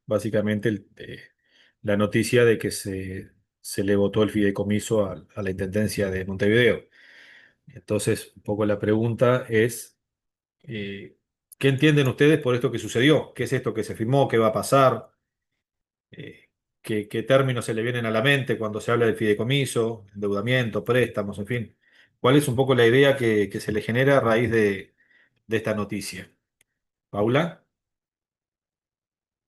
básicamente la noticia de que se le votó el fideicomiso a la Intendencia de Montevideo. Entonces, un poco la pregunta es, eh, ¿qué entienden ustedes por esto que sucedió? ¿Qué es esto que se firmó? ¿Qué va a pasar? ¿Qué términos se le vienen a la mente cuando se habla del fideicomiso, endeudamiento, préstamos, en fin? ¿Cuál es un poco la idea que se le genera a raíz de esta noticia? Paula.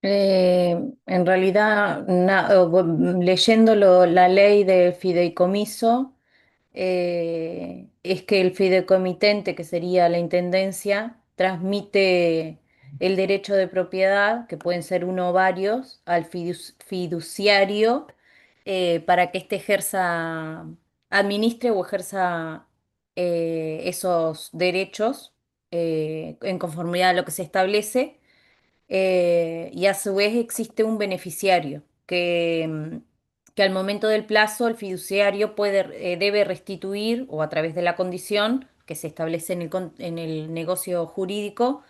En realidad, leyendo la ley del fideicomiso, es que el fideicomitente, que sería la intendencia, transmite el derecho de propiedad, que pueden ser uno o varios, al fiduciario, para que éste administre o ejerza esos derechos en conformidad a lo que se establece. Y a su vez existe un beneficiario que al momento del plazo el fiduciario debe restituir, o a través de la condición que se establece en el negocio jurídico,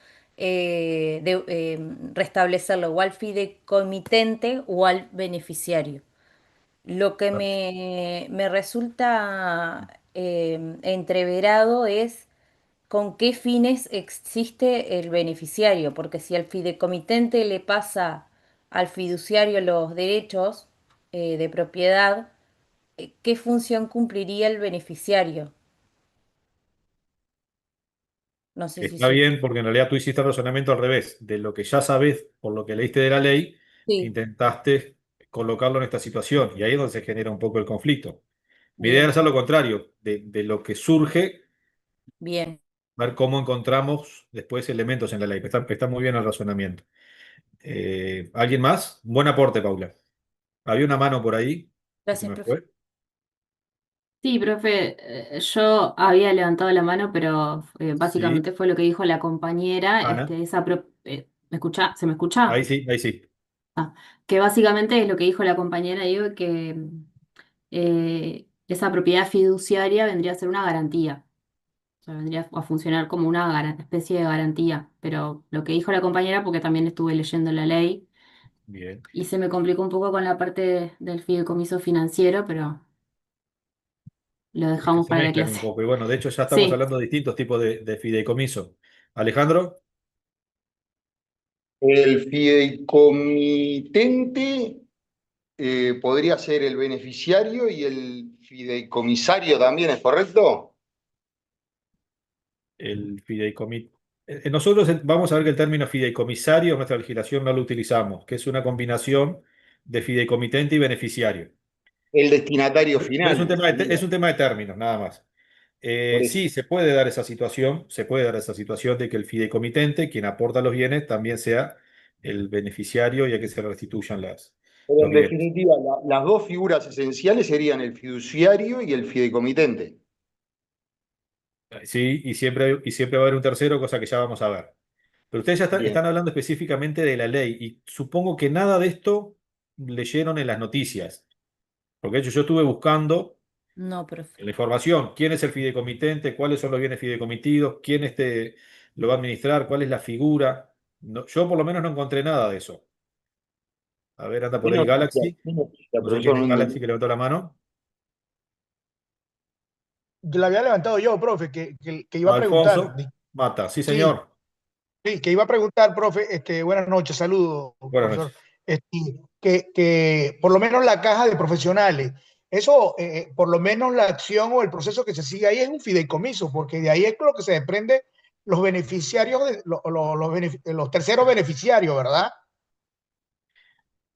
restablecerlo o al fideicomitente o al beneficiario. Lo que me resulta entreverado es con qué fines existe el beneficiario, porque si al fideicomitente le pasa al fiduciario los derechos de propiedad, ¿qué función cumpliría el beneficiario? No sé si Está se... bien, porque en realidad tú hiciste el razonamiento al revés. De lo que ya sabes, por lo que leíste de la ley, Sí, intentaste colocarlo en esta situación. Y ahí es donde se genera un poco el conflicto. Mi idea era bien, hacer lo contrario, de lo que surge, bien. ver cómo encontramos después elementos en la ley. Está muy bien el razonamiento. ¿Alguien más? Buen aporte, Paula. Había una mano por ahí que se Gracias, me profe. fue. Sí, profe, yo había levantado la mano, pero Sí, básicamente fue lo que dijo la compañera, Ana. ¿me escucha? ¿Se me escucha? Ahí sí, ahí sí. Ah, que básicamente es lo que dijo la compañera, digo, que esa propiedad fiduciaria vendría a ser una garantía, o sea, vendría a funcionar como una especie de garantía, pero lo que dijo la compañera, porque también estuve leyendo la ley Bien. y se me complicó un poco con la parte del fideicomiso financiero, pero lo Es que dejamos se para la mezclan un clase. poco. Y bueno, de hecho ya estamos Sí. hablando de distintos tipos de fideicomiso. Alejandro. El fideicomitente podría ser el beneficiario y el fideicomisario también, ¿es correcto? El fideicomiso. Nosotros vamos a ver que el término fideicomisario en nuestra legislación no lo utilizamos, que es una combinación de fideicomitente y beneficiario. El destinatario Pero final sería, es un tema de términos, nada más. por eso. Sí, se puede dar esa situación, se puede dar esa situación de que el fideicomitente, quien aporta los bienes, también sea el beneficiario y a que se le restituyan Pero los en bienes. definitiva, las dos figuras esenciales serían el fiduciario y el fideicomitente. Sí, y siempre va a haber un tercero, cosa que ya vamos a ver. Pero ustedes ya Bien. están hablando específicamente de la ley y supongo que nada de esto leyeron en las noticias, porque de hecho yo estuve buscando No, profe. en la información quién es el fideicomitente, cuáles son los bienes fideicomitidos, quién lo va a administrar, cuál es la figura. Yo por lo menos no encontré nada de eso. A ver, anda ¿Qué por ahí noticia? Galaxy. ¿Qué noticia, No sé quién profesor? es No Galaxy entendí. que levantó la mano. Yo la había levantado yo, profe, que iba a preguntar. Alfonso Mata, sí Sí, señor. sí, que iba a preguntar, profe. Buenas noches, saludos, Buenas profesor. noches. Que por lo menos la caja de profesionales, eso, por lo menos la acción o el proceso que se sigue ahí es un fideicomiso, porque de ahí es lo que se desprende los beneficiarios, los terceros beneficiarios, ¿verdad?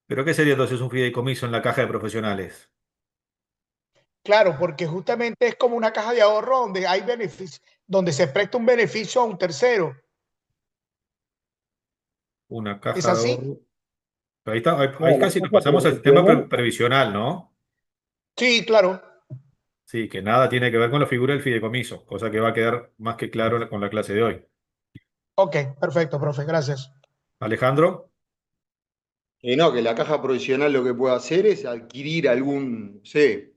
¿Pero qué sería entonces un fideicomiso en la caja de profesionales? Claro, porque justamente es como una caja de ahorro donde hay beneficio, donde se presta un beneficio a un tercero. Una ¿Es caja de así? ahorro. Ahí está, ahí No, la casi nos caja pasamos al sistema profesional. previsional, ¿no? Sí, claro. Sí, que nada tiene que ver con la figura del fideicomiso, cosa que va a quedar más que claro con la clase de hoy. Ok, perfecto, profe, gracias. Alejandro, Que no, que la caja provisional lo que puede hacer es adquirir algún, no sé,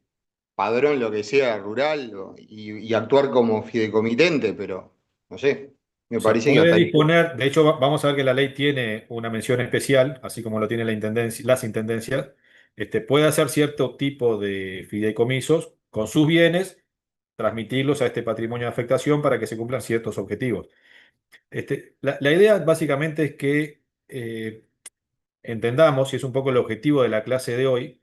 padrón, lo que sea, rural, y actuar como fideicomitente, pero no sé. Me Se parece que puede hasta ahí. disponer, de hecho, vamos a ver que la ley tiene una mención especial, así como lo tiene la intendencia, las intendencias. Puede hacer cierto tipo de fideicomisos con sus bienes, transmitirlos a este patrimonio de afectación para que se cumplan ciertos objetivos. La idea básicamente es que entendamos, y es un poco el objetivo de la clase de hoy,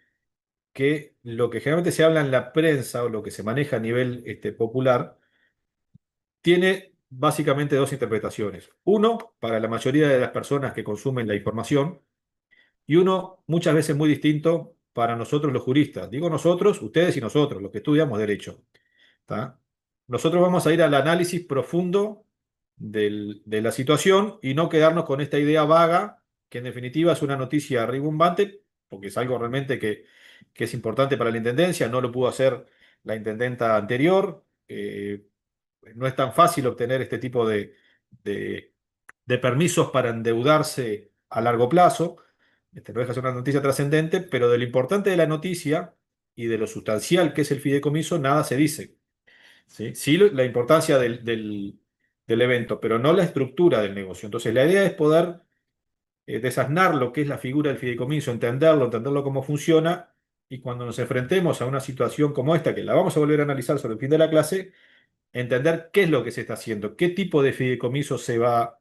que lo que generalmente se habla en la prensa o lo que se maneja a nivel popular tiene básicamente dos interpretaciones. Uno, para la mayoría de las personas que consumen la información, y uno muchas veces muy distinto para nosotros los juristas. Digo nosotros, ustedes y nosotros, los que estudiamos derecho. ¿Tá? Nosotros vamos a ir al análisis profundo de la situación y no quedarnos con esta idea vaga, que en definitiva es una noticia rimbombante, porque es algo realmente que es importante para la intendencia, no lo pudo hacer la intendenta anterior. No es tan fácil obtener este tipo de- de permisos para endeudarse a largo plazo. No deja de ser una noticia trascendente, pero de lo importante de la noticia y de lo sustancial que es el fideicomiso, nada se dice. ¿Sí? Sí, la importancia del evento, pero no la estructura del negocio. Entonces, la idea es poder desasnar lo que es la figura del fideicomiso, entenderlo cómo funciona, y cuando nos enfrentemos a una situación como esta, que la vamos a volver a analizar sobre el fin de la clase, entender qué es lo que se está haciendo, qué tipo de fideicomiso se va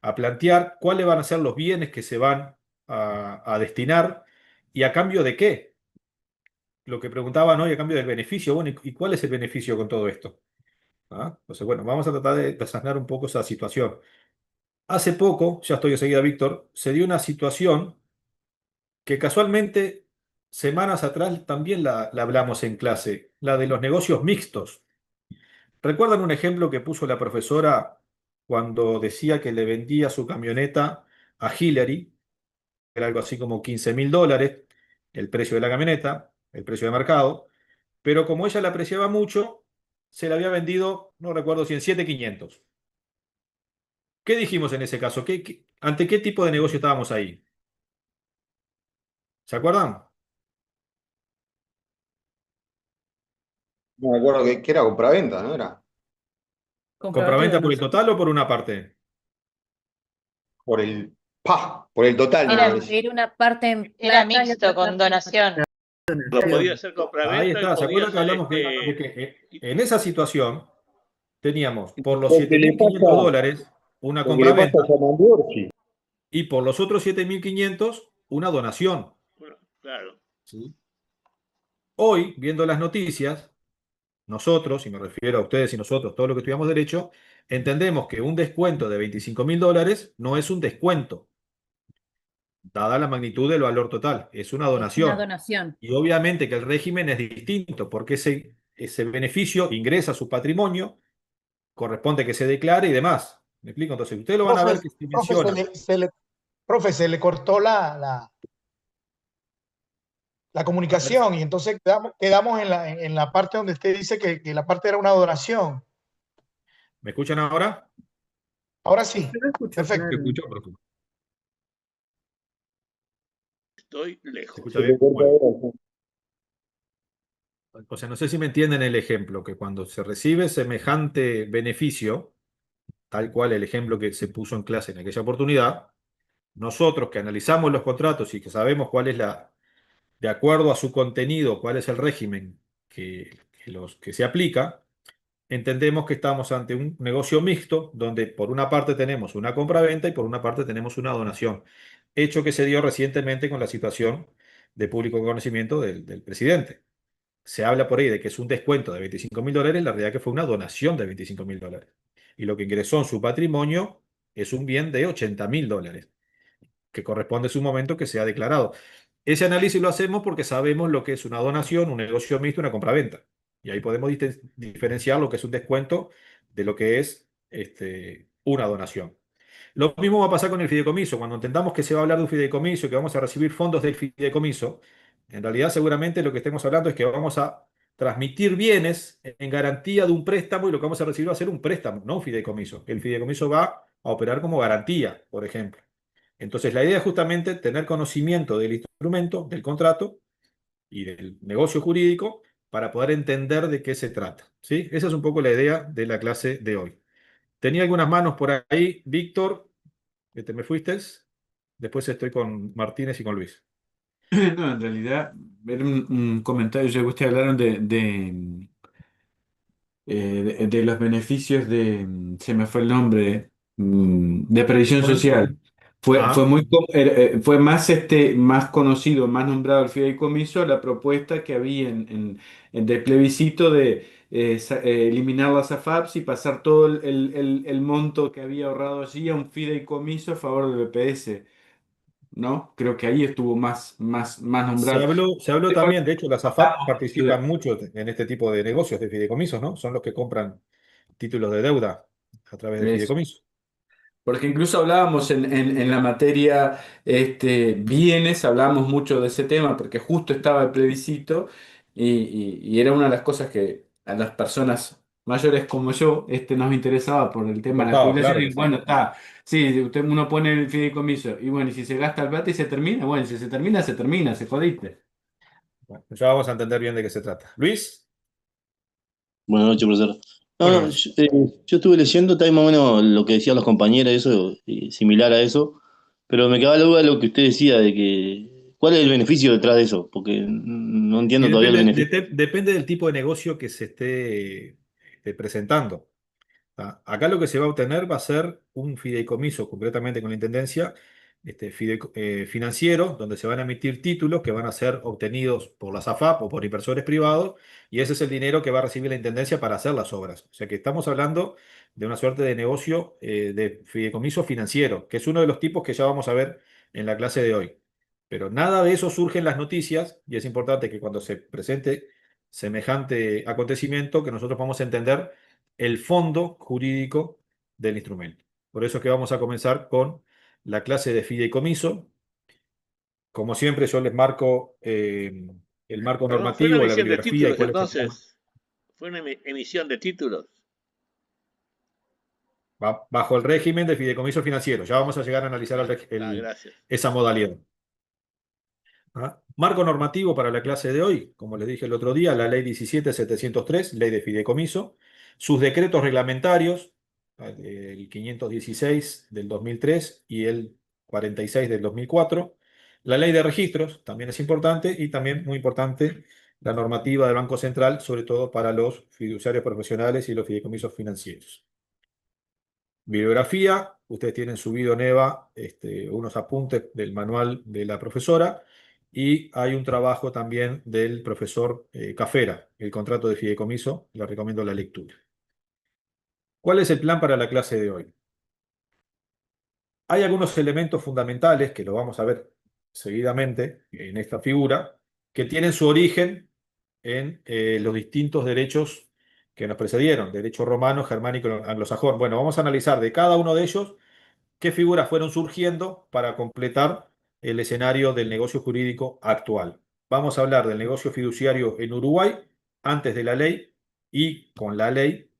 a plantear, cuáles van a ser los bienes que se van a destinar y a cambio de qué. Lo que preguntaban hoy, a cambio del beneficio. Bueno, ¿y cuál es el beneficio con todo esto? ¿Ah? Entonces, bueno, vamos a tratar de desasnar un poco esa situación. Hace poco, ya estoy enseguida, Víctor, se dio una situación que casualmente semanas atrás también la hablamos en clase, la de los negocios mixtos. ¿Recuerdan un ejemplo que puso la profesora cuando decía que le vendía su camioneta a Hillary? Era algo así como $15.000, el precio de la camioneta, el precio de mercado, pero como ella la apreciaba mucho, se la había vendido, no recuerdo si en 7.500. ¿Qué dijimos en ese caso? ¿Ante qué tipo de negocio estábamos ahí? ¿Se acuerdan? No me acuerdo que era compraventa, ¿no? Era Comprobante de ¿Compraventa por el donación. total o por una parte? por por el total, me Era, parece. era una parte en Era plata y mixto otra con parte en donación. Podía ser Ahí compraventa y está, ¿se podía acuerdan que ser hablamos de que y- en esa situación teníamos por los Lo que le pasa, $7.500 una lo que le pasa compraventa a Samandiorchi. y por los otros 7.500 una donación? bueno, claro. ¿Sí? Hoy, viendo las noticias, nosotros, y me refiero a ustedes y nosotros, todos los que estudiamos derecho, entendemos que un descuento de $25.000 no es un descuento, dada la magnitud del valor total, es una Es una donación. donación. Y obviamente que el régimen es distinto, porque ese beneficio ingresa a su patrimonio, corresponde que se declare y demás. ¿Me explico? Entonces, ustedes lo van a Profe, ver que se profe, menciona. profe, se le cortó la comunicación y entonces quedamos en la parte donde usted dice que la parte era una donación. ¿Me escuchan ahora? Ahora Sí, sí, se lo escucho perfecto. ¿Se claro. escuchó, profe? Estoy ¿Se lejos. escucha bien? Bueno. O sea, no sé si me entienden el ejemplo, que cuando se recibe semejante beneficio, tal cual el ejemplo que se puso en clase en aquella oportunidad, nosotros que analizamos los contratos y que sabemos cuál es de acuerdo a su contenido, cuál es el régimen que se aplica, entendemos que estamos ante un negocio mixto donde por una parte tenemos una compraventa y por una parte tenemos una donación, hecho que se dio recientemente con la situación de público conocimiento del presidente. Se habla por ahí de que es un descuento de $25.000, la realidad que fue una donación de $25.000. Y lo que ingresó en su patrimonio es un bien de $80.000, que corresponde a su momento que se ha declarado. Ese análisis lo hacemos porque sabemos lo que es una donación, un negocio mixto, una compraventa. Y ahí podemos diferenciar lo que es un descuento de lo que es una donación. Lo mismo va a pasar con el fideicomiso. Cuando entendamos que se va a hablar de un fideicomiso, que vamos a recibir fondos del fideicomiso, en realidad seguramente lo que estemos hablando es que vamos a transmitir bienes en garantía de un préstamo y lo que vamos a recibir va a ser un préstamo, no un fideicomiso. El fideicomiso va a operar como garantía, por ejemplo. Entonces la idea es justamente tener conocimiento del instrumento, del contrato y del negocio jurídico para poder entender de qué se trata. ¿Sí? Esa es un poco la idea de la clase de hoy. Tenía algunas manos por ahí. Víctor, que te me fuiste. Después estoy con Martínez y con Luis. No, en realidad, era un comentario, ya que ustedes hablaron de los beneficios se me fue el nombre, de previsión social. Fue Ah, fue más, más conocido, más nombrado el fideicomiso, la propuesta que había del plebiscito de eliminar las AFAPs y pasar todo el monto que había ahorrado allí a un fideicomiso a favor del BPS, ¿no? Creo que ahí estuvo más nombrado. se habló también, de hecho, las AFAP Ciudad- participan mucho en este tipo de negocios de fideicomisos, ¿no? Son los que compran títulos de deuda a través del Eso. fideicomiso. Porque incluso hablábamos en la materia bienes, hablábamos mucho de ese tema, porque justo estaba el plebiscito y era una de las cosas que a las personas mayores como yo nos interesaba por el tema de la Importaba, jubilación. claro Y que sí. bueno, está, sí, uno pone el fideicomiso y bueno, y si se gasta el plata y se termina, bueno, si se termina, se jodiste. Bueno, ya vamos a entender bien de qué se trata. Luis, Buenas noches, profesor. No, buenas no, noches. yo estuve leyendo también más o menos lo que decían los compañeros, eso, similar a eso, pero me quedaba la duda de lo que usted decía, de que, ¿cuál es el beneficio detrás de eso? Porque no Y entiendo todavía el beneficio. depende del tipo de negocio que se esté presentando. Acá lo que se va a obtener va a ser un fideicomiso, concretamente con la Intendencia, financiero, donde se van a emitir títulos que van a ser obtenidos por la SAFAP o por inversores privados, y ese es el dinero que va a recibir la Intendencia para hacer las obras. O sea que estamos hablando de una suerte de negocio de fideicomiso financiero, que es uno de los tipos que ya vamos a ver en la clase de hoy. Pero nada de eso surge en las noticias, y es importante que cuando se presente semejante acontecimiento, que nosotros vamos a entender el fondo jurídico del instrumento. Por eso es que vamos a comenzar con la clase de fideicomiso. Como siempre, yo les marco el marco Perdón, fue una normativo, la emisión de bibliografía y títulos cuáles son. entonces. Fue una emisión de títulos. Bajo el régimen de fideicomiso financiero. Ya vamos a llegar a analizar Gracias. esa modalidad. Marco normativo para la clase de hoy, como les dije el otro día, la ley 17.703, ley de fideicomiso, sus decretos reglamentarios, el 516 del 2003 y el 46 del 2004, la ley de registros, también es importante, y también muy importante la normativa del Banco Central, sobre todo para los fiduciarios profesionales y los fideicomisos financieros. Bibliografía, ustedes tienen subido en EVA unos apuntes del manual de la profesora y hay un trabajo también del profesor Cafera, el contrato de fideicomiso, le recomiendo la lectura. ¿Cuál es el plan para la clase de hoy? Hay algunos elementos fundamentales que lo vamos a ver seguidamente en esta figura, que tienen su origen en los distintos derechos que nos precedieron, derecho romano, germánico, anglosajón. Bueno, vamos a analizar de cada uno de ellos qué figuras fueron surgiendo para completar el escenario del negocio jurídico actual. Vamos a hablar del negocio fiduciario en Uruguay antes de la ley y con la ley,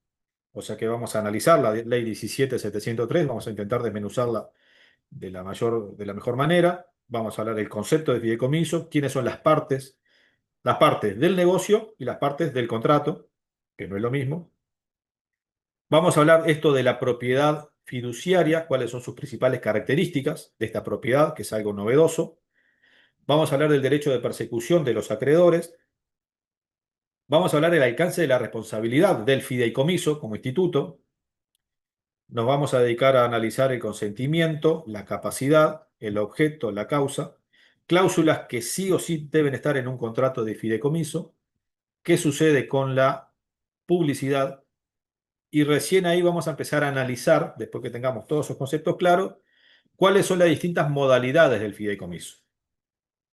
o sea que vamos a analizar la ley 17.703, vamos a intentar desmenuzarla de la mejor manera. Vamos a hablar del concepto de fideicomiso, quiénes son las partes del negocio y las partes del contrato, que no es lo mismo. Vamos a hablar esto de la propiedad fiduciaria, cuáles son sus principales características de esta propiedad, que es algo novedoso. Vamos a hablar del derecho de persecución de los acreedores. Vamos a hablar del alcance de la responsabilidad del fideicomiso como instituto. Nos vamos a dedicar a analizar el consentimiento, la capacidad, el objeto, la causa, cláusulas que sí o sí deben estar en un contrato de fideicomiso, qué sucede con la publicidad. Y recién ahí vamos a empezar a analizar, después que tengamos todos esos conceptos claros, cuáles son las distintas modalidades del fideicomiso.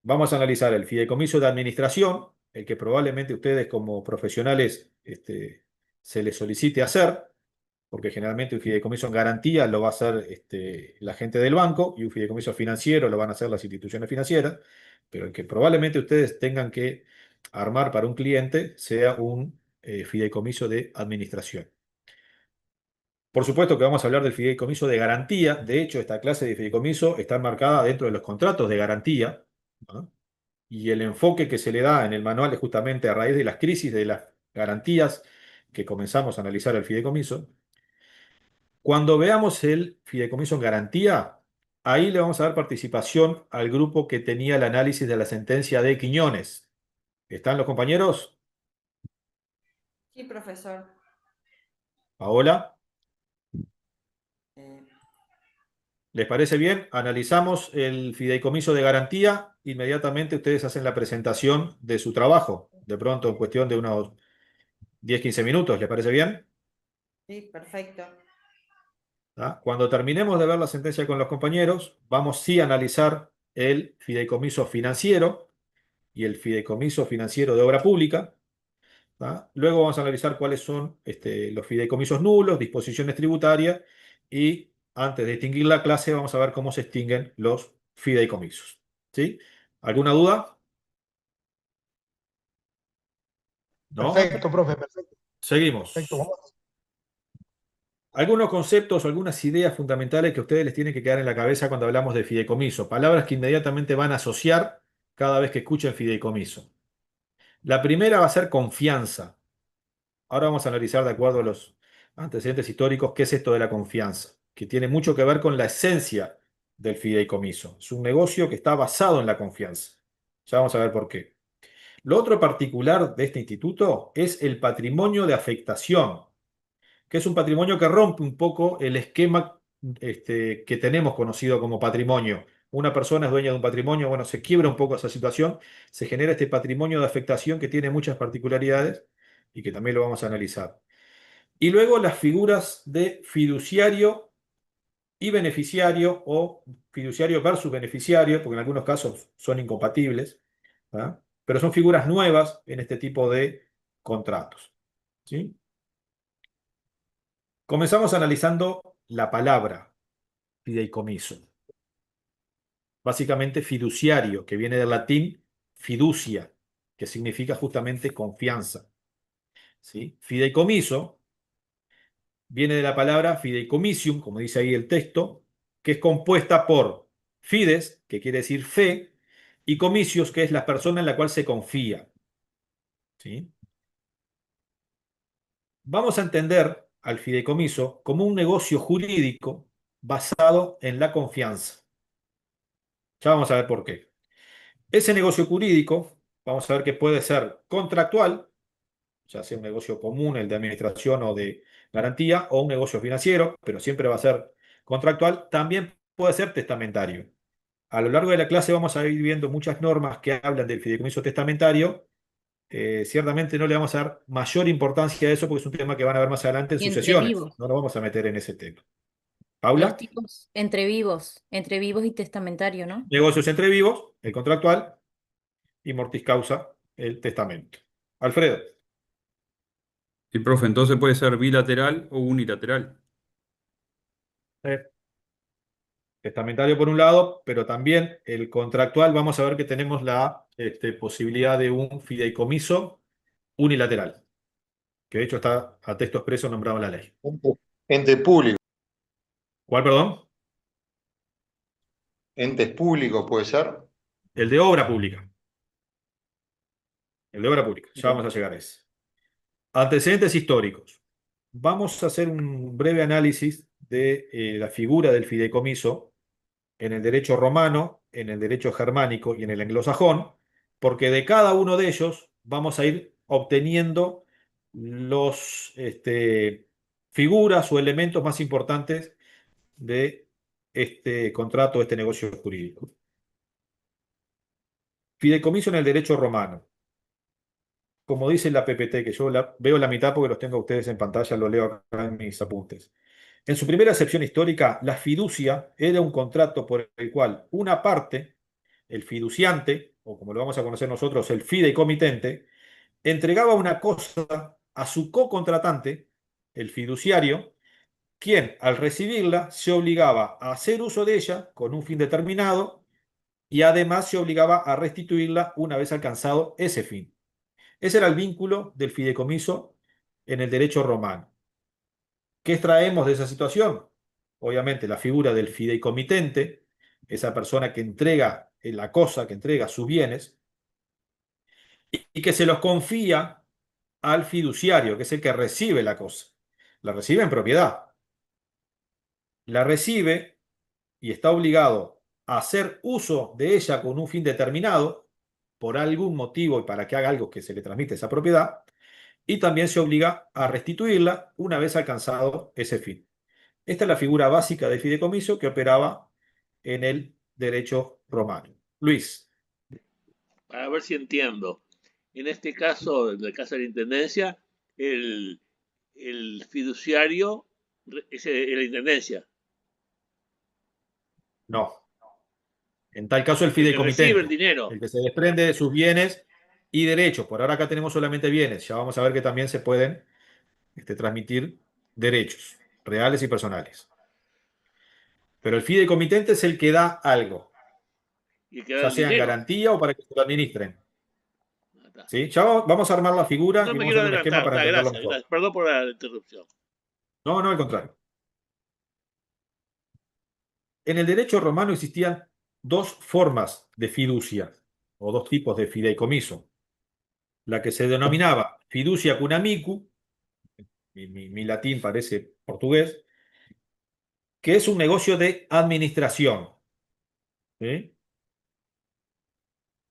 Vamos a analizar el fideicomiso de administración, el que probablemente ustedes como profesionales se les solicite hacer, porque generalmente un fideicomiso en garantía lo va a hacer la gente del banco y un fideicomiso financiero lo van a hacer las instituciones financieras, pero el que probablemente ustedes tengan que armar para un cliente sea un fideicomiso de administración. Por supuesto que vamos a hablar del fideicomiso de garantía. De hecho, esta clase de fideicomiso está enmarcada dentro de los contratos de garantía, ¿no? Y el enfoque que se le da en el manual es justamente a raíz de las crisis de las garantías que comenzamos a analizar el fideicomiso. Cuando veamos el fideicomiso en garantía, ahí le vamos a dar participación al grupo que tenía el análisis de la sentencia de Quiñones. ¿Están los compañeros? Sí, profesor. Paola, Eh, ¿les parece bien? Analizamos el fideicomiso de garantía. Inmediatamente ustedes hacen la presentación de su trabajo. De pronto, en cuestión de unos 10-15 minutos. ¿Les parece bien? sí, perfecto. ¿Ah? Cuando terminemos de ver la sentencia con los compañeros, vamos sí a analizar el fideicomiso financiero y el fideicomiso financiero de obra pública. ¿Ah? Luego vamos a analizar cuáles son los fideicomisos nulos, disposiciones tributarias y antes de distinguir la clase vamos a ver cómo se extinguen los fideicomisos. ¿Sí? ¿Alguna duda? ¿No? Perfecto, profe, perfecto. Perfecto, Seguimos. vamos. Algunos conceptos o algunas ideas fundamentales que a ustedes les tienen que quedar en la cabeza cuando hablamos de fideicomiso. Palabras que inmediatamente van a asociar cada vez que escuchen fideicomiso. La primera va a ser confianza. Ahora vamos a analizar de acuerdo a los antecedentes históricos qué es esto de la confianza, que tiene mucho que ver con la esencia del fideicomiso. Es un negocio que está basado en la confianza. Ya vamos a ver por qué. Lo otro particular de este instituto es el patrimonio de afectación, que es un patrimonio que rompe un poco el esquema que tenemos conocido como patrimonio. Una persona es dueña de un patrimonio, bueno, se quiebra un poco esa situación, se genera este patrimonio de afectación que tiene muchas particularidades y que también lo vamos a analizar. Y luego las figuras de fiduciario y beneficiario o fiduciario versus beneficiario, porque en algunos casos son incompatibles, ¿ah? Pero son figuras nuevas en este tipo de contratos. ¿Sí? Comenzamos analizando la palabra fideicomiso. Básicamente fiduciario, que viene del latín fiducia, que significa justamente confianza. ¿Sí? Fideicomiso viene de la palabra fideicomisium, como dice ahí el texto, que es compuesta por fides, que quiere decir fe, y comicios, que es la persona en la cual se confía. ¿Sí? Vamos a entender al fideicomiso como un negocio jurídico basado en la confianza. Ya vamos a ver por qué. Ese negocio jurídico, vamos a ver que puede ser contractual, ya sea un negocio común, el de administración o de garantía, o un negocio financiero, pero siempre va a ser contractual. También puede ser testamentario. A lo largo de la clase vamos a ir viendo muchas normas que hablan del fideicomiso testamentario. Ciertamente no le vamos a dar mayor importancia a eso porque es un tema que van a ver más adelante en Y entre sucesiones. vivos. No nos vamos a meter en ese tema. Los Paula, tipos entre vivos y testamentario, ¿no? negocios entre vivos, el contractual, y mortis causa, el testamento. Alfredo. Sí, profe, entonces puede ser bilateral o unilateral. eh, Testamentario por un lado, pero también el contractual, vamos a ver que tenemos la posibilidad de un fideicomiso unilateral, que de hecho está a texto expreso nombrado en la ley. Ente público, ¿Cuál, perdón? entes públicos puede ser. El de obra pública. El de obra pública. Ya vamos a llegar a ese. Antecedentes históricos. Vamos a hacer un breve análisis de la figura del fideicomiso en el derecho romano, en el derecho germánico y en el anglosajón, porque de cada uno de ellos vamos a ir obteniendo los figuras o elementos más importantes de este contrato, este negocio jurídico. Fideicomiso en el derecho romano. Como dice la PPT, que yo veo la mitad porque los tengo a ustedes en pantalla, lo leo acá en mis apuntes. En su primera acepción histórica, la fiducia era un contrato por el cual una parte, el fiduciante, o como lo vamos a conocer nosotros, el fideicomitente, entregaba una cosa a su co-contratante, el fiduciario, quien al recibirla se obligaba a hacer uso de ella con un fin determinado y además se obligaba a restituirla una vez alcanzado ese fin. Ese era el vínculo del fideicomiso en el derecho romano. ¿Qué extraemos de esa situación? Obviamente la figura del fideicomitente, esa persona que entrega la cosa, que entrega sus bienes, y que se los confía al fiduciario, que es el que recibe la cosa. La recibe en propiedad. la recibe y está obligado a hacer uso de ella con un fin determinado, por algún motivo y para que haga algo que se le transmite esa propiedad, y también se obliga a restituirla una vez alcanzado ese fin. Esta es la figura básica del fideicomiso que operaba en el derecho romano. Luis. Para ver si entiendo. En este caso, en el caso de la intendencia, el, el fiduciario es la intendencia. No. En tal caso, el El que recibe el fideicomitente, dinero. el que se desprende de sus bienes y derechos. Por ahora acá tenemos solamente bienes. Ya vamos a ver que también se pueden transmitir derechos reales y personales. Pero el fideicomitente es el que da algo, Y que da ya el sea en dinero. garantía o para que se lo administren. Ah, está. ¿Sí? Ya vamos a armar la figura No y me vamos a quiero hacer un esquema adelantar. para Está, entenderlo gracias, mejor. gracias. Perdón por la interrupción. No, no, al contrario. En el derecho romano existían dos formas de fiducia o dos tipos de fideicomiso. La que se denominaba fiducia cunamicu, mi latín parece portugués, que es un negocio de administración. ¿Sí?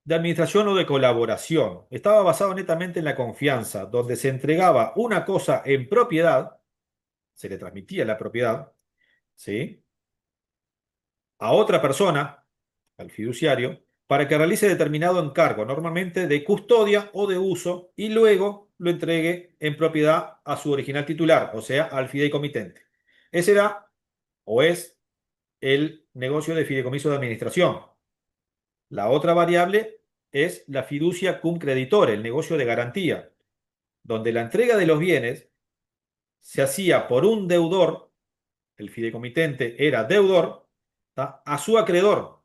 De administración o de colaboración. Estaba basado netamente en la confianza, donde se entregaba una cosa en propiedad, se le transmitía la propiedad, ¿sí? A otra persona, al fiduciario, para que realice determinado encargo, normalmente de custodia o de uso, y luego lo entregue en propiedad a su original titular, o sea, al fideicomitente. Ese era o es el negocio de fideicomiso de administración. La otra variable es la fiducia cum creditore, el negocio de garantía, donde la entrega de los bienes se hacía por un deudor, el fideicomitente era deudor, ¿tá? A su acreedor,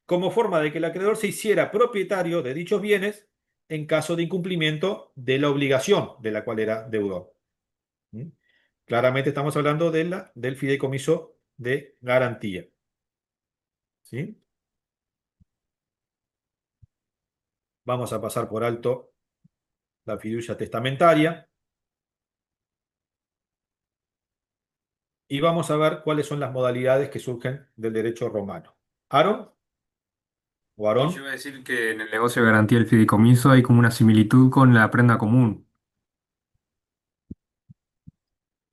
como forma de que el acreedor se hiciera propietario de dichos bienes en caso de incumplimiento de la obligación de la cual era deudor. ¿Mm? Claramente estamos hablando del fideicomiso de garantía. ¿Sí? Vamos a pasar por alto la fiducia testamentaria y vamos a ver cuáles son las modalidades que surgen del derecho romano. ¿Aaron o Y Aarón? yo iba a decir que en el negocio de garantía del fideicomiso hay como una similitud con la prenda común.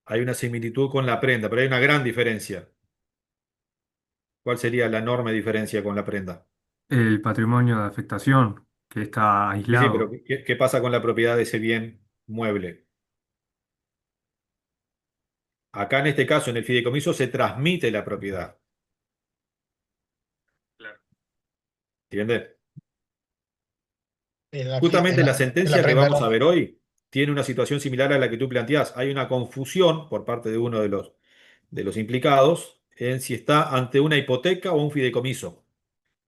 Hay una similitud con la prenda, pero hay una gran diferencia. ¿Cuál sería la enorme diferencia con la prenda? El patrimonio de afectación, que está Sí, sí, pero aislado. ¿qué pasa con la propiedad de ese bien mueble? Acá en este caso, en el fideicomiso, se transmite la propiedad. Claro. ¿Entiendes? En la, fi- Justamente la en la sentencia que prenda vamos a no. ver hoy tiene una situación similar a la que tú planteás. Hay una confusión por parte de uno de los implicados en si está ante una hipoteca o un fideicomiso.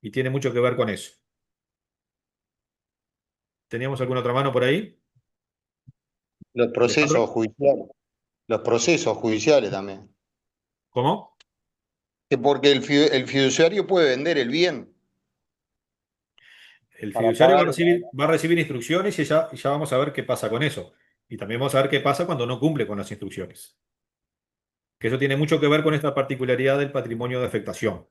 Y tiene mucho que ver con eso. ¿Teníamos alguna otra mano por ahí, Los Alejandro? procesos judiciales. Los procesos judiciales también. ¿Cómo? Que porque el fiduciario puede vender el bien El para fiduciario va a pagar. recibir instrucciones y ya vamos a ver qué pasa con eso. Y también vamos a ver qué pasa cuando no cumple con las instrucciones. Que eso tiene mucho que ver con esta particularidad del patrimonio de afectación.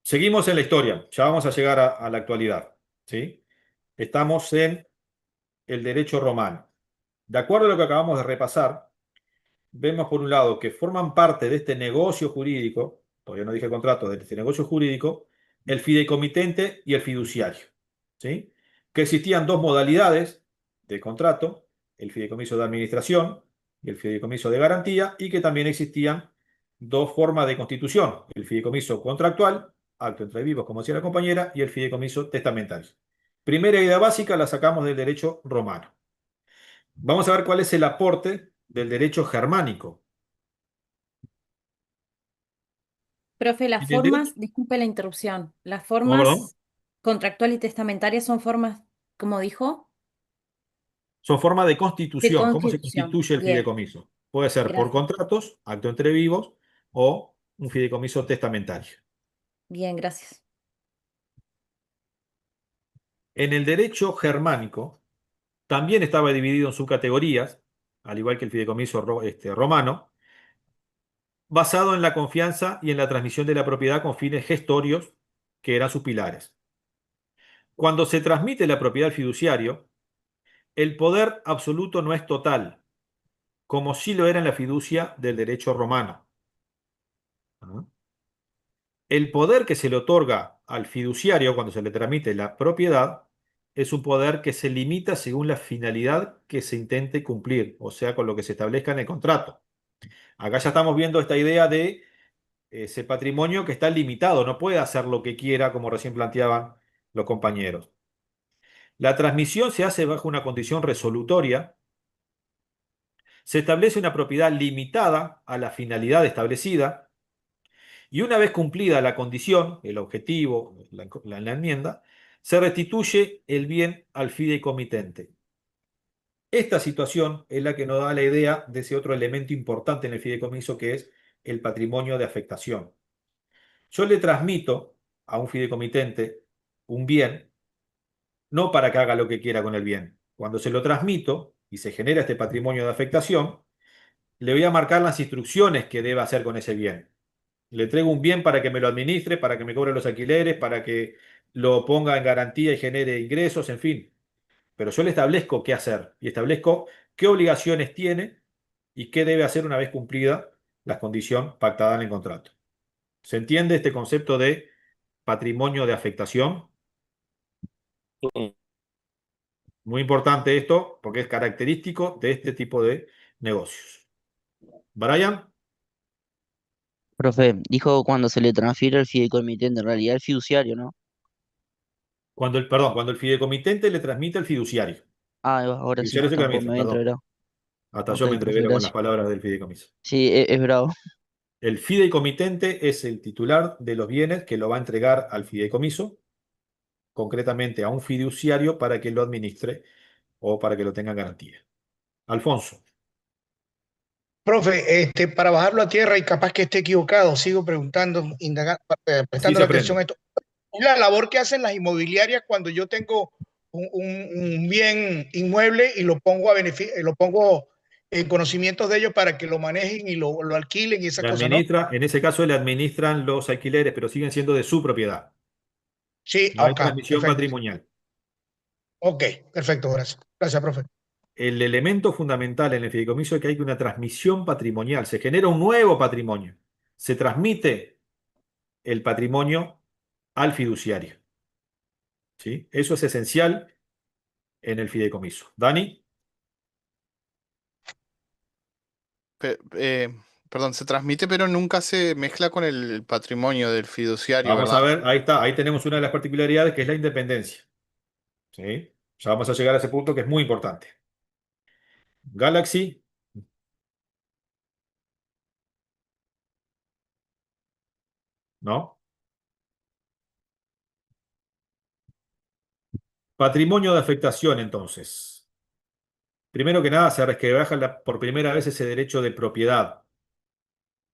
Seguimos en la historia, ya vamos a llegar a la actualidad. ¿Sí? Estamos en el derecho romano. De acuerdo a lo que acabamos de repasar, vemos por un lado que forman parte de este negocio jurídico, todavía no dije contrato, de este negocio jurídico, el fideicomitente y el fiduciario. ¿Sí? Que existían dos modalidades de contrato, el fideicomiso de administración y el fideicomiso de garantía, y que también existían dos formas de constitución, el fideicomiso contractual, acto entre vivos, como decía la compañera, y el fideicomiso testamentario. Primera idea básica la sacamos del derecho romano. Vamos a ver cuál es el aporte del derecho germánico. Profe, las En el derecho, formas, disculpe la interrupción, las ¿cómo, perdón? formas contractual y testamentarias son formas, como dijo, Son formas de de constitución. ¿Cómo se constitución. constituye el Bien, fideicomiso? Puede ser por gracias. contratos, acto entre vivos, o un fideicomiso testamentario. Bien, gracias. En el derecho germánico también estaba dividido en subcategorías, al igual que el fideicomiso romano, basado en la confianza y en la transmisión de la propiedad con fines gestorios, que eran sus pilares. Cuando se transmite la propiedad al fiduciario, el poder absoluto no es total, como sí lo era en la fiducia del derecho romano. ¿Ah? El poder que se le otorga al fiduciario cuando se le transmite la propiedad es un poder que se limita según la finalidad que se intente cumplir, o sea, con lo que se establezca en el contrato. Acá ya estamos viendo esta idea de ese patrimonio que está limitado, no puede hacer lo que quiera, como recién planteaban los compañeros. La transmisión se hace bajo una condición resolutoria. Se establece una propiedad limitada a la finalidad establecida y una vez cumplida la condición, el objetivo, la enmienda, se restituye el bien al fideicomitente. Esta situación es la que nos da la idea de ese otro elemento importante en el fideicomiso que es el patrimonio de afectación. Yo le transmito a un fideicomitente un bien, no para que haga lo que quiera con el bien. Cuando se lo transmito y se genera este patrimonio de afectación, le voy a marcar las instrucciones que debe hacer con ese bien. Le entrego un bien para que me lo administre, para que me cobre los alquileres, para que lo ponga en garantía y genere ingresos, en fin. Pero yo le establezco qué hacer y establezco qué obligaciones tiene y qué debe hacer una vez cumplida la condición pactada en el contrato. ¿Se entiende este concepto de patrimonio de afectación? Muy importante esto porque es característico de este tipo de negocios. Brian, Profe, dijo cuando se le transfiere al fideicomitente, en realidad el fiduciario, ¿no? cuando el fideicomitente le transmite al fiduciario. Ah, ahora sí, Fiduciario es el que tampoco me administra, había perdón. entreverado. Hasta Ok, yo me profe, entrevero con las gracias. palabras del fideicomiso. Sí, es bravo. El fideicomitente es el titular de los bienes que lo va a entregar al fideicomiso, concretamente a un fiduciario para que lo administre o para que lo tenga en garantía. Alfonso, Profe, para bajarlo a tierra y capaz que esté equivocado, sigo preguntando, así prestando se la atención aprende. a esto. Es la labor que hacen las inmobiliarias cuando yo tengo un bien inmueble y lo pongo lo pongo en conocimientos de ellos para que lo manejen y lo alquilen y esas Le cosas, ¿no? administra, en ese caso le administran los alquileres, pero siguen siendo de su propiedad. Sí, No hay acá, transmisión perfecto. patrimonial. Ok, perfecto, gracias. Gracias, profe. El elemento fundamental en el fideicomiso es que hay una transmisión patrimonial. Se genera un nuevo patrimonio. Se transmite el patrimonio al fiduciario. ¿Sí? Eso es esencial en el fideicomiso. Dani, Pe- eh, Perdón, se transmite, pero nunca se mezcla con el patrimonio del fiduciario, vamos a ¿verdad? ver, ahí está, ahí tenemos una de las particularidades que es la independencia. ¿Sí? Ya vamos a llegar a ese punto que es muy importante. Galaxy, ¿no? Patrimonio de afectación, entonces. Primero que nada, se resquebraja por primera vez ese derecho de propiedad.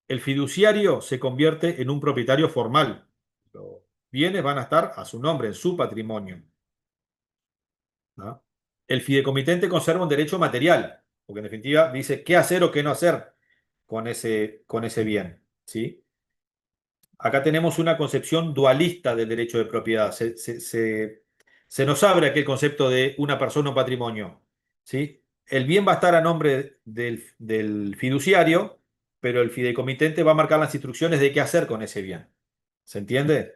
El fiduciario se convierte en un propietario formal. Los bienes van a estar a su nombre, en su patrimonio. ¿No? El fideicomitente conserva un derecho material, porque en definitiva dice qué hacer o qué no hacer con ese bien. ¿Sí? Acá tenemos una concepción dualista del derecho de propiedad. Se nos abre aquel concepto de una persona o patrimonio. ¿Sí? El bien va a estar a nombre del fiduciario, pero el fideicomitente va a marcar las instrucciones de qué hacer con ese bien. ¿Se entiende?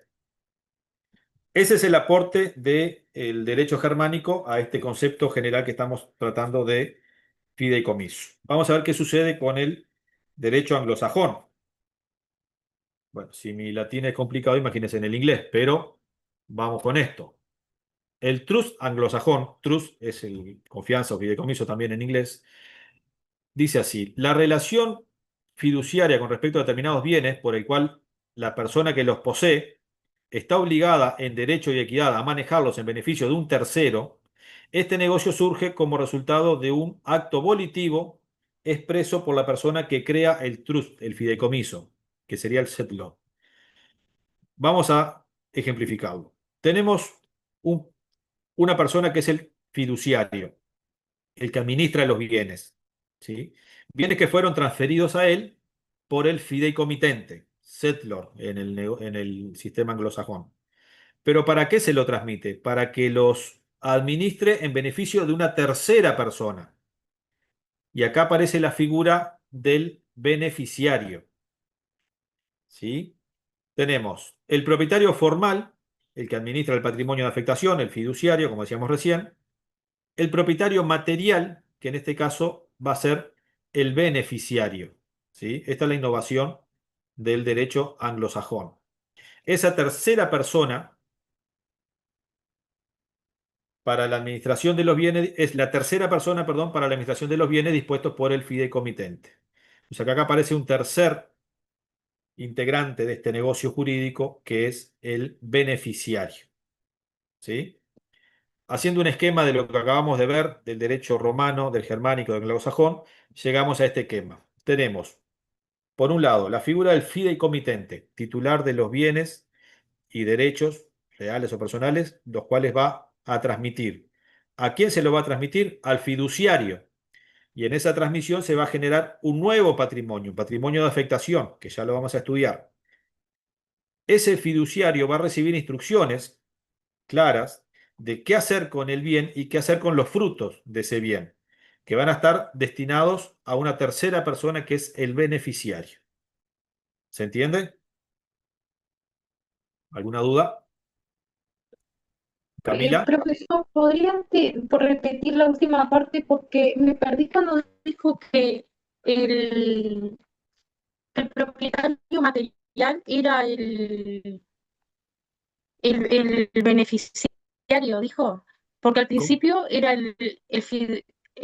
Ese es el aporte del derecho germánico a este concepto general que estamos tratando de fideicomiso. Vamos a ver qué sucede con el derecho anglosajón. Bueno, si mi latín es complicado, imagínense en el inglés, pero vamos con esto. El trust anglosajón, trust es el confianza o fideicomiso también en inglés, dice así: la relación fiduciaria con respecto a determinados bienes por el cual la persona que los posee está obligada en derecho y equidad a manejarlos en beneficio de un tercero. Este negocio surge como resultado de un acto volitivo expreso por la persona que crea el trust, el fideicomiso, que sería el settlor. Vamos a ejemplificarlo. Tenemos un- una persona que es el fiduciario, el que administra los bienes, ¿sí? Bienes que fueron transferidos a él por el fideicomitente, settlor en el sistema anglosajón. ¿Pero para qué se lo transmite? Para que los administre en beneficio de una tercera persona. Y acá aparece la figura del beneficiario. ¿Sí? Tenemos el propietario formal, el que administra el patrimonio de afectación, el fiduciario, como decíamos recién. El propietario material, que en este caso va a ser el beneficiario. ¿Sí? Esta es la innovación del derecho anglosajón. Esa tercera persona para la administración de los bienes, es la tercera persona, perdón, para la administración de los bienes dispuestos por el fideicomitente. O sea que acá aparece un tercer integrante de este negocio jurídico que es el beneficiario. ¿Sí? Haciendo un esquema de lo que acabamos de ver del derecho romano, del germánico, del anglosajón, llegamos a este esquema. Tenemos, por un lado, la figura del fideicomitente, titular de los bienes y derechos reales o personales, los cuales va a transmitir. ¿A quién se lo va a transmitir? Al fiduciario. Y en esa transmisión se va a generar un nuevo patrimonio, un patrimonio de afectación, que ya lo vamos a estudiar. Ese fiduciario va a recibir instrucciones claras de qué hacer con el bien y qué hacer con los frutos de ese bien, que van a estar destinados a una tercera persona que es el beneficiario. ¿Se entiende? ¿Alguna duda? Camila. Profesor, por repetir la última parte? Porque me perdí cuando dijo que el, el propietario material era el beneficiario, dijo. Porque al ¿Cómo? principio era el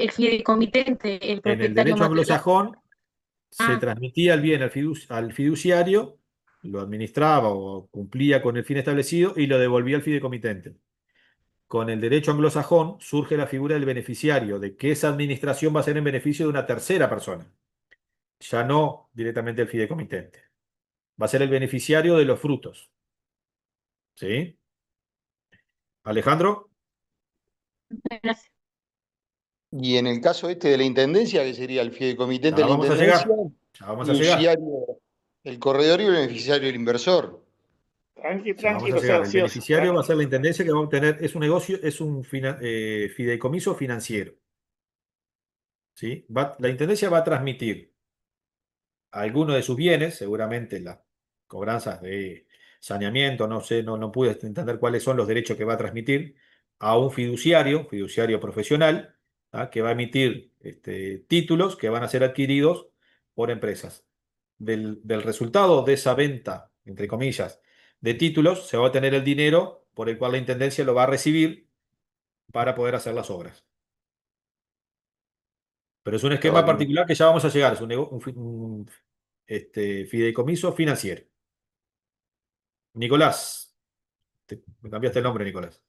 fideicomitente, el En el propietario derecho material. anglosajón se Ah, transmitía el bien al fiduciario, lo administraba o cumplía con el fin establecido y lo devolvía al fideicomitente. Con el derecho anglosajón surge la figura del beneficiario, de que esa administración va a ser en beneficio de una tercera persona, ya no directamente el fideicomitente. Va a ser el beneficiario de los frutos. ¿Sí? Alejandro, gracias. Y en el caso este de la intendencia, que sería el fideicomitente de ya la vamos a intendencia, llegar. Ya vamos a llegar. fiduciario el corredor y el beneficiario el inversor. Tranqui, Ya vamos tranqui, a no sea llegar. El ansioso. beneficiario va a Tranqui. ser la intendencia que va a obtener, es un negocio, es un fideicomiso financiero. ¿Sí? La intendencia va a transmitir algunos de sus bienes, seguramente las cobranzas de saneamiento, no sé, no pude entender cuáles son los derechos que va a transmitir a un fiduciario profesional, ¿ah? Que va a emitir títulos que van a ser adquiridos por empresas. Del resultado de esa venta, entre comillas, de títulos, se va a tener el dinero por el cual la intendencia lo va a recibir para poder hacer las obras. Pero es un esquema Todo. particular que ya vamos a llegar, es fideicomiso financiero. Nicolás, me cambiaste el nombre, Nicolás.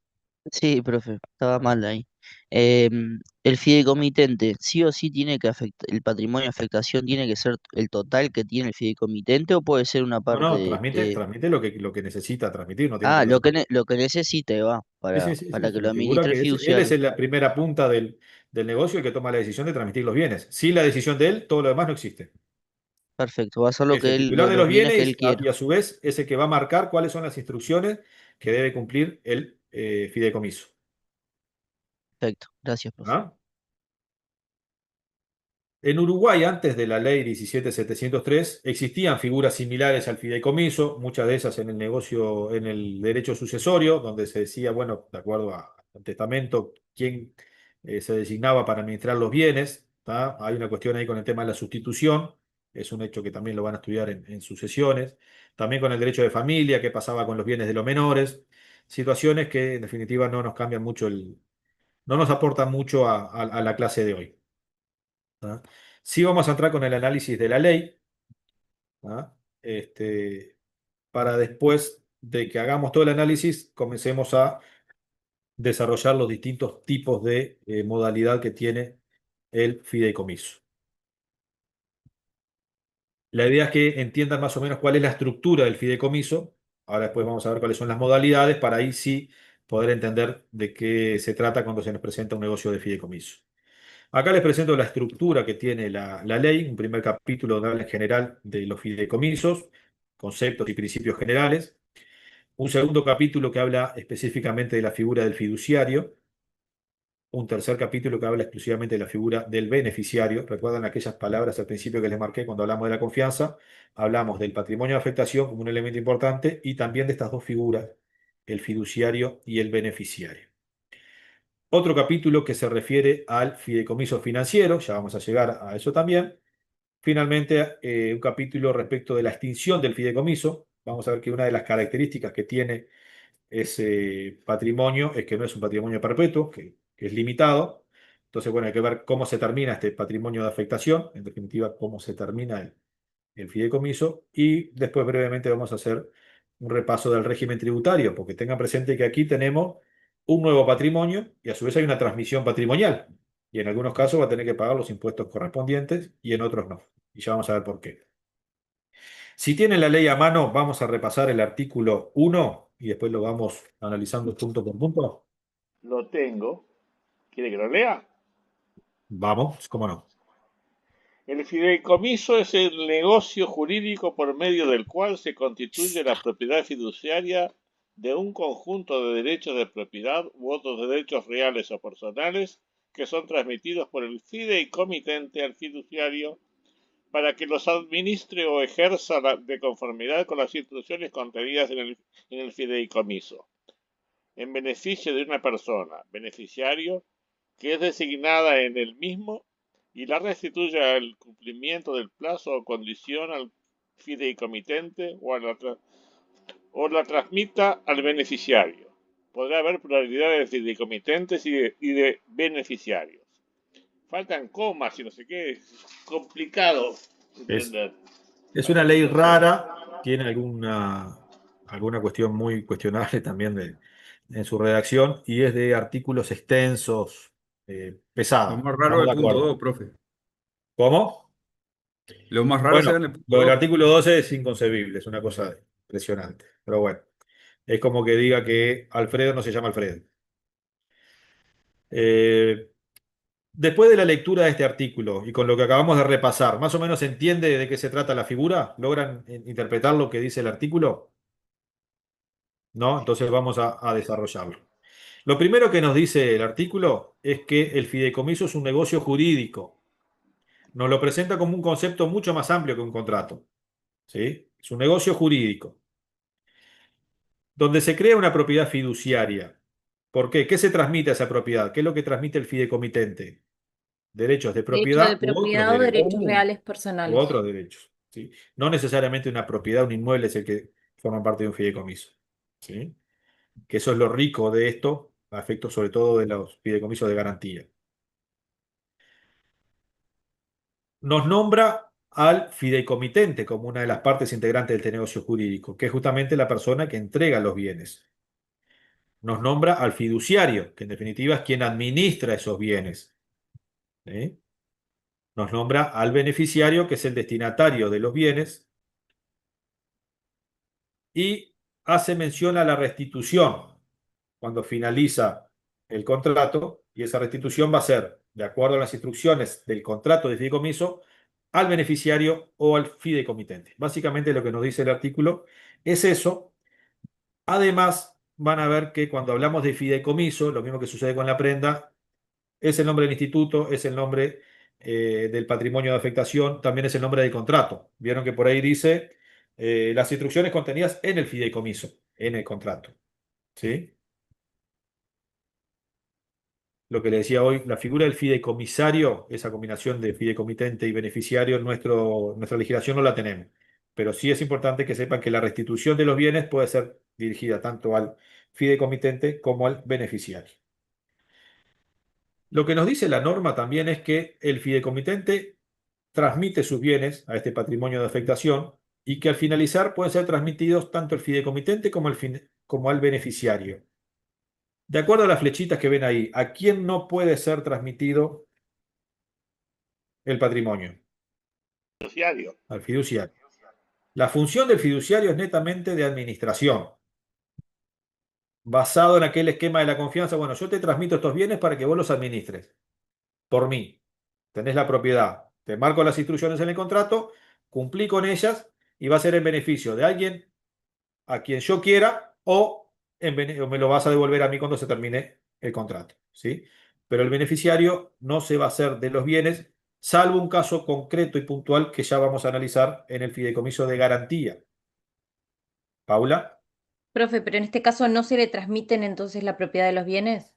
Sí, profe, estaba mal ahí. El fideicomitente, sí o sí tiene que afectar, el patrimonio de afectación tiene que ser el total que tiene el fideicomitente o puede ser una No, parte no, transmite lo que necesita transmitir, no tiene Ah, problema. lo que necesite va Sí, sí, sí, sí, para es que lo una figura administre el que él es fiduciario. la primera punta del negocio y que toma la decisión de transmitir los bienes. Sin la decisión de él, todo lo demás no existe. Perfecto, va a hacer lo Es que el titular de los los bienes que bienes él quiera. y a su vez es el que va a marcar cuáles son las instrucciones que debe cumplir el fideicomiso. Perfecto, gracias, profe. ¿Ah? En Uruguay, antes de la ley 17.703, existían figuras similares al fideicomiso, muchas de esas en el negocio, en el derecho sucesorio, donde se decía, bueno, de acuerdo al testamento, quién se designaba para administrar los bienes. ¿Tá? Hay una cuestión ahí con el tema de la sustitución, es un hecho que también lo van a estudiar en sucesiones. También con el derecho de familia, qué pasaba con los bienes de los menores. Situaciones que en definitiva no nos cambian mucho no nos aportan mucho a la clase de hoy. ¿Ah? Sí vamos a entrar con el análisis de la ley, ¿ah? Para después de que hagamos todo el análisis, comencemos a desarrollar los distintos tipos de modalidad que tiene el fideicomiso. La idea es que entiendan más o menos cuál es la estructura del fideicomiso. Ahora después vamos a ver cuáles son las modalidades para ahí sí poder entender de qué se trata cuando se nos presenta un negocio de fideicomiso. Acá les presento la estructura que tiene la ley, un primer capítulo donde habla en general de los fideicomisos, conceptos y principios generales, un segundo capítulo que habla específicamente de la figura del fiduciario, un tercer capítulo que habla exclusivamente de la figura del beneficiario. ¿Recuerdan aquellas palabras al principio que les marqué cuando hablamos de la confianza? Hablamos del patrimonio de afectación como un elemento importante y también de estas dos figuras, el fiduciario y el beneficiario. Otro capítulo que se refiere al fideicomiso financiero, ya vamos a llegar a eso también. Finalmente, un capítulo respecto de la extinción del fideicomiso. Vamos a ver que una de las características que tiene ese patrimonio es que no es un patrimonio perpetuo, que es limitado. Entonces, bueno, hay que ver cómo se termina este patrimonio de afectación, en definitiva, cómo se termina el fideicomiso. Y después brevemente vamos a hacer un repaso del régimen tributario, porque tengan presente que aquí tenemos un nuevo patrimonio y a su vez hay una transmisión patrimonial. Y en algunos casos va a tener que pagar los impuestos correspondientes y en otros no. Y ya vamos a ver por qué. Si tienen la ley a mano, vamos a repasar el artículo 1 y después lo vamos analizando punto por punto. Lo tengo. ¿Quiere que lo lea? Vamos, cómo no. El fideicomiso es el negocio jurídico por medio del cual se constituye la propiedad fiduciaria de un conjunto de derechos de propiedad u otros derechos reales o personales que son transmitidos por el fideicomitente al fiduciario para que los administre o ejerza de conformidad con las instrucciones contenidas en el fideicomiso, en beneficio de una persona, beneficiario, que es designada en el mismo y la restituye al cumplimiento del plazo o condición al fideicomitente o la transmita al beneficiario. Podrá haber pluralidad de fideicomitentes y de beneficiarios. Faltan comas y no sé qué, es complicado entender. Es una ley rara, tiene alguna cuestión muy cuestionable también en su redacción y es de artículos extensos, Lo pesados. más raro Estamos es de el punto acuerdo. 2, profe. ¿Cómo? Lo más raro Bueno, será en el punto lo del 2. artículo 12 es inconcebible, es una cosa impresionante. Pero bueno, es como que diga que Alfredo no se llama Alfredo. Eh, Después de la lectura de este artículo y con lo que acabamos de repasar, ¿más o menos se entiende de qué se trata la figura? ¿Logran interpretar lo que dice el artículo? ¿No? Entonces vamos a desarrollarlo. Lo primero que nos dice el artículo es que el fideicomiso es un negocio jurídico. Nos lo presenta como un concepto mucho más amplio que un contrato. ¿Sí? Es un negocio jurídico, donde se crea una propiedad fiduciaria. ¿Por qué? ¿Qué se transmite a esa propiedad? ¿Qué es lo que transmite el fideicomitente? Derechos de Derecho de propiedad u otros propiedad o derechos. derechos reales U personales. otros derechos. ¿Sí? No necesariamente una propiedad, un inmueble es el que forma parte de un fideicomiso. ¿Sí? Que eso es lo rico de esto, a efectos sobre todo de los fideicomisos de garantía. Nos nombra al fideicomitente como una de las partes integrantes de este negocio jurídico, que es justamente la persona que entrega los bienes. Nos nombra al fiduciario, que en definitiva es quien administra esos bienes. ¿Sí? Nos nombra al beneficiario, que es el destinatario de los bienes, y hace mención a la restitución cuando finaliza el contrato, y esa restitución va a ser, de acuerdo a las instrucciones del contrato de fideicomiso, al beneficiario o al fideicomitente. Básicamente lo que nos dice el artículo es eso. Además, van a ver que cuando hablamos de fideicomiso, lo mismo que sucede con la prenda, es el nombre del instituto, es el nombre del patrimonio de afectación, también es el nombre del contrato. Vieron que por ahí dice las instrucciones contenidas en el fideicomiso, en el contrato. ¿Sí? Lo que le decía hoy, la figura del fideicomisario, esa combinación de fideicomitente y beneficiario, nuestra legislación no la tenemos. Pero sí es importante que sepan que la restitución de los bienes puede ser dirigida tanto al fideicomitente como al beneficiario. Lo que nos dice la norma también es que el fideicomitente transmite sus bienes a este patrimonio de afectación y que al finalizar pueden ser transmitidos tanto al fideicomitente como al beneficiario. De acuerdo a las flechitas que ven ahí, ¿a quién no puede ser transmitido el patrimonio? Fiduciario. Al fiduciario. La función del fiduciario es netamente de administración, basado en aquel esquema de la confianza. Bueno, yo te transmito estos bienes para que vos los administres por mí. tenés la propiedad, te marco las instrucciones en el contrato, cumplí con ellas y va a ser en beneficio de alguien a quien yo quiera o me lo vas a devolver a mí cuando se termine el contrato, ¿sí? Pero el beneficiario no se va a hacer de los bienes, salvo un caso concreto y puntual que ya vamos a analizar en el fideicomiso de garantía. Paula. Profe, pero en este caso no se le transmiten entonces la propiedad de los bienes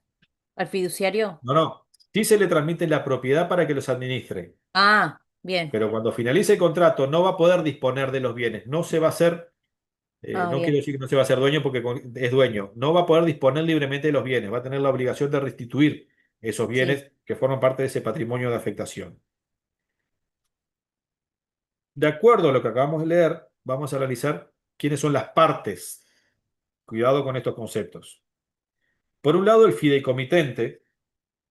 al fiduciario. No, no. Sí se le transmite la propiedad para que los administre, Ah, bien. pero cuando finalice el contrato no va a poder disponer de los bienes. No se va a hacer, Ah, no quiero bien. decir que no se va a hacer dueño porque es dueño. No va a poder disponer libremente de los bienes. Va a tener la obligación de restituir esos Sí. bienes que forman parte de ese patrimonio de afectación. De acuerdo a lo que acabamos de leer, vamos a analizar quiénes son las partes. Cuidado con estos conceptos. Por un lado, el fideicomitente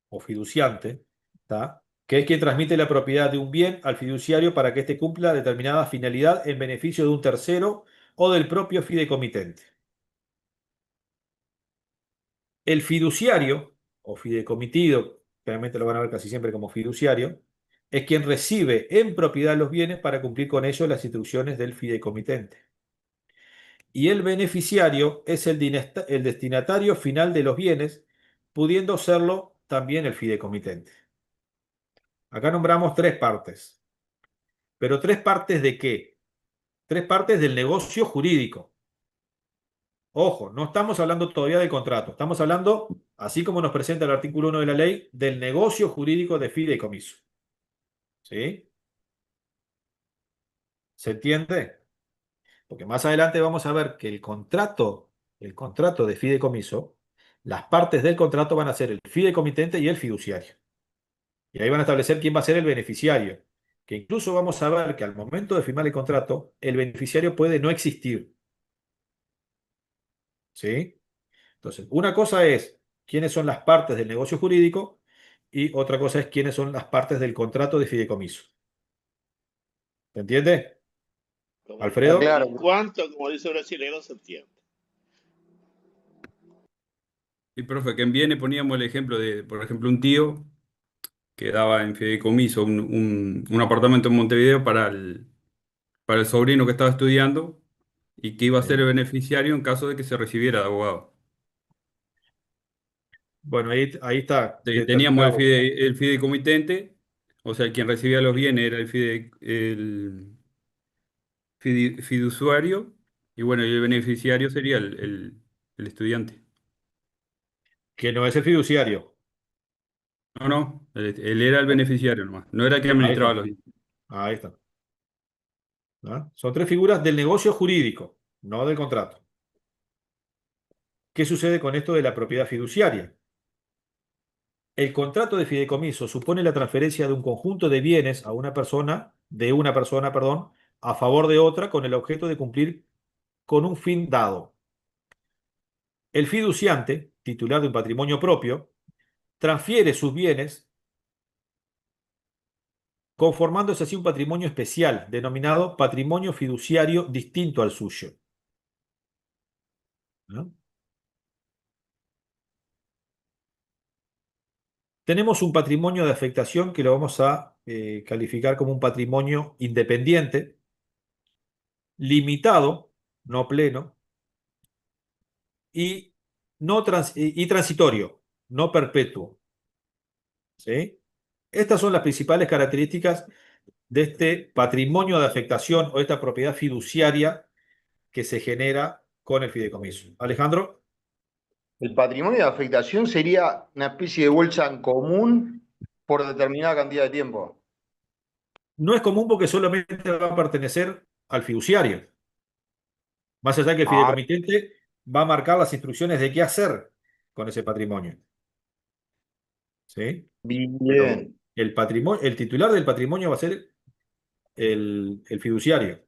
o fiduciante, ¿tá? Que es quien transmite la propiedad de un bien al fiduciario para que éste cumpla determinada finalidad en beneficio de un tercero o del propio fideicomitente. El fiduciario o fideicomitido, realmente lo van a ver casi siempre como fiduciario, es quien recibe en propiedad los bienes para cumplir con ellos las instrucciones del fideicomitente. Y el beneficiario es el destinatario final de los bienes, pudiendo serlo también el fideicomitente. Acá nombramos tres partes. ¿Pero tres partes de qué? Tres partes del negocio jurídico. Ojo, no estamos hablando todavía del contrato. Estamos hablando, así como nos presenta el artículo 1 de la ley, del negocio jurídico de fideicomiso. ¿Sí? ¿Se entiende? Porque más adelante vamos a ver que el contrato de fideicomiso, las partes del contrato van a ser el fideicomitente y el fiduciario. Y ahí van a establecer quién va a ser el beneficiario. Que incluso vamos a ver que al momento de firmar el contrato, el beneficiario puede no existir. ¿Sí? Entonces, una cosa es quiénes son las partes del negocio jurídico y otra cosa es quiénes son las partes del contrato de fideicomiso. ¿Se entiende? Como Alfredo. Claro. en cuanto, como dice el brasileño, se entiende. Y profe, que en Viene poníamos el ejemplo de, por ejemplo, un tío que daba en fideicomiso un apartamento en Montevideo para el sobrino que estaba estudiando y que iba a ser el beneficiario en caso de que se recibiera de abogado. Bueno, ahí está Teníamos determinado. el fideicomitente, o sea, quien recibía los bienes era el fiduciario, y bueno, y el beneficiario sería el estudiante. Que no es el fiduciario. No, no, él era el beneficiario nomás, no era el que Ahí administraba está. los bienes. Ahí está. ¿Ah? Son tres figuras del negocio jurídico, no del contrato. ¿Qué sucede con esto de la propiedad fiduciaria? El contrato de fideicomiso supone la transferencia de un conjunto de bienes a de una persona, perdón, a favor de otra con el objeto de cumplir con un fin dado. El fiduciante, titular de un patrimonio propio, transfiere sus bienes conformándose así un patrimonio especial denominado patrimonio fiduciario distinto al suyo. ¿No? Tenemos un patrimonio de afectación que lo vamos a calificar como un patrimonio independiente, limitado, no pleno, y, y transitorio, no perpetuo. ¿Sí? Estas son las principales características de este patrimonio de afectación o esta propiedad fiduciaria que se genera con el fideicomiso. Alejandro. El patrimonio de afectación sería una especie de bolsa en común por determinada cantidad de tiempo. No es común porque solamente va a pertenecer al fiduciario. Más allá que el Ah, fideicomitente va a marcar las instrucciones de qué hacer con ese patrimonio. ¿Sí? Pero bien. el titular del patrimonio va a ser el fiduciario.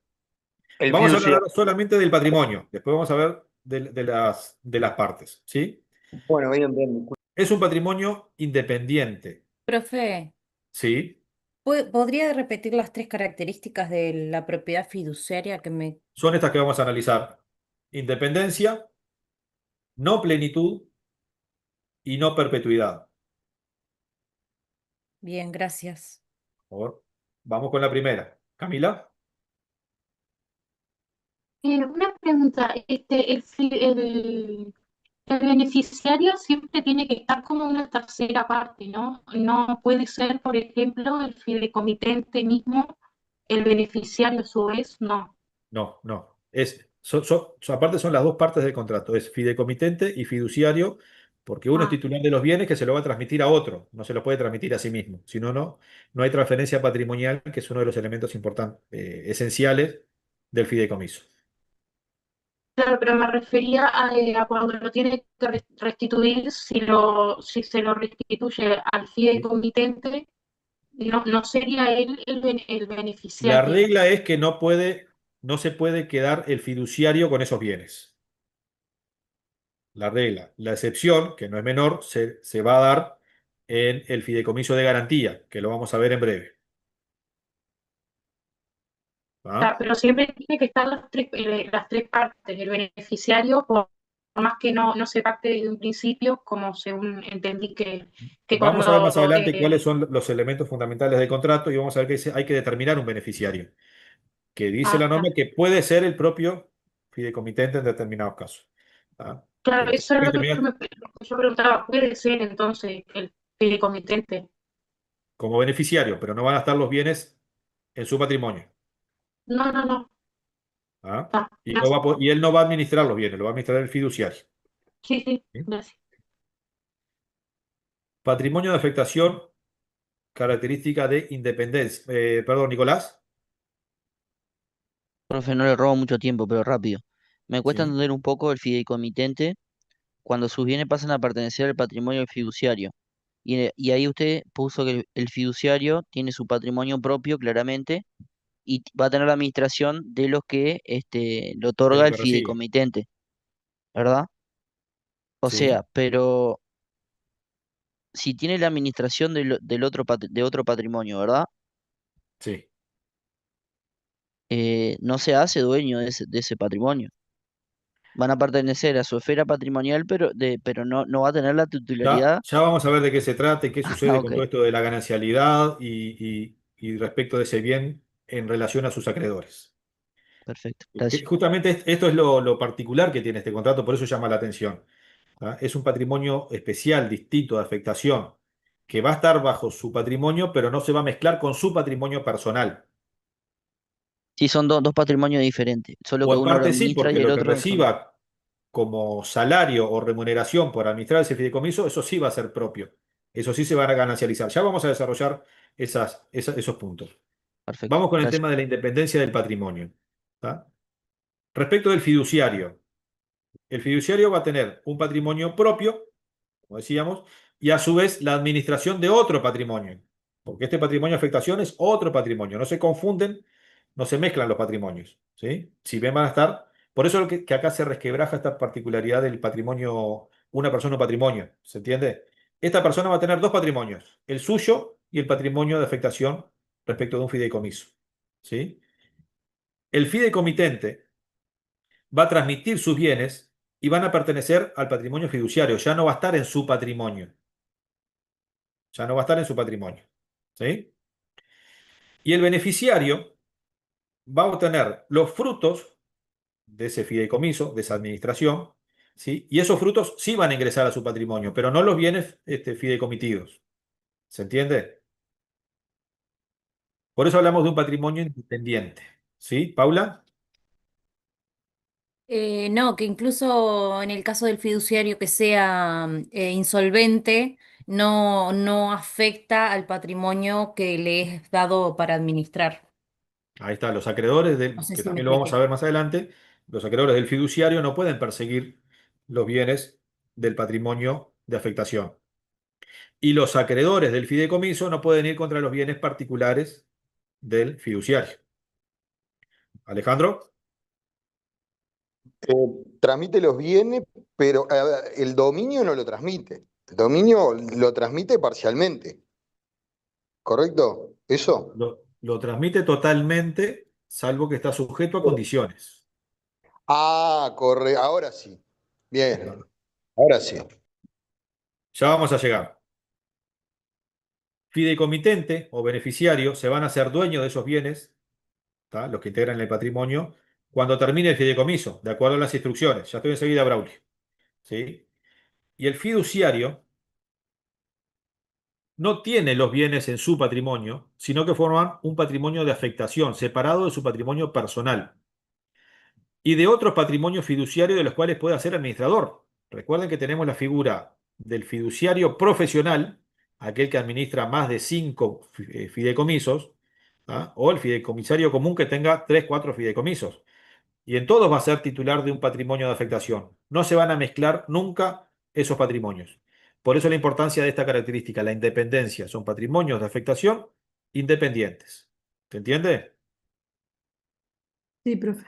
El Vamos a hablar fiduciario. ahora solamente del patrimonio, después vamos a ver de las partes. ¿Sí? Bueno, bien. Es un patrimonio independiente. Profe, ¿Sí? ¿podría repetir las tres características de la propiedad fiduciaria que me... Son estas que vamos a analizar. Independencia, no plenitud y no perpetuidad. Bien, gracias. Por favor. Vamos con la primera. Camila. Una pregunta, el beneficiario siempre tiene que estar como una tercera parte, ¿no? No puede ser, por ejemplo, el fideicomitente mismo, el beneficiario a su vez, no. No, no. Aparte son las dos partes del contrato. Es fideicomitente y fiduciario, porque uno es Ah, titular de los bienes que se lo va a transmitir a otro. No se lo puede transmitir a sí mismo. Si no, no hay transferencia patrimonial, que es uno de los elementos importantes, esenciales del fideicomiso. claro, pero me refería a cuando lo tiene que restituir, si se lo restituye al ¿Sí? fideicomitente, no sería él el La beneficiario. regla es que no se puede quedar el fiduciario con esos bienes. La regla. La excepción, que no es menor, se va a dar en el fideicomiso de garantía, que lo vamos a ver en breve. ¿Ah? Pero siempre tiene que estar las tres partes, el beneficiario, por más que no se pacte desde un principio, como según entendí que Vamos a ver más cuando... adelante cuáles son los elementos fundamentales del contrato y vamos a ver que hay que determinar un beneficiario, que dice la norma está. que puede ser el propio fideicomitente en determinados casos. ¿Ah? Claro, Pero eso es lo que determinar yo preguntaba, ¿puede ser entonces el fideicomitente? como beneficiario, pero no van a estar los bienes en su patrimonio. No, ¿Ah? gracias. Y él no va a administrar los bienes, lo va a administrar el fiduciario. Sí, ¿Sí? gracias. Patrimonio de afectación, característica de independencia. Perdón, Nicolás. Profe, no le robo mucho tiempo, pero rápido. Me cuesta Sí, entender un poco el fideicomitente cuando sus bienes pasan a pertenecer al patrimonio del fiduciario. Y ahí usted puso que el fiduciario tiene su patrimonio propio, claramente, y va a tener la administración de los que le de lo otorga el que recibe. fideicomitente, ¿verdad? O Sí, sea, pero si tiene la administración de otro patrimonio, ¿verdad? sí. No se hace dueño de ese patrimonio. Van a pertenecer a su esfera patrimonial, pero no va a tener la titularidad. Ya vamos a ver de qué se trata y qué Ah, sucede con ok, todo esto de la ganancialidad y respecto de ese bien en relación a sus acreedores. perfecto. Gracias. Justamente esto es lo particular que tiene este contrato, por eso llama la atención. ¿Ah? Es un patrimonio especial, distinto de afectación, que va a estar bajo su patrimonio, pero no se va a mezclar con su patrimonio personal. Sí, son dos patrimonios diferentes, solo O que en uno lo parte sí, administra y porque el lo que otro son. reciba como salario o remuneración por administrar ese fideicomiso, eso sí va a ser propio. Eso sí se van a ganancializar. Ya vamos a desarrollar esos puntos. Perfecto, Vamos con el gracias. tema de la independencia del patrimonio. ¿Tá? Respecto del fiduciario, el fiduciario va a tener un patrimonio propio, como decíamos, y a su vez la administración de otro patrimonio, porque este patrimonio de afectación es otro patrimonio, no se confunden, no se mezclan los patrimonios, ¿sí? Si bien van a estar, por eso que acá se resquebraja esta particularidad del patrimonio, una persona un patrimonio, ¿se entiende? Esta persona va a tener dos patrimonios, el suyo y el patrimonio de afectación respecto de un fideicomiso, ¿sí? El fideicomitente va a transmitir sus bienes y van a pertenecer al patrimonio fiduciario, ya no va a estar en su patrimonio. Ya no va a estar en su patrimonio. ¿Sí? Y el beneficiario va a obtener los frutos de ese fideicomiso, de esa administración, ¿sí? Y esos frutos sí van a ingresar a su patrimonio, pero no los bienes fideicomitidos. ¿Se entiende? Por eso hablamos de un patrimonio independiente. ¿Sí, Paula? No, que incluso en el caso del fiduciario que sea insolvente, no afecta al patrimonio que le es dado para administrar. Ahí está, los acreedores No sé que si me también lo vamos a expliqué. ver más adelante, los acreedores del fiduciario no pueden perseguir los bienes del patrimonio de afectación. Y los acreedores del fideicomiso no pueden ir contra los bienes particulares del fiduciario. Alejandro, Transmite los bienes, pero a ver, el dominio no lo transmite. El dominio lo transmite parcialmente. ¿Correcto? ¿Eso? lo transmite totalmente, salvo que está sujeto a condiciones. Ah, corre. Ahora sí. Bien. Ahora sí. Ya vamos a llegar. fideicomitente o beneficiario se van a hacer dueños de esos bienes, ¿tá? Los que integran el patrimonio, cuando termine el fideicomiso, de acuerdo a las instrucciones. Ya estoy enseguida, Braulio. ¿Sí? Y el fiduciario no tiene los bienes en su patrimonio, sino que forman un patrimonio de afectación, separado de su patrimonio personal y de otros patrimonios fiduciarios de los cuales puede ser administrador. Recuerden que tenemos la figura del fiduciario profesional, aquel que administra más de 5 fideicomisos, ¿ah? O el fideicomisario común que tenga 3, 4 fideicomisos. Y en todos va a ser titular de un patrimonio de afectación. No se van a mezclar nunca esos patrimonios. Por eso la importancia de esta característica, la independencia. Son patrimonios de afectación independientes. ¿Se entiende? Sí, profe.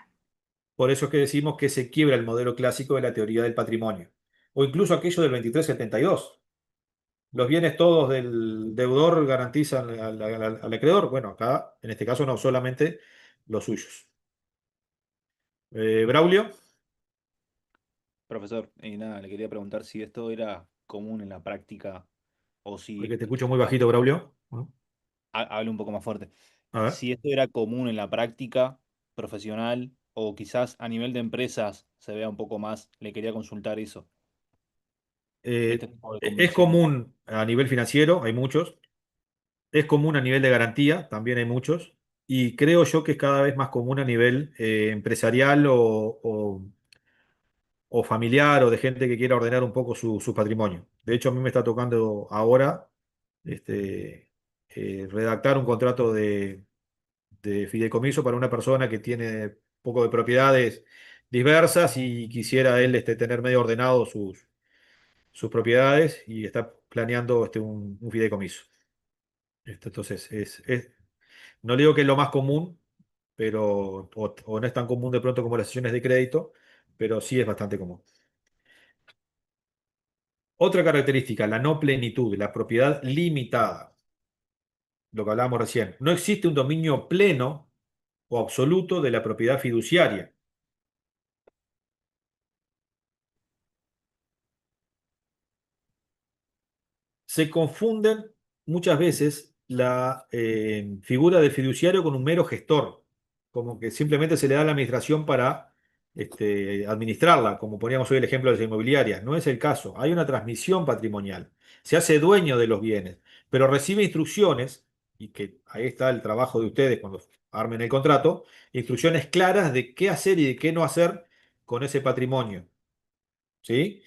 Por eso es que decimos que se quiebra el modelo clásico de la teoría del patrimonio. O incluso aquello del 2372. Los bienes todos del deudor garantizan al acreedor. Bueno, acá, en este caso, no solamente los suyos. Braulio, Profesor, y nada, le quería preguntar si esto era común en la práctica o si, porque te escucho muy bajito, Braulio. ¿No? hable un poco más fuerte, A ver. si esto era común en la práctica profesional o quizás a nivel de empresas se vea un poco más, le quería consultar eso, este tipo de Es convenciones. común a nivel financiero, hay muchos. Es común a nivel de garantía, también hay muchos. Y creo yo que es cada vez más común a nivel empresarial o familiar o de gente que quiera ordenar un poco su patrimonio. De hecho, a mí me está tocando ahora este, redactar un contrato de fideicomiso para una persona que tiene un poco de propiedades diversas y quisiera él tener medio ordenado sus propiedades y está planeando un fideicomiso. Entonces, no le digo que es lo más común, pero, o no es tan común de pronto como las sesiones de crédito, pero sí es bastante común. Otra característica, la no plenitud, la propiedad limitada, lo que hablábamos recién. No existe un dominio pleno o absoluto de la propiedad fiduciaria. Se confunden muchas veces la figura del fiduciario con un mero gestor, como que simplemente se le da la administración para administrarla, como poníamos hoy el ejemplo de las inmobiliarias. No es el caso, hay una transmisión patrimonial, se hace dueño de los bienes, pero recibe instrucciones, y que ahí está el trabajo de ustedes cuando armen el contrato, instrucciones claras de qué hacer y de qué no hacer con ese patrimonio. ¿Sí?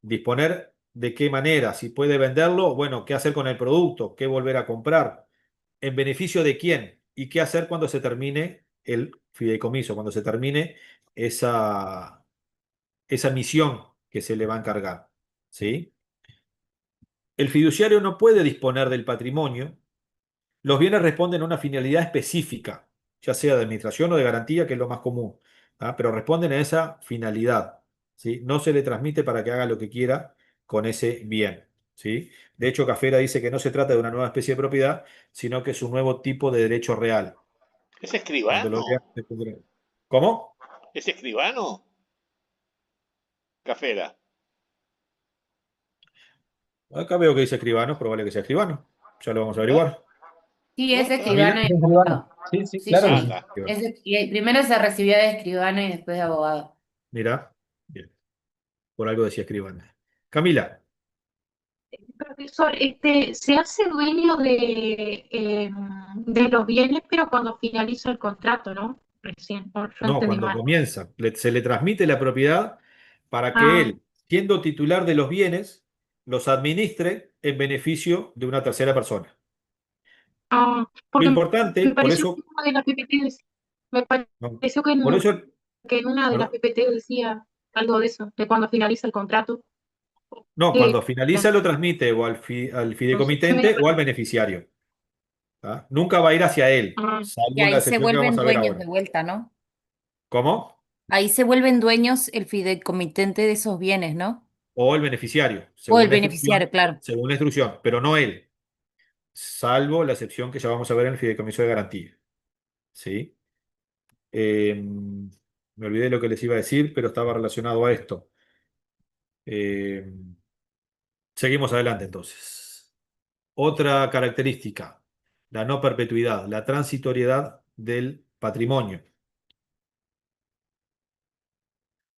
Disponer de qué manera, si puede venderlo, bueno, qué hacer con el producto, qué volver a comprar, en beneficio de quién y qué hacer cuando se termine el fideicomiso, cuando se termine esa misión que se le va a encargar. ¿Sí? El fiduciario no puede disponer del patrimonio. Los bienes responden a una finalidad específica, ya sea de administración o de garantía, que es lo más común, ¿ah? Pero responden a esa finalidad, ¿sí? No se le transmite para que haga lo que quiera con ese bien, ¿sí? De hecho, Cafera dice que no se trata de una nueva especie de propiedad, sino que es un nuevo tipo de derecho real. ¿Es Cuando lo escribano? lean, ¿cómo? ¿Es escribano? Cafera. Acá veo que dice escribano, es probable que sea escribano. Ya lo vamos a ¿Ah? averiguar. Sí, es ¿Posta? Camila. escribano y Es escribano. abogado. Sí, sí, Sí, claro que sí. sí. Anda. Primero se recibió de escribano y después de abogado. Mira, bien, por algo decía escribano. Camila. Profesor, se hace dueño de los bienes, pero cuando finaliza el contrato, ¿no? Recién, o yo No, entendí cuando mal. comienza, se le transmite la propiedad para que Ah, él, siendo titular de los bienes, los administre en beneficio de una tercera persona. Lo porque me importante, por pareció que eso, en una de las PPT me no, pareció por eso, que en una de las perdón, PPT decía algo de eso, de cuando finaliza el contrato. no, Que, cuando finaliza lo transmite o al no sé, se me fideicomitente o al beneficiario. ¿Tá? Nunca va a ir hacia él, Y salvo en la ahí se excepción que vamos vuelven a ver dueños de ahora. vuelta, ¿no? ¿Cómo? Ahí se vuelven dueños el fideicomitente de esos bienes, ¿no? O el beneficiario, O el beneficiario, claro. según la instrucción, pero no él, salvo la excepción que ya vamos a ver en el fideicomiso de garantía. ¿Sí? Me olvidé lo que les iba a decir, pero estaba relacionado a esto. Eh, Seguimos adelante entonces. Otra característica, la no perpetuidad, la transitoriedad del patrimonio.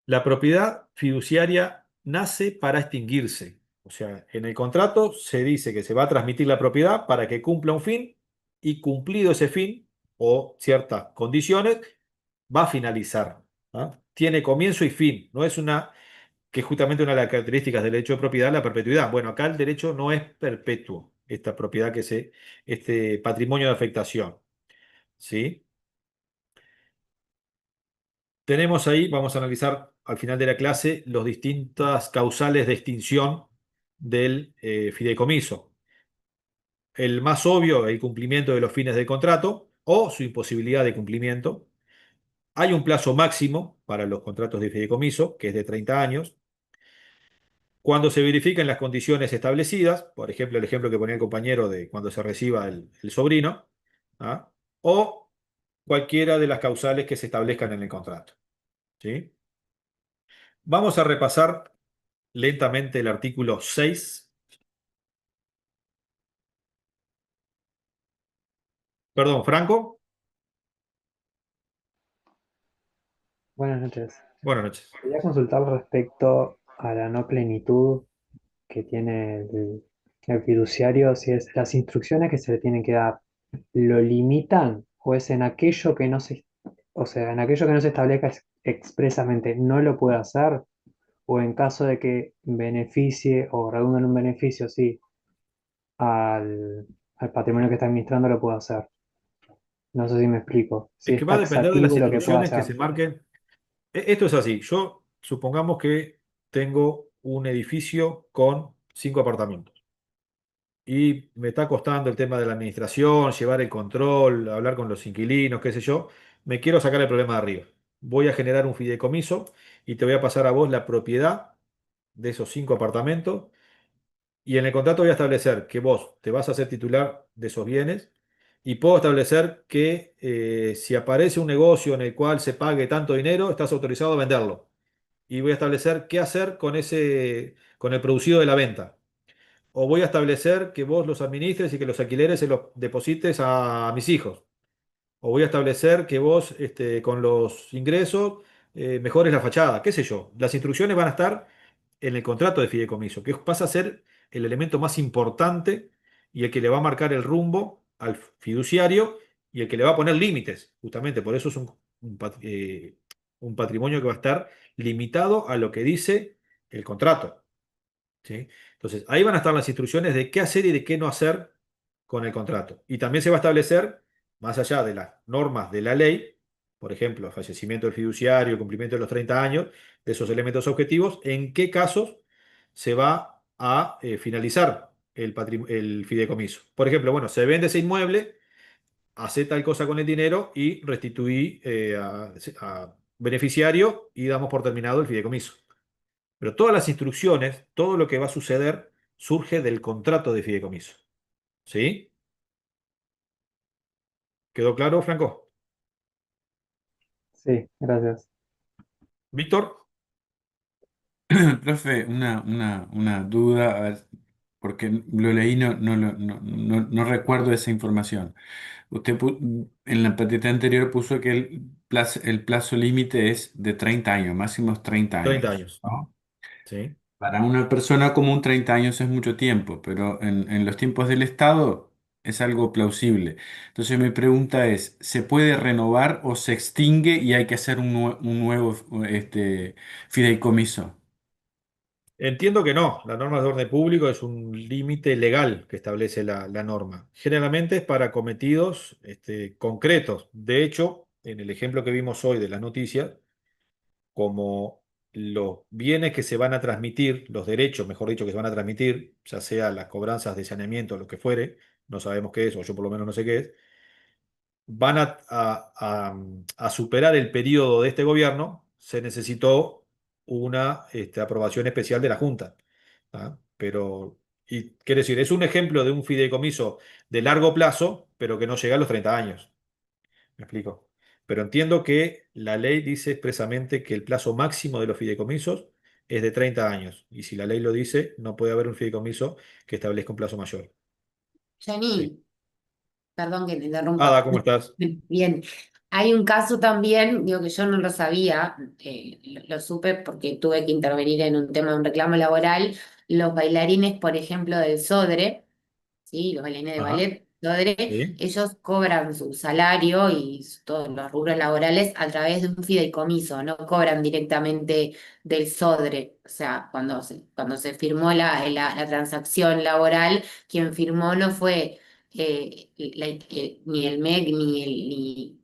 La propiedad fiduciaria nace para extinguirse. O sea, en el contrato se dice que se va a transmitir la propiedad para que cumpla un fin y cumplido ese fin o ciertas condiciones, va a finalizar. ¿Ah? Tiene comienzo y fin. No es una, que es justamente una de las características del derecho de propiedad, la perpetuidad. Bueno, acá el derecho no es perpetuo, esta propiedad este patrimonio de afectación. ¿Sí? Tenemos ahí, vamos a analizar al final de la clase, las distintas causales de extinción del fideicomiso. El más obvio, el cumplimiento de los fines del contrato o su imposibilidad de cumplimiento. Hay un plazo máximo para los contratos de fideicomiso, que es de 30 años. Cuando se verifiquen las condiciones establecidas, por ejemplo, el ejemplo que ponía el compañero de cuando se reciba el sobrino, ¿ah? O cualquiera de las causales que se establezcan en el contrato. ¿Sí? Vamos a repasar lentamente el artículo 6. Perdón, Franco. Buenas noches. Buenas noches. Quería consultar respecto a la no plenitud que tiene el fiduciario, si es las instrucciones que se le tienen que dar, ¿lo limitan o es en aquello que no se, o sea, en aquello que no se establezca expresamente, no lo puede hacer? O en caso de que beneficie o redunde en un beneficio, sí, al patrimonio que está administrando lo puede hacer. No sé si me explico. Si Es que es va a depender de las taxativo lo que puede instrucciones que hacer. se marquen. Esto es así. Yo supongamos que tengo un edificio con 5 apartamentos y me está costando el tema de la administración, llevar el control, hablar con los inquilinos, qué sé yo. Me quiero sacar el problema de arriba. Voy a generar un fideicomiso y te voy a pasar a vos la propiedad de esos 5 apartamentos. Y en el contrato voy a establecer que vos te vas a hacer titular de esos bienes y puedo establecer que si aparece un negocio en el cual se pague tanto dinero, estás autorizado a venderlo. Y voy a establecer qué hacer con el producido de la venta. O voy a establecer que vos los administres y que los alquileres se los deposites a mis hijos. O voy a establecer que vos con los ingresos mejores la fachada, qué sé yo. Las instrucciones van a estar en el contrato de fideicomiso, que pasa a ser el elemento más importante y el que le va a marcar el rumbo al fiduciario y el que le va a poner límites, justamente. Por eso es un patrimonio que va a estar limitado a lo que dice el contrato. ¿Sí? Entonces, ahí van a estar las instrucciones de qué hacer y de qué no hacer con el contrato. Y también se va a establecer, más allá de las normas de la ley, por ejemplo, fallecimiento del fiduciario, cumplimiento de los 30 años, de esos elementos objetivos, en qué casos se va a finalizar el fideicomiso. Por ejemplo, bueno, se vende ese inmueble, hace tal cosa con el dinero y restituí a beneficiario y damos por terminado el fideicomiso. Pero todas las instrucciones, todo lo que va a suceder, surge del contrato de fideicomiso. ¿Sí? ¿Quedó claro, Franco? Sí, gracias. Víctor, Profe, una duda, a ver, porque lo leí, no recuerdo esa información. Usted en la patente anterior puso que el plazo límite es de 30 años, máximos 30 30 años, años. ¿no? ¿Sí? Para una persona común 30 años es mucho tiempo, pero en los tiempos del Estado es algo plausible. Entonces mi pregunta es, ¿se puede renovar o se extingue y hay que hacer un nuevo fideicomiso? Entiendo que no. La norma de orden público es un límite legal que establece la norma. Generalmente es para cometidos concretos. De hecho, en el ejemplo que vimos hoy de las noticias, como los bienes que se van a transmitir, los derechos, mejor dicho, que se van a transmitir, ya sea las cobranzas de saneamiento o lo que fuere, no sabemos qué es, o yo por lo menos no sé qué es, van a superar el periodo de este gobierno, se necesitó una aprobación especial de la Junta. ¿Ah? Pero, quiere decir, es un ejemplo de un fideicomiso de largo plazo, pero que no llega a los 30 años. ¿Me explico? Pero entiendo que la ley dice expresamente que el plazo máximo de los fideicomisos es de 30 años. Y si la ley lo dice, no puede haber un fideicomiso que establezca un plazo mayor. Johnny, perdón que te interrumpa. Ada, ¿cómo estás? Bien, hay un caso también, digo que yo no lo sabía, lo supe porque tuve que intervenir en un tema de un reclamo laboral. Los bailarines, por ejemplo, del Sodre, ¿sí? Los bailarines de Ajá, ballet, Sodre, sí, ellos cobran su salario y todos los rubros laborales a través de un fideicomiso, no cobran directamente del Sodre. O sea, cuando se firmó la transacción laboral, quien firmó no fue ni el MEC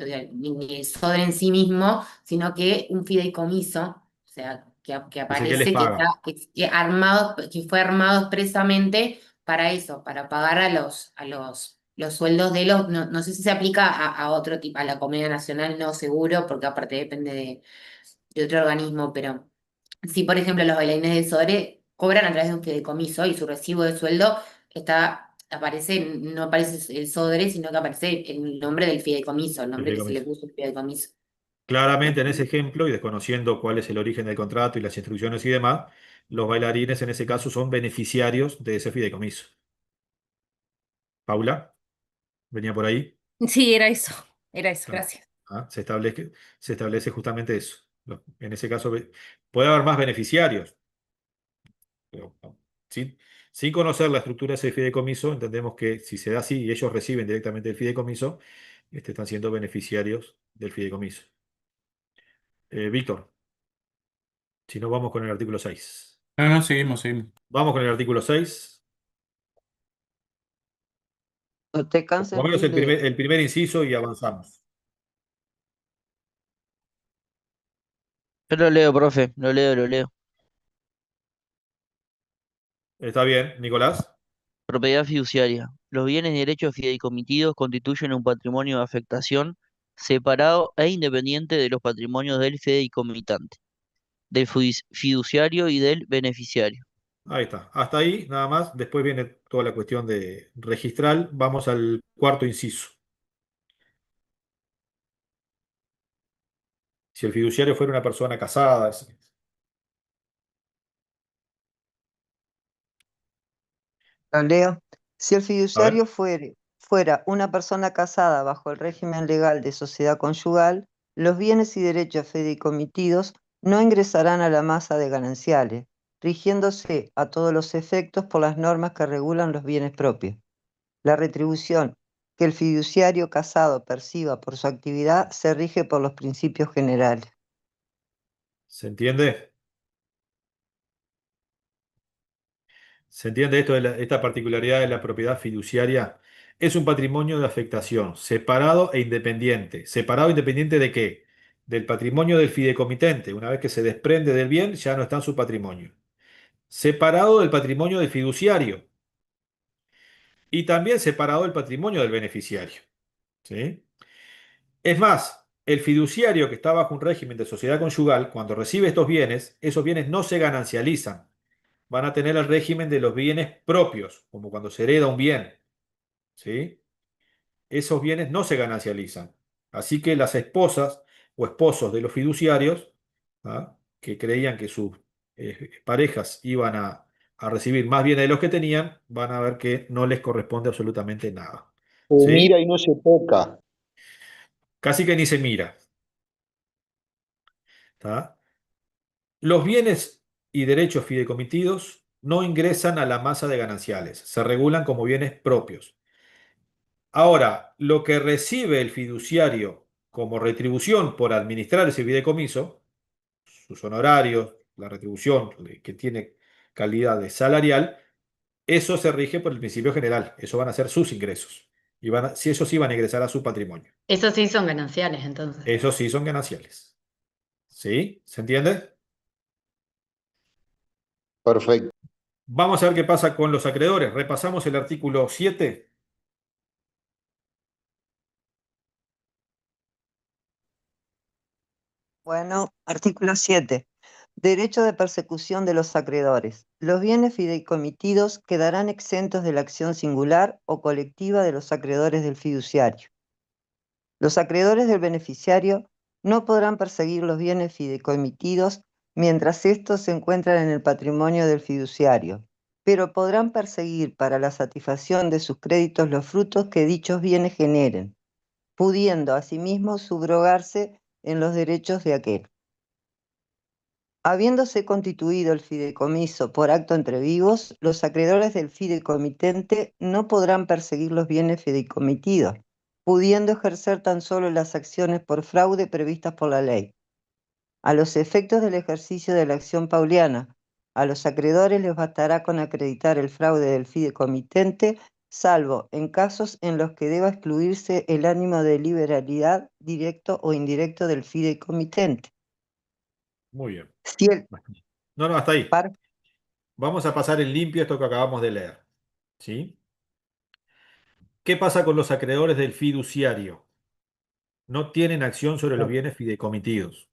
o sea, ni el Sodre en sí mismo, sino que un fideicomiso, o sea, que dice que les aparece que está paga. armado, que fue armado expresamente para eso, para pagar los sueldos de no sé si se aplica a otro tipo, a la Comedia Nacional, no seguro, porque aparte depende de otro organismo, pero sí, por ejemplo, los bailarines de Sodre cobran a través de un fideicomiso y su recibo de sueldo no aparece el Sodre, sino que aparece el nombre del fideicomiso, el El nombre que se le fideicomiso. puso al fideicomiso. Claramente en ese ejemplo y desconociendo cuál es el origen del contrato y las instrucciones y demás, los bailarines en ese caso son beneficiarios de ese fideicomiso. Paula, venía por ahí. Sí, era eso, Claro. gracias. Se establece justamente eso. En ese caso puede haber más beneficiarios, pero sin conocer la estructura de ese fideicomiso, entendemos que si se da así y ellos reciben directamente el fideicomiso, están siendo beneficiarios del fideicomiso. Víctor, si no vamos con el artículo 6. No, no, seguimos, seguimos. Vamos con el artículo 6. No te Por lo canses menos y lee. el primer inciso y avanzamos. Yo lo leo, profe, lo leo. ¿Está bien, Nicolás? Propiedad fiduciaria. Los bienes y derechos fideicomitidos constituyen un patrimonio de afectación separado e independiente de los patrimonios del fideicomitante, del fiduciario y del beneficiario. Ahí está. Hasta ahí, nada más. Después viene toda la cuestión de registral. Vamos al cuarto inciso. Si el fiduciario fuera una persona casada, Lo leo. Si el a ver, fiduciario fuera una persona casada bajo el régimen legal de sociedad conyugal, los bienes y derechos fideikomitidos no ingresarán a la masa de gananciales, rigiéndose a todos los efectos por las normas que regulan los bienes propios. La retribución que el fiduciario casado perciba por su actividad se rige por los principios generales. ¿se entiende? ¿Se entiende esto esta particularidad de la propiedad fiduciaria? Es un patrimonio de afectación, separado e independiente. ¿Separado e independiente de qué? Del patrimonio del fideicomitente. Una vez que se desprende del bien, ya no está en su patrimonio. Separado del patrimonio del fiduciario y también separado del patrimonio del beneficiario. ¿Sí? Es más, el fiduciario que está bajo un régimen de sociedad conyugal, cuando recibe estos bienes, esos bienes no se ganancializan. Van a tener el régimen de los bienes propios, como cuando se hereda un bien. ¿Sí? Esos bienes no se ganancializan. Así que las esposas o esposos de los fiduciarios, ¿ah?, que creían que sus parejas iban a recibir más bienes de los que tenían, van a ver que no les corresponde absolutamente nada. Se ¿Sí? mira y no se toca. Casi que ni se mira. ¿Tá? Los bienes y derechos fideicomitidos no ingresan a la masa de gananciales, se regulan como bienes propios. Ahora, lo que recibe el fiduciario como retribución por administrar ese fideicomiso, sus honorarios, la retribución que tiene calidad de salarial, eso se rige por el principio general, eso van a ser sus ingresos. Si esos sí van a ingresar a su patrimonio. Esos sí son gananciales, entonces. Esos sí son gananciales. ¿Sí? ¿Se entiende? Perfecto. Vamos a ver qué pasa con los acreedores. Repasamos el artículo 7. Bueno, artículo 7. Derecho de persecución de los acreedores. Los bienes fideicomitidos quedarán exentos de la acción singular o colectiva de los acreedores del fiduciario. Los acreedores del beneficiario no podrán perseguir los bienes fideicomitidos mientras estos se encuentran en el patrimonio del fiduciario, pero podrán perseguir para la satisfacción de sus créditos los frutos que dichos bienes generen, pudiendo asimismo subrogarse en los derechos de aquel. Habiéndose constituido el fideicomiso por acto entre vivos, los acreedores del fideicomitente no podrán perseguir los bienes fideicomitidos, pudiendo ejercer tan solo las acciones por fraude previstas por la ley. A los efectos del ejercicio de la acción pauliana, a los acreedores les bastará con acreditar el fraude del fideicomitente, salvo en casos en los que deba excluirse el ánimo de liberalidad directo o indirecto del fideicomitente. Muy bien. Si el No, hasta ahí. par Vamos a pasar en limpio esto que acabamos de leer. ¿Sí? ¿Qué pasa con los acreedores del fiduciario? No tienen acción sobre los bienes fideicomitidos.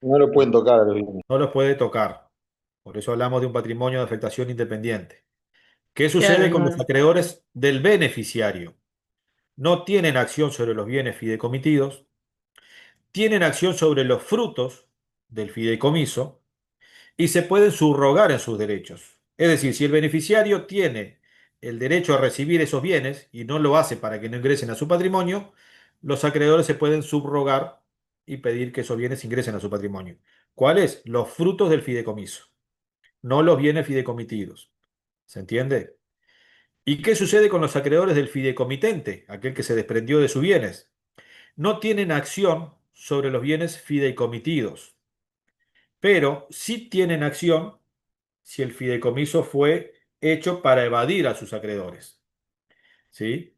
No lo pueden tocar a los bienes. No los puede tocar. Por eso hablamos de un patrimonio de afectación independiente. ¿Qué Claro, sucede con los no. acreedores del beneficiario? No tienen acción sobre los bienes fideicomitidos, tienen acción sobre los frutos del fideicomiso y se pueden subrogar en sus derechos. Es decir, si el beneficiario tiene el derecho a recibir esos bienes y no lo hace para que no ingresen a su patrimonio, los acreedores se pueden subrogar y pedir que esos bienes ingresen a su patrimonio. ¿Cuáles? Los frutos del fideicomiso, no los bienes fideicomitidos. ¿Se entiende? ¿Y qué sucede con los acreedores del fideicomitente, aquel que se desprendió de sus bienes? No tienen acción sobre los bienes fideicomitidos, pero sí tienen acción si el fideicomiso fue hecho para evadir a sus acreedores. ¿Sí?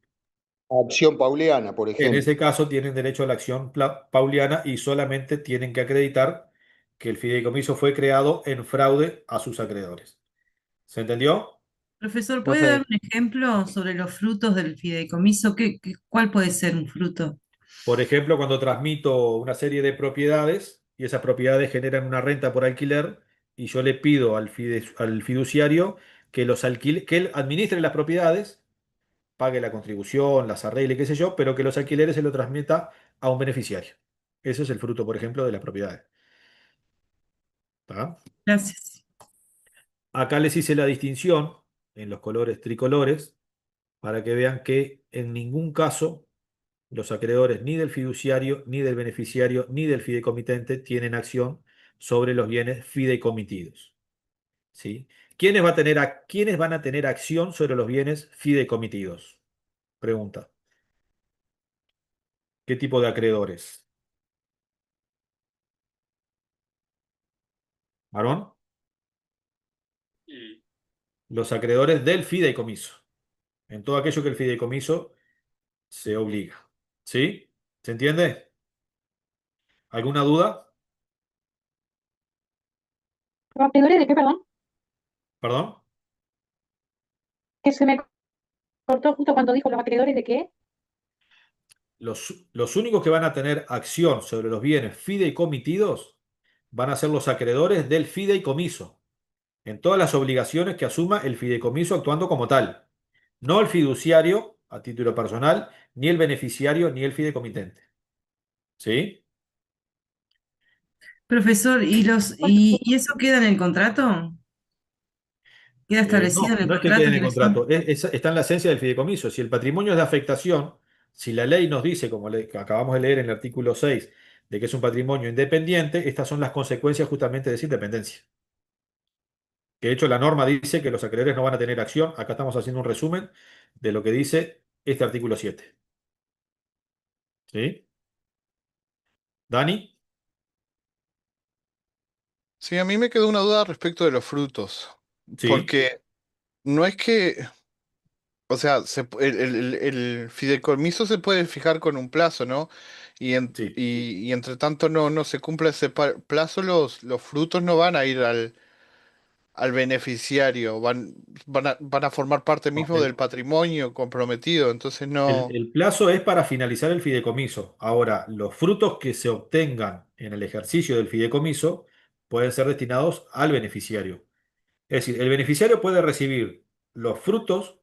Acción pauliana, por En ejemplo. ese caso tienen derecho a la acción pauliana y solamente tienen que acreditar que el fideicomiso fue creado en fraude a sus acreedores. ¿Se entendió? Profesor, ¿puede dar Profe, un ejemplo sobre los frutos del fideicomiso? ¿Cuál puede ser un fruto? Por ejemplo, cuando transmito una serie de propiedades y esas propiedades generan una renta por alquiler y yo le pido al fiduciario que, que él administre las propiedades, pague la contribución, las arregle, qué sé yo, pero que los alquileres se lo transmita a un beneficiario. Ese es el fruto, por ejemplo, de las propiedades. ¿Tá? Gracias. Acá les hice la distinción en los colores tricolores para que vean que en ningún caso los acreedores ni del fiduciario, ni del beneficiario, ni del fideicomitente tienen acción sobre los bienes fideicomitidos. ¿Sí? ¿Quiénes van a tener acción sobre los bienes fideicomitidos? Pregunta. ¿Qué tipo de acreedores? ¿Marón? Los acreedores del fideicomiso. En todo aquello que el fideicomiso se obliga. ¿Sí? ¿Se entiende? ¿Alguna duda? ¿Los acreedores de qué, perdón? ¿Perdón? Que se me cortó justo cuando dijo los acreedores de qué. Los únicos que van a tener acción sobre los bienes fideicomitidos van a ser los acreedores del fideicomiso, en todas las obligaciones que asuma el fideicomiso actuando como tal. No el fiduciario a título personal, ni el beneficiario, ni el fideicomitente. ¿Sí? Profesor, ¿y eso queda en el contrato? ¿Queda establecido No, en el no es que quede contrato en el quiénes son? contrato, está en la esencia del fideicomiso. Si el patrimonio es de afectación, si la ley nos dice, como acabamos de leer en el artículo 6, de que es un patrimonio independiente, estas son las consecuencias justamente de esa independencia. Que de hecho la norma dice que los acreedores no van a tener acción. Acá estamos haciendo un resumen de lo que dice este artículo 7. ¿Sí? ¿Dani? Sí, a mí me quedó una duda respecto de los frutos, Sí, porque no es que, o sea, el fideicomiso se puede fijar con un plazo, ¿no? sí. Y entre tanto no se cumple ese plazo, los frutos no van a ir al beneficiario, van a formar parte No, mismo del patrimonio comprometido, entonces no. el plazo es para finalizar el fideicomiso. Ahora, los frutos que se obtengan en el ejercicio del fideicomiso pueden ser destinados al beneficiario. Es decir, el beneficiario puede recibir los frutos,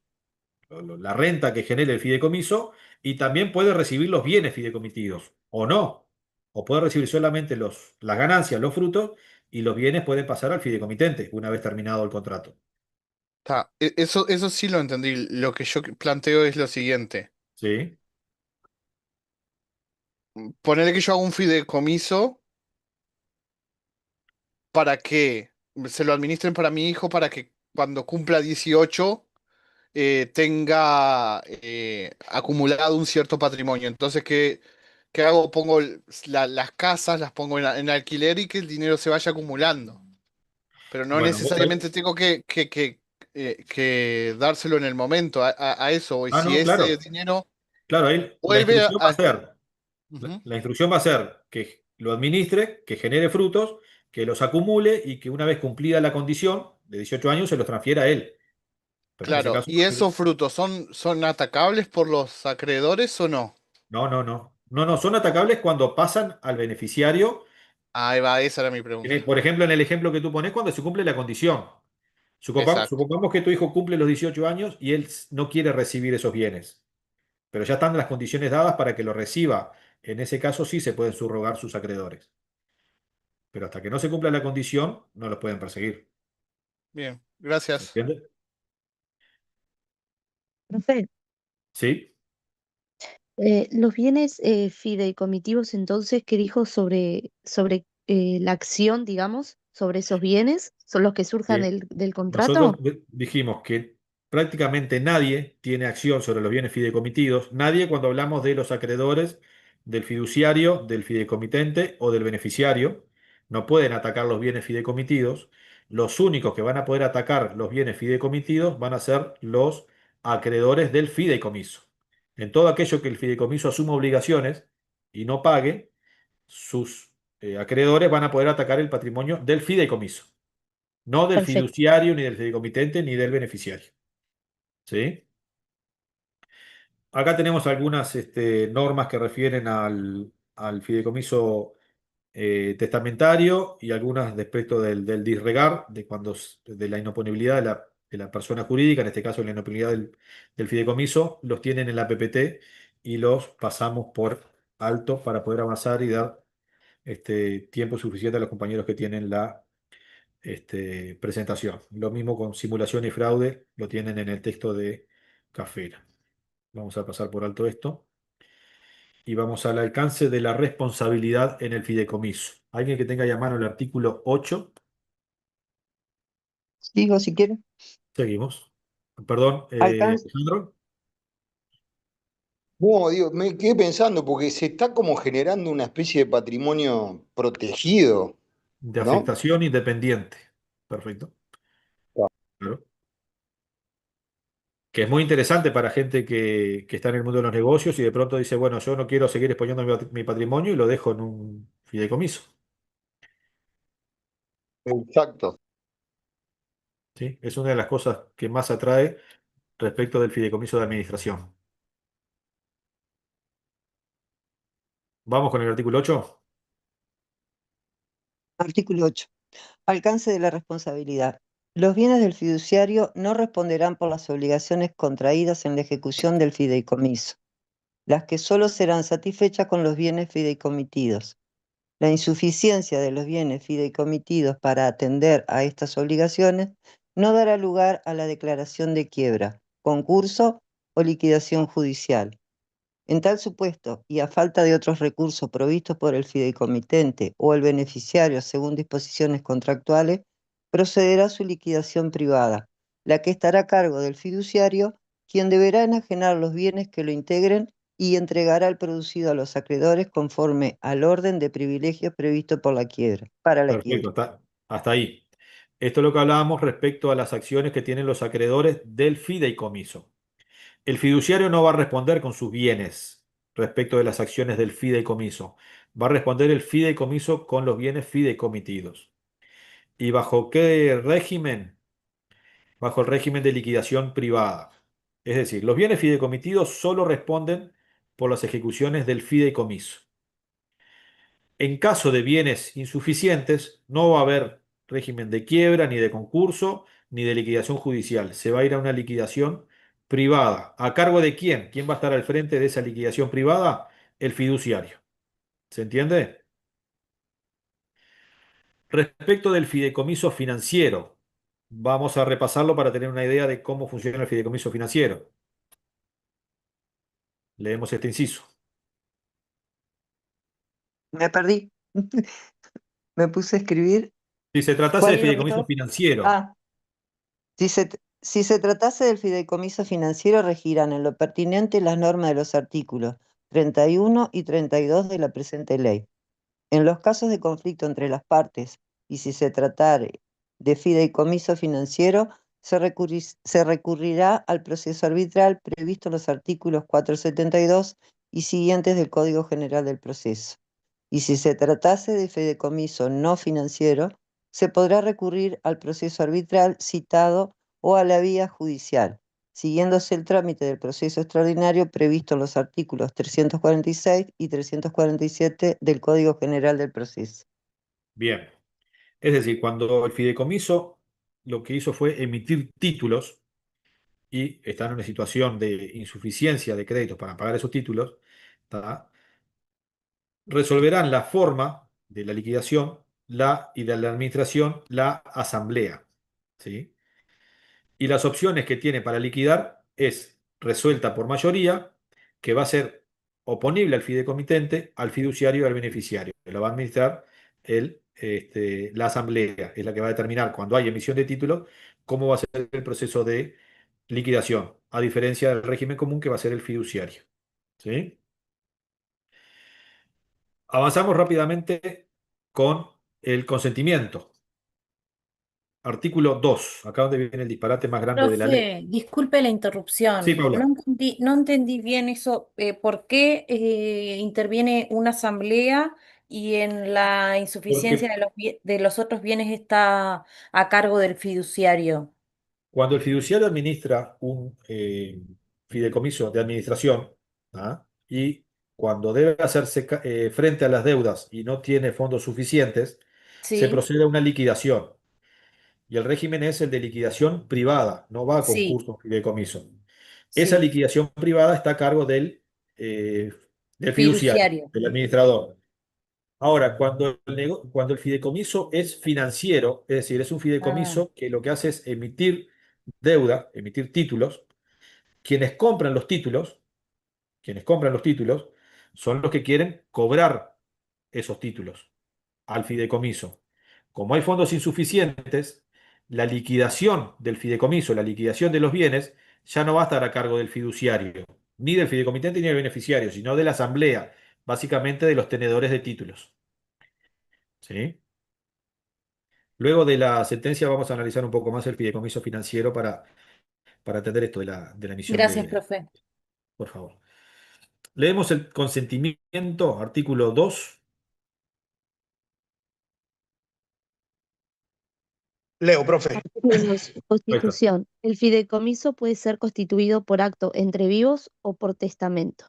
la renta que genere el fideicomiso, y también puede recibir los bienes fideicomitidos, o no. O puede recibir solamente las ganancias, los frutos, y los bienes pueden pasar al fideicomitente una vez terminado el contrato. Eso sí lo entendí. Lo que yo planteo es lo siguiente. ¿Sí? Ponerle que yo hago un fideicomiso para que se lo administren para mi hijo para que cuando cumpla 18 tenga acumulado un cierto patrimonio. Entonces, ¿qué hago? Pongo las casas, las pongo en alquiler y que el dinero se vaya acumulando. Pero no Bueno, vos sabés- necesariamente tengo que dárselo en el momento a eso. Y Ah, si no, ese claro. dinero Claro, ahí la vuelve instrucción va a ser, Ujú. la instrucción va a ser que lo administre, que genere frutos, que los acumule y que una vez cumplida la condición de 18 años se los transfiera a él. Pero en ese Claro, caso, ¿y esos frutos son atacables por los acreedores o no? no, no, no. No, no, son atacables cuando pasan al beneficiario. Ahí va, esa era mi pregunta. Por ejemplo, en el ejemplo que tú pones, cuando se cumple la condición. Exacto. Supongamos que tu hijo cumple los 18 años y él no quiere recibir esos bienes, pero ya están las condiciones dadas para que lo reciba. En ese caso sí se pueden subrogar sus acreedores, pero hasta que no se cumpla la condición no los pueden perseguir. Bien, ¿Se gracias. entiende? Profe, Sí. los bienes fideicomitivos entonces que dijo sobre la acción, digamos, sobre esos bienes, son los que surjan Eh, del Nosotros contrato. dijimos que prácticamente nadie tiene acción sobre los bienes fideicomitidos, nadie cuando hablamos de los acreedores, del fiduciario, del fideicomitente o del beneficiario, no pueden atacar los bienes fideikomitidos. Los únicos que van a poder atacar los bienes fideikomitidos van a ser los acreedores del fideicomiso. En todo aquello que el fideicomiso asuma obligaciones y no pague, sus acreedores van a poder atacar el patrimonio del fideicomiso. No del Perfecto. fiduciario, ni del fideicomitente, ni del beneficiario. ¿Sí? Acá tenemos algunas normas que refieren al fideicomiso testamentario y algunas respecto del disregard, de de la inoponibilidad de la persona jurídica, en este caso la inoponibilidad del fideicomiso, los tienen en la PPT y los pasamos por alto para poder avanzar y dar tiempo suficiente a los compañeros que tienen la presentación. Lo mismo con simulación y fraude, lo tienen en el texto de Cafera. Vamos a pasar por alto esto y vamos al alcance de la responsabilidad en el fideicomiso. Alguien que tenga ya a mano el artículo 8. Digo, si quiere. Seguimos. Perdón, Alcance. Alejandro, No, digo, me quedé pensando porque se está como generando una especie de patrimonio protegido, de ¿no? afectación independiente. Perfecto. Claro. Que es muy interesante para gente que está en el mundo de los negocios y de pronto dice, bueno, yo no quiero seguir exponiendo mi patrimonio y lo dejo en un fideicomiso. Exacto. ¿Sí? Es una de las cosas que más atrae respecto del fideicomiso de administración. Vamos con el artículo 8. Artículo 8. Alcance de la responsabilidad. Los bienes del fiduciario no responderán por las obligaciones contraídas en la ejecución del fideicomiso, las que solo serán satisfechas con los bienes fideikomitidos. La insuficiencia de los bienes fideikomitidos para atender a estas obligaciones no dará lugar a la declaración de quiebra, concurso o liquidación judicial. En tal supuesto, y a falta de otros recursos provistos por el fideicomitente o el beneficiario según disposiciones contractuales, procederá a su liquidación privada, la que estará a cargo del fiduciario, quien deberá enajenar los bienes que lo integren y entregará el producido a los acreedores conforme al orden de privilegios previsto por la quiebra, para la Perfecto, quiebra. hasta ahí. Esto es lo que hablábamos respecto a las acciones que tienen los acreedores del fideicomiso. El fiduciario no va a responder con sus bienes respecto de las acciones del fideicomiso. Va a responder el fideicomiso con los bienes fideicomitidos. ¿Y bajo qué régimen? Bajo el régimen de liquidación privada. Es decir, los bienes fideicomitidos solo responden por las ejecuciones del fideicomiso. En caso de bienes insuficientes, no va a haber régimen de quiebra, ni de concurso, ni de liquidación judicial. Se va a ir a una liquidación privada. ¿A cargo de quién? ¿Quién va a estar al frente de esa liquidación privada? El fiduciario. ¿Se entiende? Respecto del fideicomiso financiero, Vamos a repasarlo para tener una idea de cómo funciona el fideicomiso financiero. Leemos este inciso. Me perdí. Me puse a escribir. Si se tratase ¿Cuál de era, fideicomiso profesor? financiero, Ah, si se tratase del fideicomiso financiero, regirán en lo pertinente las normas de los artículos 31 y 32 de la presente ley. En los casos de conflicto entre las partes y si se tratare de fideicomiso financiero, se recurrirá al proceso arbitral previsto en los artículos 472 y siguientes del Código General del Proceso. Y si se tratase de fideicomiso no financiero, se podrá recurrir al proceso arbitral citado o a la vía judicial, siguiéndose el trámite del proceso extraordinario previsto en los artículos 346 y 347 del Código General del Proceso. bien. Es decir, cuando el fideicomiso lo que hizo fue emitir títulos y está en una situación de insuficiencia de créditos para pagar esos títulos, ¿tá? Resolverán la forma de la liquidación y de la administración la asamblea, ¿sí? Y las opciones que tiene para liquidar es resuelta por mayoría, que va a ser oponible al fideicomitente, al fiduciario y al beneficiario. Lo va a administrar la asamblea, es la que va a determinar cuando hay emisión de títulos cómo va a ser el proceso de liquidación, a diferencia del régimen común que va a ser el fiduciario. ¿Sí? Avanzamos rápidamente con el consentimiento. Artículo 2, acá donde viene el disparate más grande de la ley. Profe, disculpe la Sí, interrupción. Paula. No entendí bien eso. ¿Por qué interviene una asamblea y en la insuficiencia Porque de los otros bienes está a cargo del fiduciario? cuando el fiduciario administra un fideicomiso de administración, ¿ah? Y cuando debe hacerse frente a las deudas y no tiene fondos suficientes, se Sí, procede a una liquidación. Y el régimen es el de liquidación privada, no va a sí, concurso fideicomiso. Esa sí. liquidación privada está a cargo eh, del fiduciario, Fiduciario. del administrador. Ahora, cuando el fideicomiso es financiero, es decir, es un Ah, fideicomiso que lo que hace es emitir deuda, emitir títulos, quienes compran los títulos, quienes compran los títulos, son los que quieren cobrar esos títulos al fideicomiso. Como hay fondos insuficientes, la liquidación del fideicomiso, la liquidación de los bienes, ya no va a estar a cargo del fiduciario, ni del fideicomitente ni del beneficiario, sino de la asamblea, básicamente de los tenedores de títulos. ¿Sí? Luego de la sentencia vamos a analizar un poco más el fideicomiso financiero para entender esto de la emisión gracias, de, profe. por favor. Leemos el consentimiento, artículo 2. Leo, profe. Artículo 2. Ahí está. Constitución. El fideicomiso puede ser constituido por acto entre vivos o por testamento.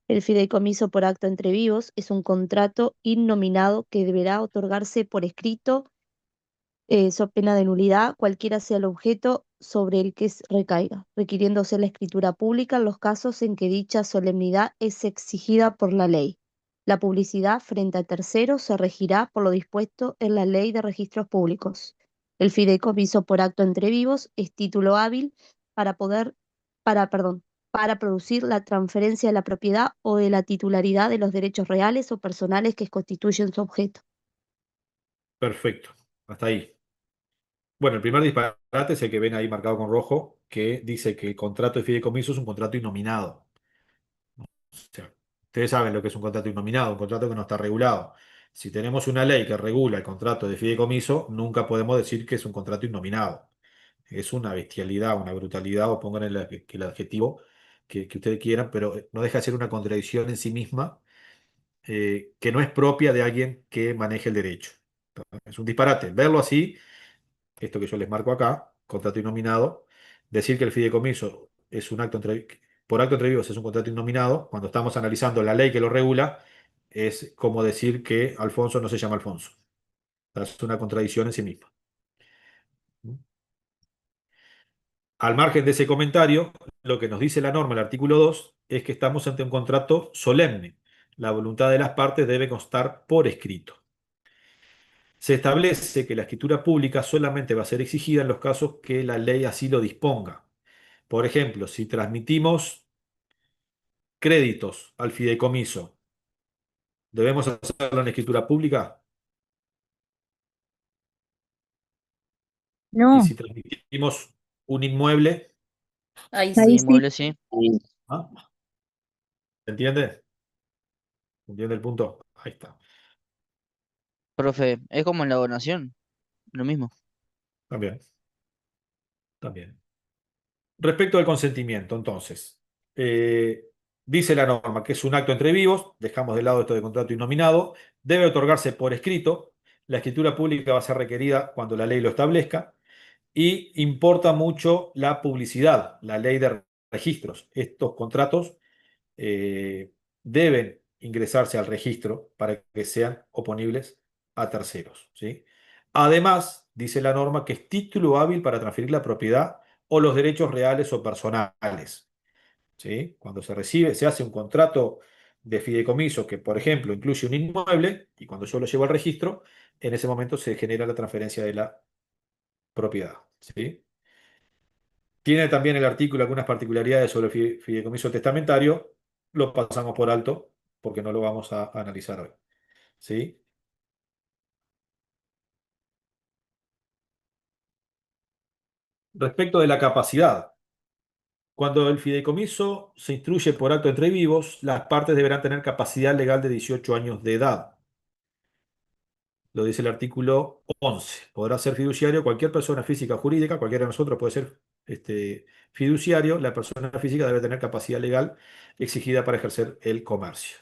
El fideicomiso por acto entre vivos es un contrato innominado que deberá otorgarse por escrito, so pena de nulidad, cualquiera sea el objeto sobre el que recaiga, requiriéndose la escritura pública en los casos en que dicha solemnidad es exigida por la ley. La publicidad frente a terceros se regirá por lo dispuesto en la Ley de Registros Públicos. El fideicomiso por acto entre vivos es título hábil para poder, perdón, para producir la transferencia de la propiedad o de la titularidad de los derechos reales o personales que constituyen su objeto. Perfecto. Hasta ahí. Bueno, el primer disparate es el que ven ahí marcado con rojo, que dice que el contrato de fideicomiso es un contrato innominado. O sea, ustedes saben lo que es un contrato innominado, un contrato que no está regulado. Si tenemos una ley que regula el contrato de fideicomiso, nunca podemos decir que es un contrato innominado. Es una bestialidad, una brutalidad, o pongan el adjetivo que ustedes quieran, pero no deja de ser una contradicción en sí misma, que no es propia de alguien que maneje el derecho. Es un disparate. Verlo así, esto que yo les marco acá, contrato innominado, decir que el fideicomiso es un por acto entre vivos es un contrato innominado, cuando estamos analizando la ley que lo regula, es como decir que Alfonso no se llama Alfonso. Es una contradicción en sí misma. Al margen de ese comentario, lo que nos dice la norma, el artículo 2, es que estamos ante un contrato solemne. La voluntad de las partes debe constar por escrito. Se establece que la escritura pública solamente va a ser exigida en los casos que la ley así lo disponga. Por ejemplo, si transmitimos créditos al fideicomiso, ¿debemos hacerlo en escritura pública? Y No, si transmitimos un inmueble, Ahí ahí Un sí. sí. inmueble sí. ¿ah? ¿Se entiende? ¿Se entiende el punto? Ahí está. Profe, es como en la donación, lo mismo. También, también. Respecto al consentimiento, entonces, eh, dice la norma que es un acto entre vivos, dejamos de lado esto de contrato innominado, debe otorgarse por escrito, la escritura pública va a ser requerida cuando la ley lo establezca, y importa mucho la publicidad, la ley de registros. Estos contratos deben ingresarse al registro para que sean oponibles a terceros, ¿sí? Además, dice la norma que es título hábil para transferir la propiedad o los derechos reales o personales, ¿sí? Cuando se recibe, se hace un contrato de fideicomiso que, por ejemplo, incluye un inmueble y cuando yo lo llevo al registro, en ese momento se genera la transferencia de la propiedad, ¿sí? Tiene también el artículo algunas particularidades sobre el fideicomiso testamentario. Lo pasamos por alto porque no lo vamos a analizar hoy. ¿Sí? Respecto de la capacidad. Cuando el fideicomiso se instruye por acto entre vivos, las partes deberán tener capacidad legal de 18 años de edad. Lo dice el artículo 11. Podrá ser fiduciario cualquier persona física o jurídica, cualquiera de nosotros puede ser fiduciario. La persona física debe tener capacidad legal exigida para ejercer el comercio.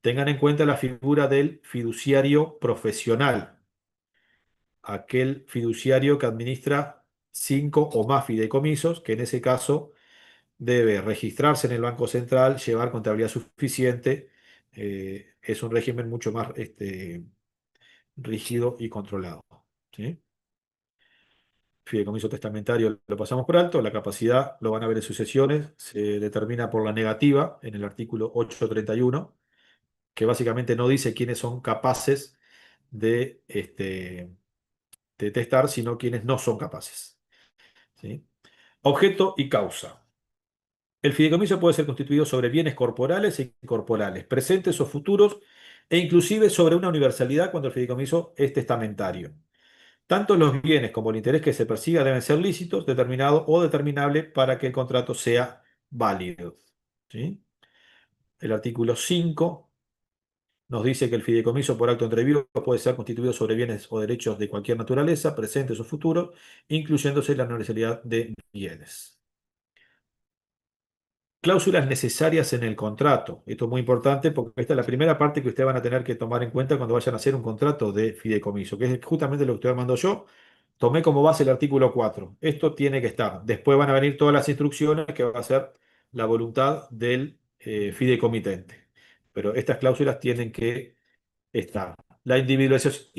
Tengan en cuenta la figura del fiduciario profesional, aquel fiduciario que administra 5 o más fideicomisos, que en ese caso debe registrarse en el Banco Central, llevar contabilidad suficiente. Es un régimen mucho más rígido y controlado. ¿Sí? Fideicomiso testamentario lo pasamos por alto, la capacidad lo van a ver en sucesiones, se determina por la negativa en el artículo 831, que básicamente no dice quiénes son capaces de testar, sino quienes no son capaces. ¿Sí? Objeto y causa. El fideicomiso puede ser constituido sobre bienes corporales e incorporales, presentes o futuros, e inclusive sobre una universalidad cuando el fideicomiso es testamentario. Tanto los bienes como el interés que se persiga deben ser lícitos, determinados o determinables para que el contrato sea válido. ¿Sí? El artículo 5 nos dice que el fideicomiso por acto entre vivos puede ser constituido sobre bienes o derechos de cualquier naturaleza, presentes o futuros, incluyéndose la universalidad de bienes. Cláusulas necesarias en el contrato. Esto es muy importante porque esta es la primera parte que ustedes van a tener que tomar en cuenta cuando vayan a hacer un contrato de fideicomiso, que es justamente lo que estoy armando yo. Tomé como base el artículo 4. Esto tiene que estar. Después van a venir todas las instrucciones que va a ser la voluntad del fideicomitente. Pero estas cláusulas tienen que estar. La individualización,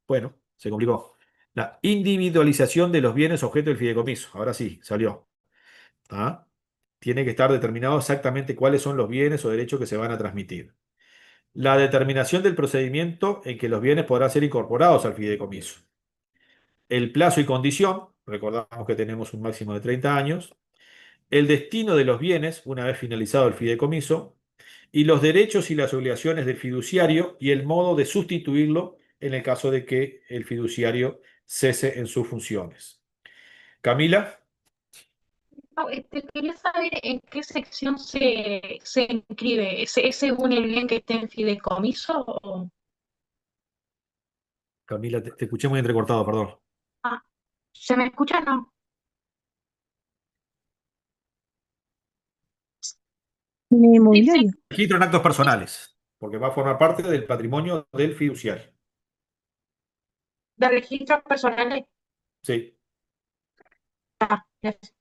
bueno, se complicó. La individualización de los bienes objeto del fideicomiso. Ahora sí, salió. ¿Ah? Tiene que estar determinado exactamente cuáles son los bienes o derechos que se van a transmitir. La determinación del procedimiento en que los bienes podrán ser incorporados al fideicomiso. El plazo y condición, recordamos que tenemos un máximo de 30 años. El destino de los bienes una vez finalizado el fideicomiso. Y los derechos y las obligaciones del fiduciario y el modo de sustituirlo en el caso de que el fiduciario cese en sus funciones. Camila. No, quería saber en qué sección se inscribe. ¿Es según el bien que esté en fideicomiso? Camila, te escuché muy entrecortado, perdón. Ah, ¿se me escucha? No. En el Sí, sí, inmobiliario. Registro en actos personales, porque va a formar parte del patrimonio del fiduciario. de registros personales. Sí. Yes.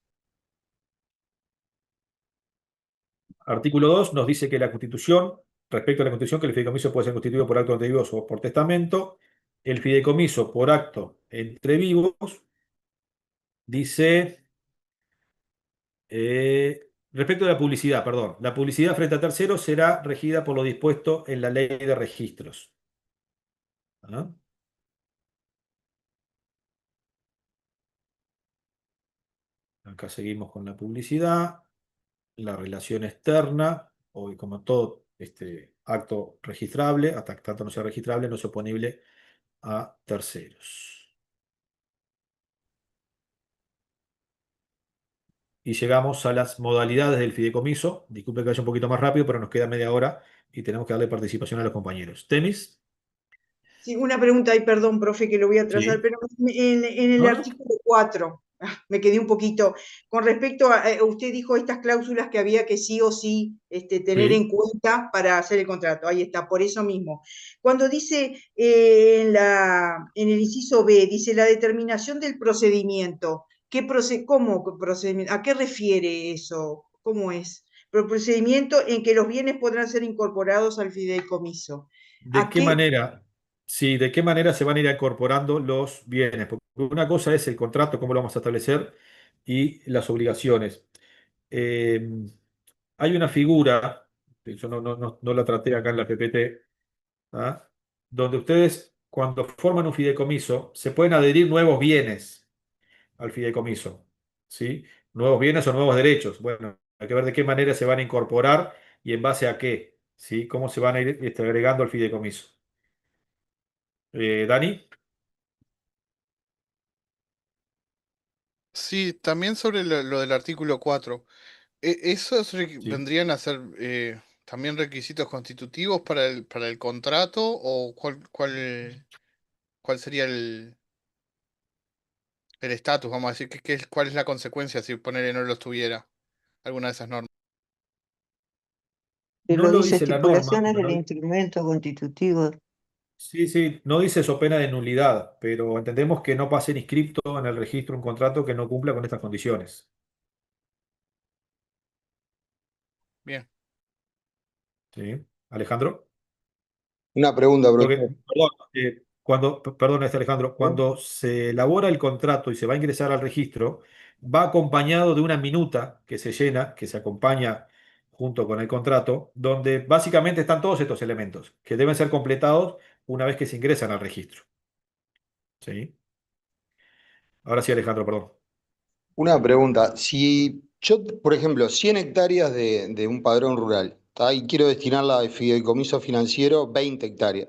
Artículo 2 nos dice que la Constitución, respecto a la Constitución, que el fideicomiso puede ser constituido por acto entre vivos o por testamento. El fideicomiso por acto entre vivos dice, respecto de la publicidad, perdón, la publicidad frente a terceros será regida por lo dispuesto en la ley de registros. ¿Ah? Acá seguimos con la publicidad, la relación externa, o como todo acto registrable, hasta que tanto no sea registrable, no es oponible a terceros. Y llegamos a las modalidades del fideicomiso. Disculpe que vaya un poquito más rápido, pero nos queda media hora y tenemos que darle participación a los compañeros. ¿Temis? Sí, una pregunta, y perdón, profe, que lo voy a atrasar, Sí. pero en el ¿No? artículo 4 me quedé un poquito, con respecto a, usted dijo estas cláusulas que había que sí o sí tener en Sí. cuenta para hacer el contrato, ahí está, por eso mismo. Cuando dice en el inciso B, dice la determinación del procedimiento, ¿cómo procedimiento? ¿A qué refiere eso? ¿Cómo es? Procedimiento en que los bienes podrán ser incorporados al fideicomiso. ¿De ¿A qué qué? manera? Sí, ¿de qué manera se van a ir incorporando los bienes? Porque una cosa es el contrato, cómo lo vamos a establecer, y las obligaciones. Eh, Hay una figura, que yo no la traté acá en la PPT, ¿ah? Donde ustedes, cuando forman un fideicomiso, se pueden adherir nuevos bienes al fideicomiso, ¿sí? Nuevos bienes o nuevos derechos. Bueno, hay que ver de qué manera se van a incorporar y en base a qué, ¿sí? Cómo se van a ir agregando al fideicomiso. Dani, Sí, también sobre lo del artículo 4. ¿Esos sí. vendrían a ser también requisitos constitutivos para el contrato o cuál sería el estatus? Vamos a decir, ¿cuál es la consecuencia si ponerle no los tuviera alguna de esas normas? Que No lo lo dice dice la norma, estipulaciones pero del no, instrumento constitutivo. sí, sí, no dice eso pena de nulidad, pero entendemos que no pase inscripto en el registro un contrato que no cumpla con estas condiciones. Bien. ¿Sí? Alejandro. Una pregunta, Porque, profesor. perdón, perdón, Alejandro, cuando se elabora el contrato y se va a ingresar al registro, va acompañado de una minuta que se llena, que se acompaña junto con el contrato, donde básicamente están todos estos elementos que deben ser completados una vez que se ingresan al registro. ¿Sí? Ahora sí, Alejandro, perdón. Una pregunta. Si yo, por ejemplo, 100 hectáreas de un padrón rural, ¿tá? Y quiero destinarla de fideicomiso financiero 20 hectáreas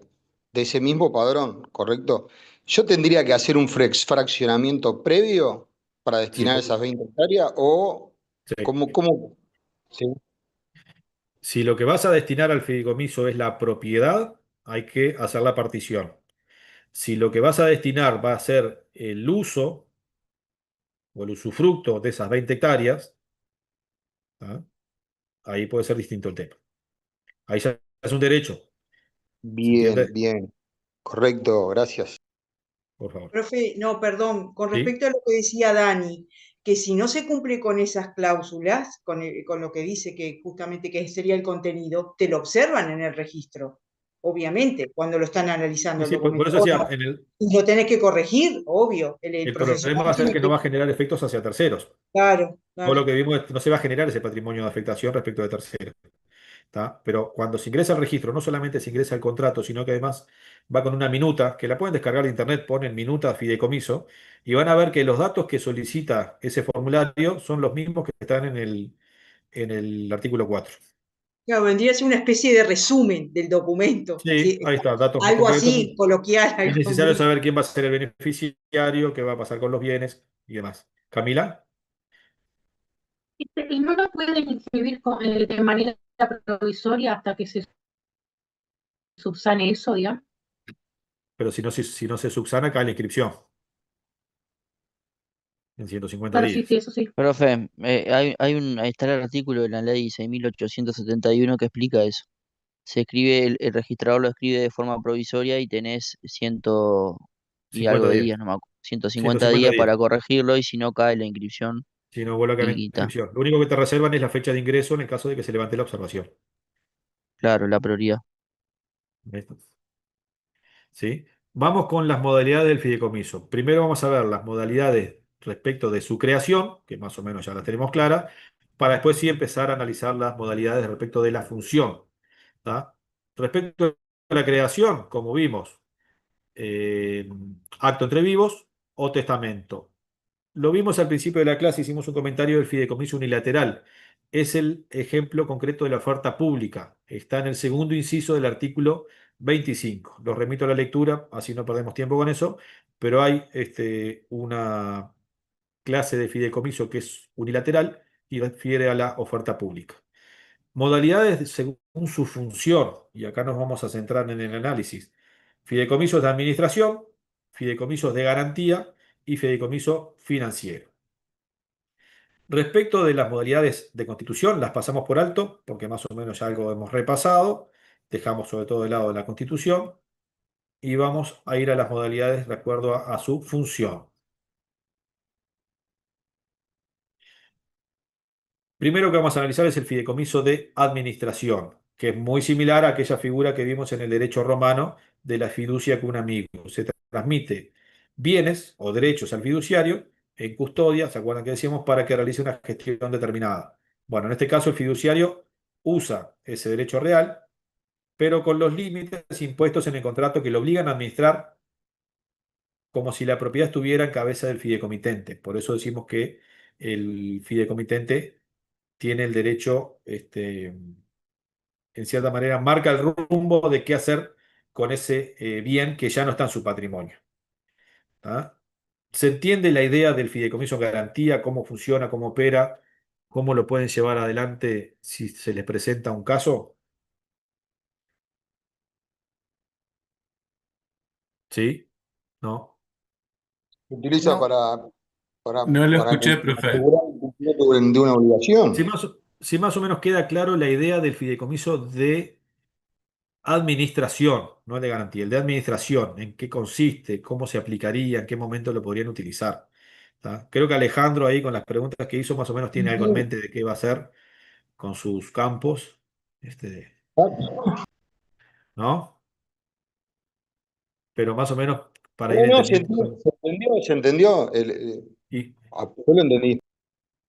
de ese mismo padrón, ¿correcto? ¿Yo tendría que hacer un fraccionamiento previo para Sí, destinar esas 20 hectáreas o sí. cómo? Sí. Si lo que vas a destinar al fideicomiso es la propiedad, hay que hacer la partición. Si lo que vas a destinar va a ser el uso o el usufructo de esas 20 hectáreas, ¿ah? Ahí puede ser distinto el tema. Ahí ya es un derecho. ¿Se Bien, entiende? bien. Correcto, gracias. Por favor. Profe, no, perdón, con ¿Sí? respecto a lo que decía Dani, que si no se cumple con esas cláusulas, con lo que dice que justamente que sería el contenido, te lo observan en el registro, obviamente, cuando lo están analizando Sí, el sí, por documento. eso O decía, no, y lo tenés que corregir, obvio, el el problema va profesional a ser tiene que no que, va a generar efectos hacia terceros. claro, Todo claro. lo que vimos es que no se va a generar ese patrimonio de afectación respecto de terceros. ¿Tá? Pero cuando se ingresa al registro, no solamente se ingresa el contrato, sino que además va con una minuta, que la pueden descargar de internet, ponen minuta fideicomiso, y van a ver que los datos que solicita ese formulario son los mismos que están en el artículo 4. Claro, vendría a ser una especie de resumen del documento, Sí, ahí está, datos más algo concretos. así, coloquial, Es algo necesario muy... saber quién va a ser el beneficiario, qué va a pasar con los bienes y demás. Camila, Y no lo pueden inscribir de manera provisoria hasta que se subsane eso, digamos. pero si no se subsana, cae la inscripción en 150 Claro, sí, sí, días. eso sí. Profe, ahí está el artículo de la ley 6.871 que explica eso. Se escribe, el registrador lo escribe de forma provisoria y tenés ciento y algo 50 de días. días, no me acuerdo, 150 150 días días. para corregirlo y si no cae la inscripción, Si no vuelve a caer la finita. inscripción. Lo único que te reservan es la fecha de ingreso en el caso de que se levante la observación. Claro, la prioridad. ¿Listo? ¿Sí? Vamos con las modalidades del fideicomiso. Primero vamos a ver las modalidades respecto de su creación, que más o menos ya las tenemos claras, para después sí empezar a analizar las modalidades respecto de la función. ¿Tá? Respecto a la creación, como vimos, acto entre vivos o testamento. Lo vimos al principio de la clase, hicimos un comentario del fideicomiso unilateral. Es el ejemplo concreto de la oferta pública. Está en el segundo inciso del artículo 25. Los remito a la lectura, así no perdemos tiempo con eso, pero hay una clase de fideicomiso que es unilateral y refiere a la oferta pública. Modalidades según su función, y acá nos vamos a centrar en el análisis. Fideicomisos de administración, fideicomisos de garantía y fideicomiso financiero. Respecto de las modalidades de constitución, las pasamos por alto, porque más o menos ya algo hemos repasado. Dejamos sobre todo de lado la constitución y vamos a ir a las modalidades de acuerdo a su función. Primero que vamos a analizar es el fideicomiso de administración, que es muy similar a aquella figura que vimos en el derecho romano de la fiducia con un amigo. Se transmite bienes o derechos al fiduciario en custodia, ¿se acuerdan que decíamos? Para que realice una gestión determinada. Bueno, en este caso el fiduciario usa ese derecho real, pero con los límites impuestos en el contrato que lo obligan a administrar como si la propiedad estuviera en cabeza del fideicomitente. Por eso decimos que el fideicomitente tiene el derecho, en cierta manera, marca el rumbo de qué hacer con ese bien que ya no está en su patrimonio. ¿Tá? ¿Se entiende la idea del fideicomiso en garantía, cómo funciona, cómo opera, cómo lo pueden llevar adelante si se les presenta un caso? ¿Sí? ¿No? Se utiliza No. No lo para escuché, profe. asegurar el cumplimiento de una obligación. Si más o menos queda claro la idea del fideicomiso de administración, no el de garantía, el de administración, en qué consiste, cómo se aplicaría, en qué momento lo podrían utilizar. ¿Tá? Creo que Alejandro ahí con las preguntas que hizo más o menos tiene algo en mente de qué va a hacer con sus campos, ¿no? Pero más o menos para ir No, no, entendiendo. se entendió. ¿Y Yo lo entendí.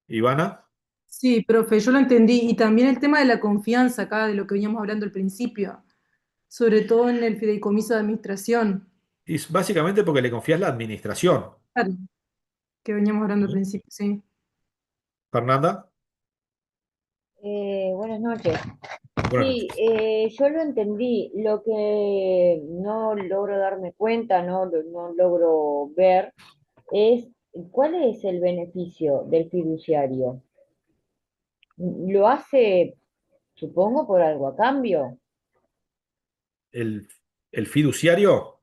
Ivana? Sí, profe, yo lo entendí. Y también el tema de la confianza acá, de lo que veníamos hablando al principio, sobre todo en el fideicomiso de administración, Y básicamente porque le confías la administración. claro, que veníamos hablando al ¿Sí? principio, sí. ¿Fernanda? Buenas noches. Buenas Sí, noches. yo lo entendí. Lo que no logro darme cuenta, no logro ver, es cuál es el beneficio del fiduciario. ¿Lo hace, supongo, por algo a cambio? El, el fiduciario,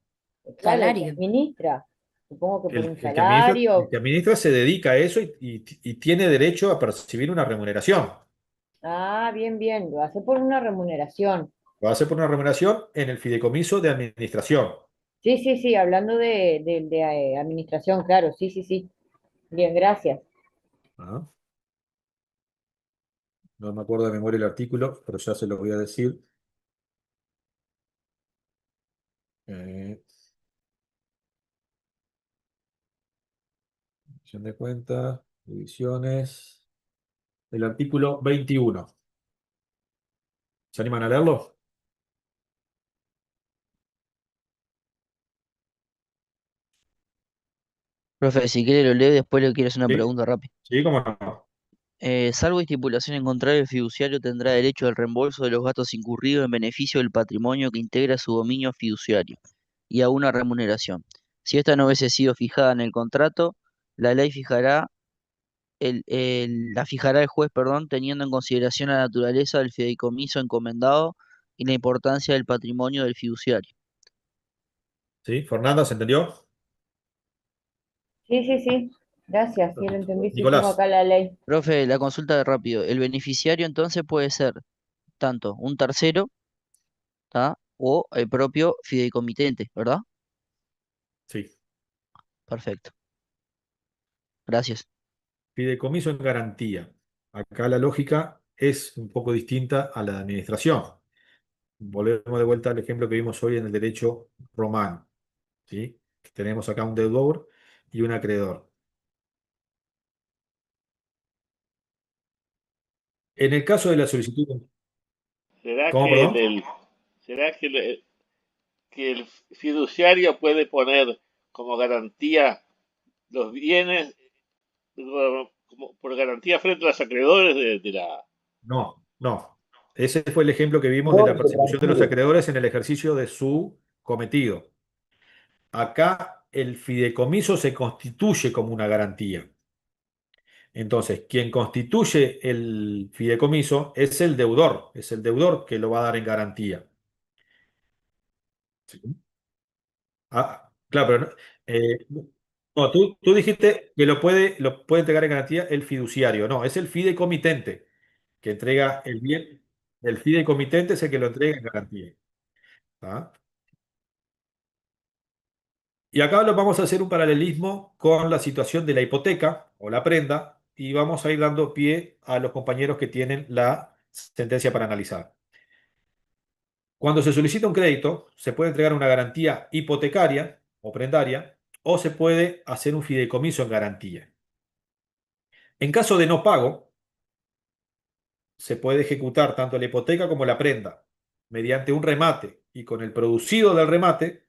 Claro, el que administra, supongo que por un el salario. que administra se dedica a eso y tiene derecho a percibir una remuneración. Ah, bien, bien, lo hace por una remuneración. Lo hace por una remuneración en el fideicomiso de administración. Sí, sí, sí, hablando de administración, claro, sí, sí, sí. Bien, gracias. ¿Ah? No me acuerdo de memoria el artículo, pero ya se lo voy a decir. Eh, División de cuentas, divisiones. El artículo 21. ¿Se animan a leerlo? Profe, si quiere lo leo y después le quiero hacer una Sí, pregunta rápida. sí, cómo no. Salvo estipulación en contrario, el fiduciario tendrá derecho al reembolso de los gastos incurridos en beneficio del patrimonio que integra su dominio fiduciario y a una remuneración. Si esta no hubiese sido fijada en el contrato, la ley fijará la fijará el juez, perdón, teniendo en consideración la naturaleza del fideicomiso encomendado y la importancia del patrimonio del fiduciario. ¿Sí? ¿Fernanda, se entendió? Sí, sí, sí. Gracias, sí, lo entendí, sí tengo Nicolás. acá la ley. Profe, la consulta de rápido. El beneficiario entonces puede ser tanto un tercero, ¿tá? O el propio fideicomitente, ¿verdad? Sí. Perfecto. Gracias. Fideicomiso en garantía. Acá la lógica es un poco distinta a la de administración. Volvemos de vuelta al ejemplo que vimos hoy en el derecho romano. ¿Sí? Tenemos acá un deudor y un acreedor. En el caso de la solicitud. ¿Será ¿Cómo, que perdón? será que que el fiduciario puede poner como garantía los bienes, como por garantía frente a los acreedores de la... No, no. Ese fue el ejemplo que vimos de la Jorge, persecución de los tranquilo. acreedores en el ejercicio de su cometido. Acá el fideicomiso se constituye como una garantía. Entonces, quien constituye el fideicomiso es el deudor que lo va a dar en garantía. Sí. Ah, claro, pero no, no, tú dijiste que lo puede entregar en garantía el fiduciario. No, es el fideicomitente que entrega el bien. El fideicomitente es el que lo entrega en garantía. ¿Ah? Y acá lo vamos a hacer un paralelismo con la situación de la hipoteca o la prenda y vamos a ir dando pie a los compañeros que tienen la sentencia para analizar. Cuando se solicita un crédito, se puede entregar una garantía hipotecaria o prendaria o se puede hacer un fideicomiso en garantía. En caso de no pago, se puede ejecutar tanto la hipoteca como la prenda mediante un remate y con el producido del remate,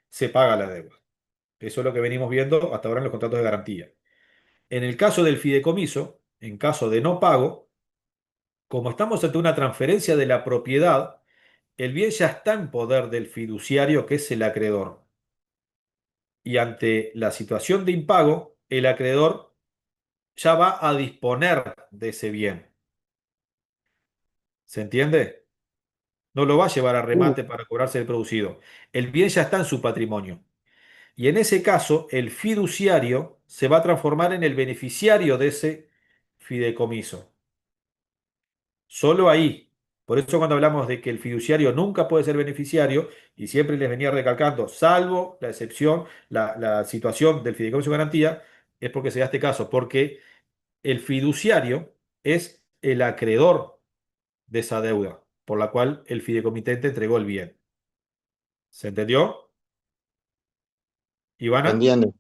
se paga la deuda. Eso es lo que venimos viendo hasta ahora en los contratos de garantía. En el caso del fideicomiso, en caso de no pago, como estamos ante una transferencia de la propiedad, el bien ya está en poder del fiduciario, que es el acreedor. Y ante la situación de impago, el acreedor ya va a disponer de ese bien. ¿Se entiende? No lo va a llevar a remate para cobrarse el producido. El bien ya está en su patrimonio. Y en ese caso, el fiduciario se va a transformar en el beneficiario de ese fideicomiso. Solo ahí. Por eso cuando hablamos de que el fiduciario nunca puede ser beneficiario, y siempre les venía recalcando, salvo la excepción, la situación del fideicomiso de garantía, es porque se da este caso, porque el fiduciario es el acreedor de esa deuda, por la cual el fideicomitente entregó el bien. ¿Se entendió, ¿Se Ivana? entiende?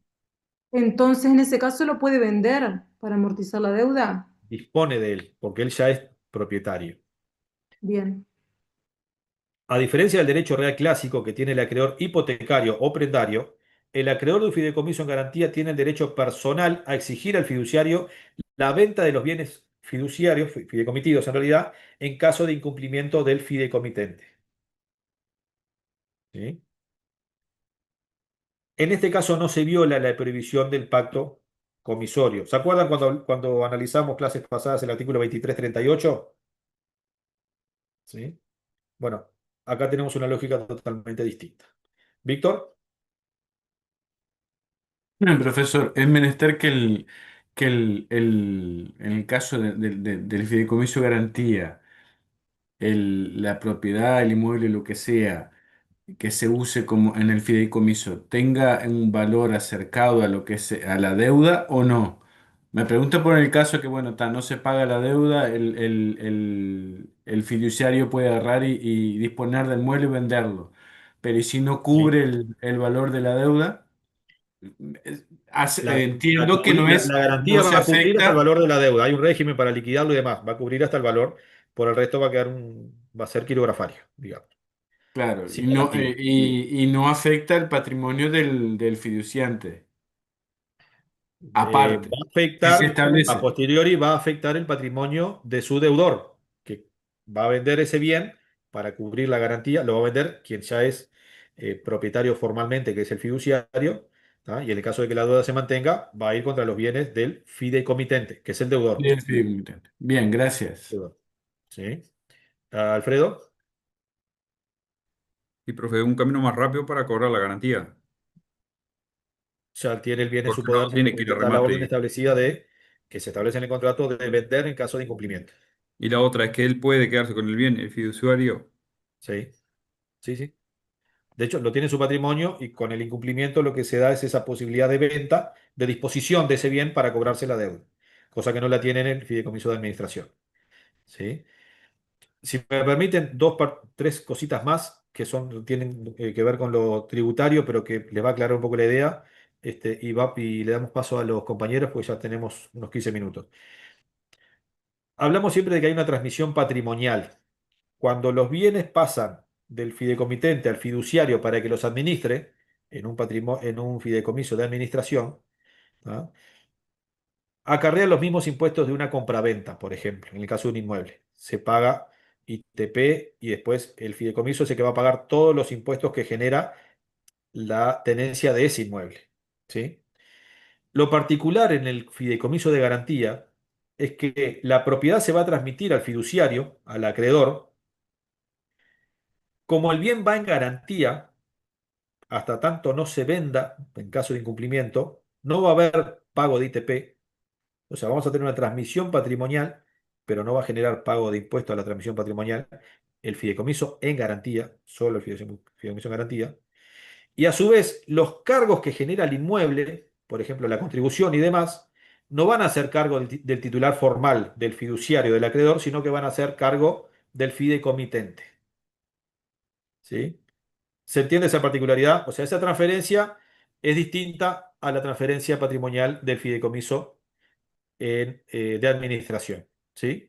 Entonces, en ese caso, lo puede vender para amortizar la deuda. Dispone de él, porque él ya es propietario. Bien. A diferencia del derecho real clásico que tiene el acreedor hipotecario o prendario, el acreedor de un fideicomiso en garantía tiene el derecho personal a exigir al fiduciario la venta de los bienes fiduciarios, fideicomitidos en realidad, en caso de incumplimiento del fideicomitente. ¿Sí? En este caso no se viola la prohibición del pacto comisorio. ¿Se acuerdan cuando analizamos clases pasadas el artículo 2338? ¿Sí? Bueno, acá tenemos una lógica totalmente distinta. Víctor, Bueno, profesor, es menester en el caso del fideicomiso de garantía, la propiedad, el inmueble, lo que sea, que se use como en el fideicomiso, tenga un valor acercado a lo que es a la deuda o no. Me pregunto por el caso que, bueno, no se paga la deuda, el fiduciario puede agarrar y disponer del mueble y venderlo. Pero ¿y si no sí. cubre el valor de la deuda? Entiendo que La no garantía se va a cubrir hasta el afecta, valor de la deuda. Hay un régimen para liquidarlo y demás. Va a cubrir hasta el valor. Por el resto va a ser quirografario, digamos. claro, Sin garantía. y no afecta el patrimonio del fiduciante. Va Aparte, a si se afectar, a establece. posteriori va a afectar el patrimonio de su deudor, que va a vender ese bien para cubrir la garantía. Lo va a vender quien ya es propietario formalmente, que es el fiduciario. ¿Tá? Y en el caso de que la deuda se mantenga, va a ir contra los bienes del fideicomitente, que es el deudor. Bien, fideicomitente. Bien, gracias. Deudor. ¿Sí? Alfredo. Y profe, un camino más rápido para cobrar la garantía, Ya tiene el bien en su porque poder no tiene que porque ir a está la remate. orden establecida de que se establece en el contrato de vender en caso de incumplimiento. Y la otra es que él puede quedarse con el bien, el fiduciario. Sí, sí, sí. De hecho, lo tiene en su patrimonio y con el incumplimiento lo que se da es esa posibilidad de venta, de disposición de ese bien para cobrarse la deuda, cosa que no la tiene en el fideicomiso de administración. ¿Sí? Si me permiten, tres cositas más que tienen que ver con lo tributario, pero que les va a aclarar un poco la idea, y le damos paso a los compañeros, pues ya tenemos unos 15 minutos. Hablamos siempre de que hay una transmisión patrimonial. Cuando los bienes pasan del fideicomitente al fiduciario para que los administre en un fideicomiso de administración, ¿ah? Acarrea los mismos impuestos de una compraventa, por ejemplo, en el caso de un inmueble. Se paga ITP y después el fideicomiso es el que va a pagar todos los impuestos que genera la tenencia de ese inmueble, ¿sí? Lo particular en el fideicomiso de garantía es que la propiedad se va a transmitir al fiduciario, al acreedor. Como el bien va en garantía, hasta tanto no se venda, en caso de incumplimiento, no va a haber pago de ITP. O sea, vamos a tener una transmisión patrimonial, pero no va a generar pago de impuesto a la transmisión patrimonial. El fideicomiso en garantía, solo el fideicomiso en garantía. Y a su vez, los cargos que genera el inmueble, por ejemplo, la contribución y demás, no van a ser cargo del titular formal, del fiduciario, del acreedor, sino que van a ser cargo del fideicomitente. ¿Sí? ¿Se entiende esa particularidad? O sea, esa transferencia es distinta a la transferencia patrimonial del fideicomiso de administración. ¿Sí?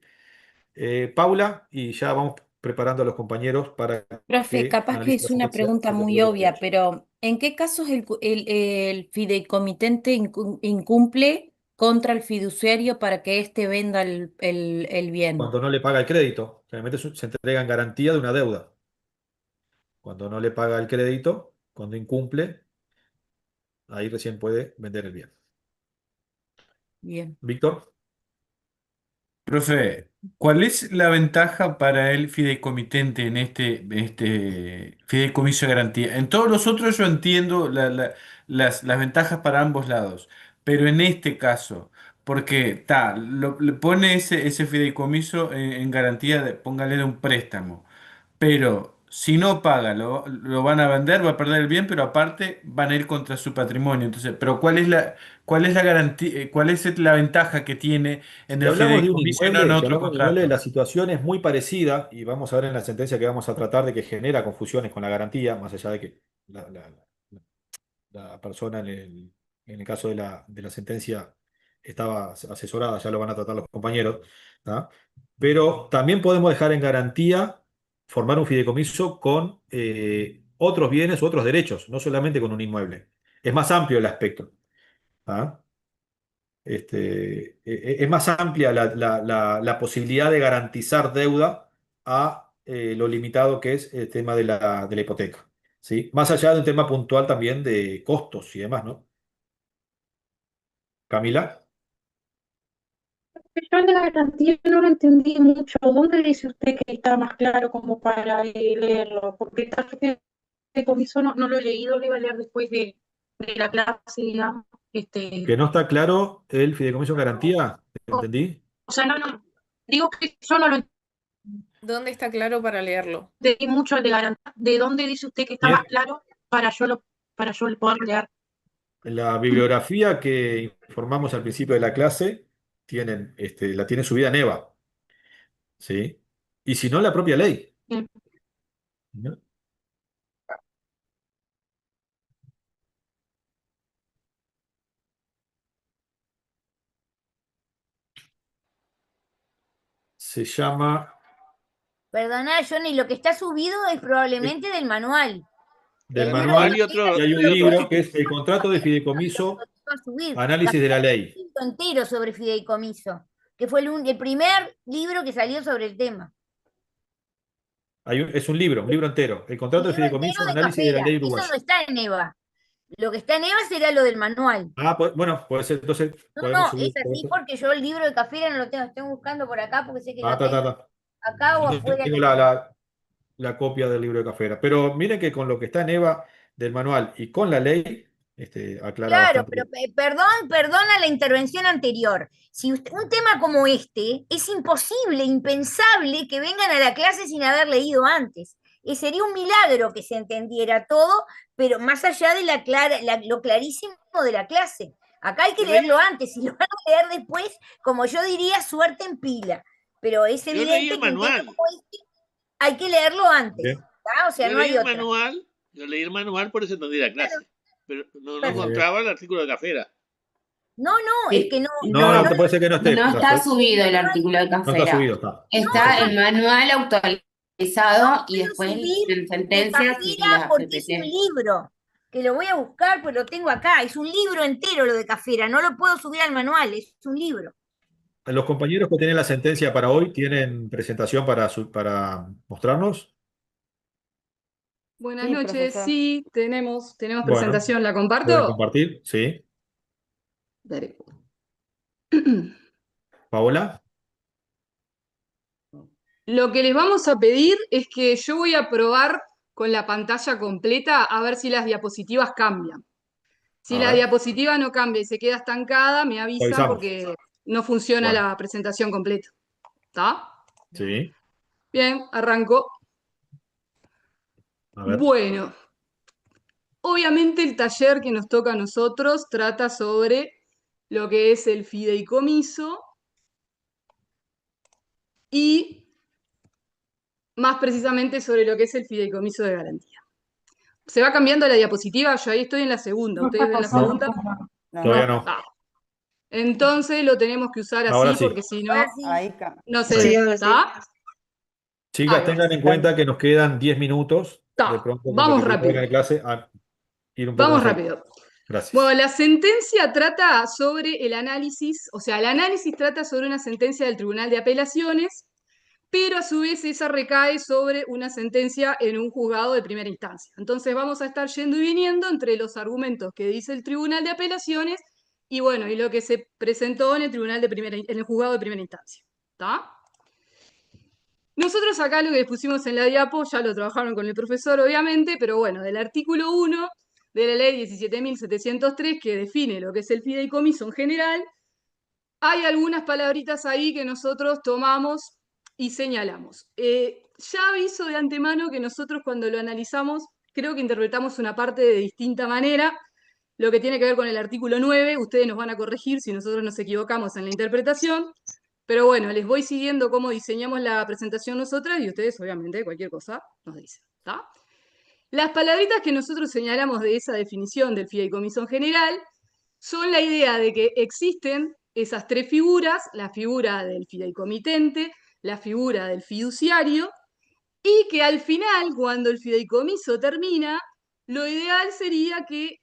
Paula, y ya vamos preparando a los compañeros para Profe, que capaz que analicen la es una sentencia pregunta sobre muy los obvia, hechos. pero ¿en qué casos el fideicomitente incumple contra el fiduciario para que éste venda el bien? Cuando no le paga el crédito, generalmente se entrega en garantía de una deuda. Cuando no le paga el crédito, cuando incumple, ahí recién puede vender el bien. Bien. Víctor, Profe, ¿cuál es la ventaja para el fideicomitente en este fideicomiso de garantía? En todos los otros yo entiendo las ventajas para ambos lados, pero en este caso, porque le pone ese fideicomiso en garantía, póngale de un préstamo. Pero si no paga, lo van a vender, va a perder el bien, pero aparte van a ir contra su patrimonio. Entonces, pero ¿cuál es la garantía, cuál es la ventaja que tiene en si el hablamos de un fideicomiso y no en inmueble, si otro hablamos de un inmueble, la contrato? situación es muy parecida y vamos a ver en la sentencia que vamos a tratar de que genera confusiones con la garantía, más allá de que la persona en el caso de la sentencia estaba asesorada, ya lo van a tratar los compañeros, ¿tá? Pero también podemos dejar en garantía formar un fideicomiso con otros bienes u otros derechos, no solamente con un inmueble. Es más amplio el aspecto, ¿tá? Es más amplia la posibilidad de garantizar deuda a lo limitado que es el tema de la hipoteca. ¿Sí? Más allá de un tema puntual también de costos y demás, ¿no? Camila, Yo el de la garantía no lo entendí mucho. ¿Dónde dice usted que está más claro como para leerlo? Porque tal vez de comiso no lo he leído, lo iba a leer después de la clase, digamos. que no está claro el fideicomiso en garantía, ¿entendí? O sea, no, digo que yo no lo ¿Dónde está claro para leerlo? entendí mucho el de garantía. ¿De dónde dice usted que está más Bien, claro para yo poder leer? la bibliografía que informamos al principio de la clase la tiene subida en EVA, ¿sí? Y si no, la propia ley, ¿no? Se llama Perdona, Johnny, lo que está subido es probablemente del manual. del El libro de manual Café y hay un lo libro que es el contrato de fideicomiso, va a subir. análisis de la Café ley. un libro entero sobre fideicomiso, que fue el primer libro que salió sobre el tema. Es un libro entero. El Un contrato de libro entero fideicomiso, de análisis de la Cafera. ley Eso uruguaya. no está en EVA. Lo que está en EVA será lo del manual. Ah, pues, bueno, puede ser, entonces No, podemos no, subir. es así porque yo el libro de Cafera no lo tengo. Estoy buscando por acá porque sé que lo Ta, tengo ta. acá o Yo afuera. tengo la copia del libro de Cafera. Pero miren que con lo que está en EVA del manual y con la ley, aclara Claro, bastante. pero perdona la intervención anterior. Si un tema como este es imposible, impensable que vengan a la clase sin haber leído antes. Y sería un milagro que se entendiera todo, pero más allá de lo clarísimo de la clase. Acá hay que Yo leí, leerlo antes, si lo van a leer después, como yo diría, suerte en pila. Pero es yo leí evidente el que un tema manual. como este hay que leerlo antes. Bien. ¿Tá? O sea, Yo no leí hay el otra. manual, yo leí el manual, por eso entendí la clase. Pero no Perfecto. encontraba el artículo de Cafera. No, es que no. No, puede ser que no esté. No está subido el artículo de No está Cafera. subido, está. Está el manual y Puedo después subir en de sentencias y Cafera la porque es un PPT. libro, que lo voy a buscar, pues lo tengo acá. Es un libro entero lo de Cafera, no lo puedo subir al manual, es un libro. Los compañeros que tienen la sentencia para hoy tienen presentación para mostrarnos. Buenas Sí, noches, profesor. sí, tenemos Bueno, presentación. ¿La ¿pueden comparto? compartir? Sí. Dale. Paola. Lo que les vamos a pedir es que yo voy a probar con la pantalla completa a ver si las diapositivas cambian. Si A la ver, diapositiva no cambia y se queda estancada, me avisan revisamos. porque no funciona Bueno, la presentación completa. ¿Está? sí. Bien, arranco. A ver. Bueno, obviamente el taller que nos toca a nosotros trata sobre lo que es el fideicomiso y más precisamente sobre lo que es el fideicomiso de garantía. Se va cambiando la diapositiva, yo ahí estoy en la segunda. No ¿Ustedes está ven la No, segunda? todavía No. no. Ah, entonces lo tenemos que usar Ahora así sí. porque si no, Ahora sí. Ahí no se Ahí. ve. ahora sí. ¿Está? Chicas, Ahí va. tengan en cuenta que nos quedan 10 minutos. De Está. pronto, con lo Vamos que queda rápido. de clase, a ir un poco Vamos más rápido. rápido. Gracias. Bueno, la sentencia trata sobre el análisis, o sea, el análisis trata sobre una sentencia del Tribunal de Apelaciones, pero a su vez esa recae sobre una sentencia en un juzgado de primera instancia. Entonces vamos a estar yendo y viniendo entre los argumentos que dice el Tribunal de Apelaciones y bueno, y lo que se presentó en el en el juzgado de primera instancia. ¿Está? Nosotros acá lo que pusimos en la diapo, ya lo trabajaron con el profesor obviamente, pero bueno, del artículo 1 de la ley 17.703 que define lo que es el fideicomiso en general, hay algunas palabritas ahí que nosotros tomamos y señalamos. Ya aviso de antemano que nosotros cuando lo analizamos, creo que interpretamos una parte de distinta manera. Lo que tiene que ver con el artículo 9, ustedes nos van a corregir si nosotros nos equivocamos en la interpretación. Pero bueno, les voy siguiendo cómo diseñamos la presentación nosotras y ustedes, obviamente, cualquier cosa nos dicen. ¿Está? Las palabritas que nosotros señalamos de esa definición del fideicomiso en general son la idea de que existen esas tres figuras, la figura del fideicomitente, la figura del fiduciario, y que al final, cuando el fideicomiso termina, lo ideal sería que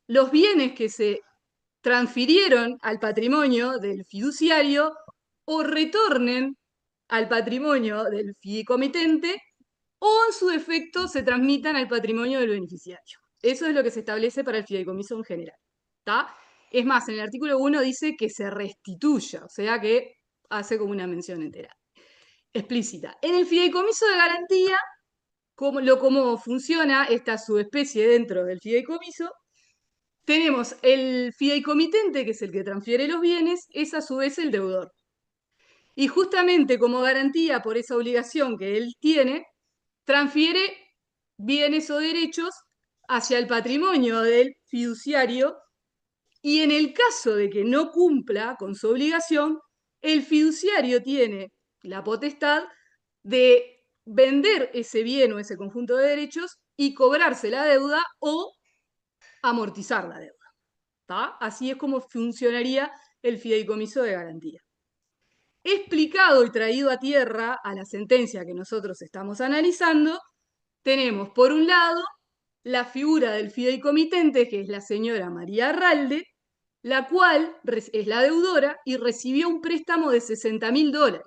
los bienes que se transfirieron al patrimonio del fiduciario o retornen al patrimonio del fideicomitente o en su defecto se transmitan al patrimonio del beneficiario. Eso es lo que se establece para el fideicomiso en general. ¿Tá? Es más, en el artículo 1 dice que se restituya, o sea que hace como una mención entera, explícita. En el fideicomiso de garantía, cómo funciona esta subespecie dentro del fideicomiso, tenemos el fideicomitente, que es el que transfiere los bienes, es a su vez el deudor. Y justamente como garantía por esa obligación que él tiene, transfiere bienes o derechos hacia el patrimonio del fiduciario y en el caso de que no cumpla con su obligación, el fiduciario tiene la potestad de vender ese bien o ese conjunto de derechos y cobrarse la deuda o amortizar la deuda. ¿Tá? Así es como funcionaría el fideicomiso de garantía. Explicado y traído a tierra a la sentencia que nosotros estamos analizando, tenemos por un lado la figura del fideicomitente, que es la señora María Arralde, la cual es la deudora y recibió un préstamo de $60.000,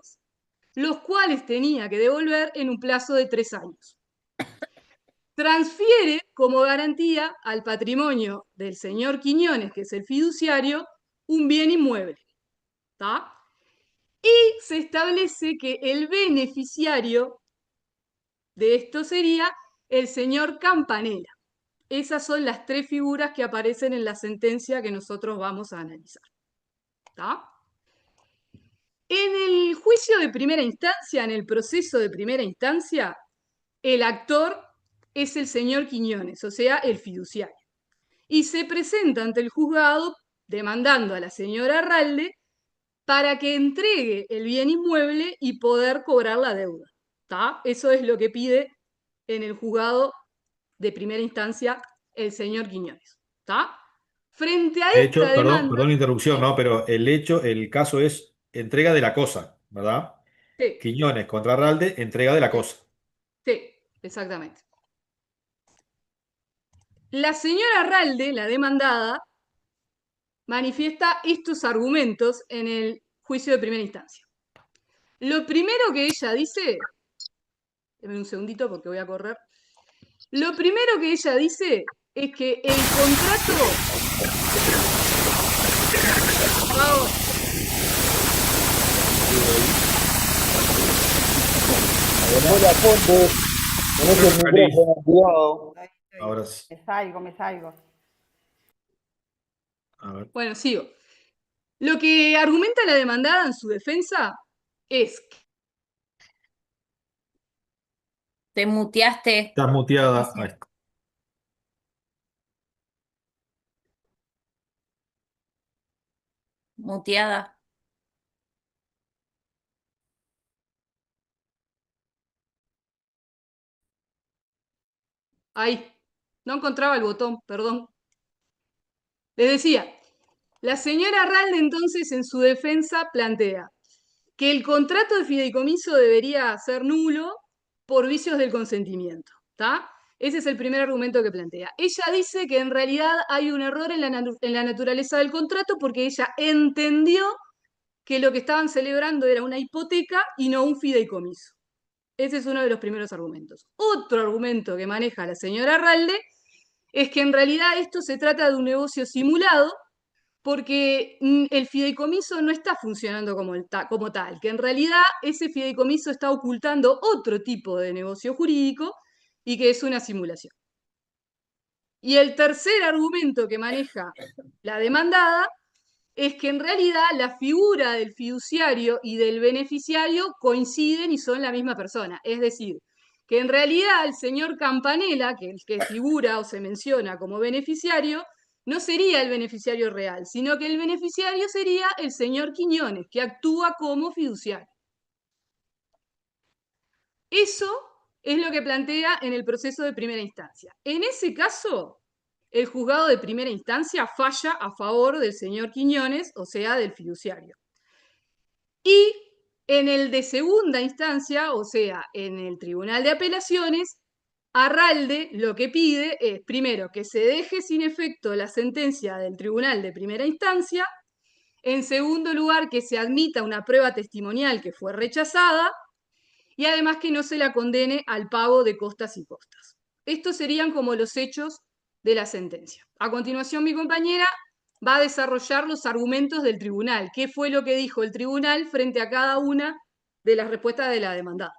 los cuales tenía que devolver en un plazo de 3 años. Transfiere como garantía al patrimonio del señor Quiñones, que es el fiduciario, un bien inmueble. ¿Tá? Y se establece que el beneficiario de esto sería el señor Campanella. Esas son las tres figuras que aparecen en la sentencia que nosotros vamos a analizar. ¿Tá? En el juicio de primera instancia, en el proceso de primera instancia, el actor es el señor Quiñones, o sea, el fiduciario. Y se presenta ante el juzgado demandando a la señora Arralde para que entregue el bien inmueble y poder cobrar la deuda. ¿Tá? Eso es lo que pide en el juzgado de primera instancia el señor Quiñones. ¿Tá? Frente a De esta hecho, perdón, demanda, perdón la interrupción, ¿no? Pero el caso es entrega de la cosa, ¿verdad? Sí, Quiñones contra Arralde, entrega de la cosa. sí, exactamente. La señora Arralde, la demandada, manifiesta estos argumentos en el juicio de primera instancia. Lo primero que ella dice, déjame un segundito porque voy a correr. Lo primero que ella dice es que el contrato. Vamos. Después la fuente, tenés el micrófono activado. Ahora sí. Me salgo. A ver. Bueno, sigo. Lo que argumenta la demandada en su defensa es que Te muteaste. Estás muteada. Ahí está. Muteada. ahí, no encontraba el botón, perdón. Les decía, la señora Arralde entonces en su defensa plantea que el contrato de fideicomiso debería ser nulo por vicios del consentimiento, ¿está? Ese es el primer argumento que plantea. Ella dice que en realidad hay un error en la naturaleza del contrato porque ella entendió que lo que estaban celebrando era una hipoteca y no un fideicomiso. Ese es uno de los primeros argumentos. Otro argumento que maneja la señora Arralde es que en realidad esto se trata de un negocio simulado porque el fideicomiso no está funcionando como tal, que en realidad ese fideicomiso está ocultando otro tipo de negocio jurídico y que es una simulación. Y el tercer argumento que maneja la demandada es que en realidad la figura del fiduciario y del beneficiario coinciden y son la misma persona. Es decir, que en realidad el señor Campanella, que el que figura o se menciona como beneficiario, no sería el beneficiario real, sino que el beneficiario sería el señor Quiñones, que actúa como fiduciario. Eso es lo que plantea en el proceso de primera instancia. En ese caso, el juzgado de primera instancia falla a favor del señor Quiñones, o sea, del fiduciario. Y en el de segunda instancia, o sea, en el Tribunal de Apelaciones, Arralde lo que pide es, primero, que se deje sin efecto la sentencia del Tribunal de primera instancia, en segundo lugar, que se admita una prueba testimonial que fue rechazada, y además que no se la condene al pago de costas y costas. Estos serían como los hechos de la sentencia. A continuación, mi compañera va a desarrollar los argumentos del tribunal. ¿Qué fue lo que dijo el tribunal frente a cada una de las respuestas de la demandada?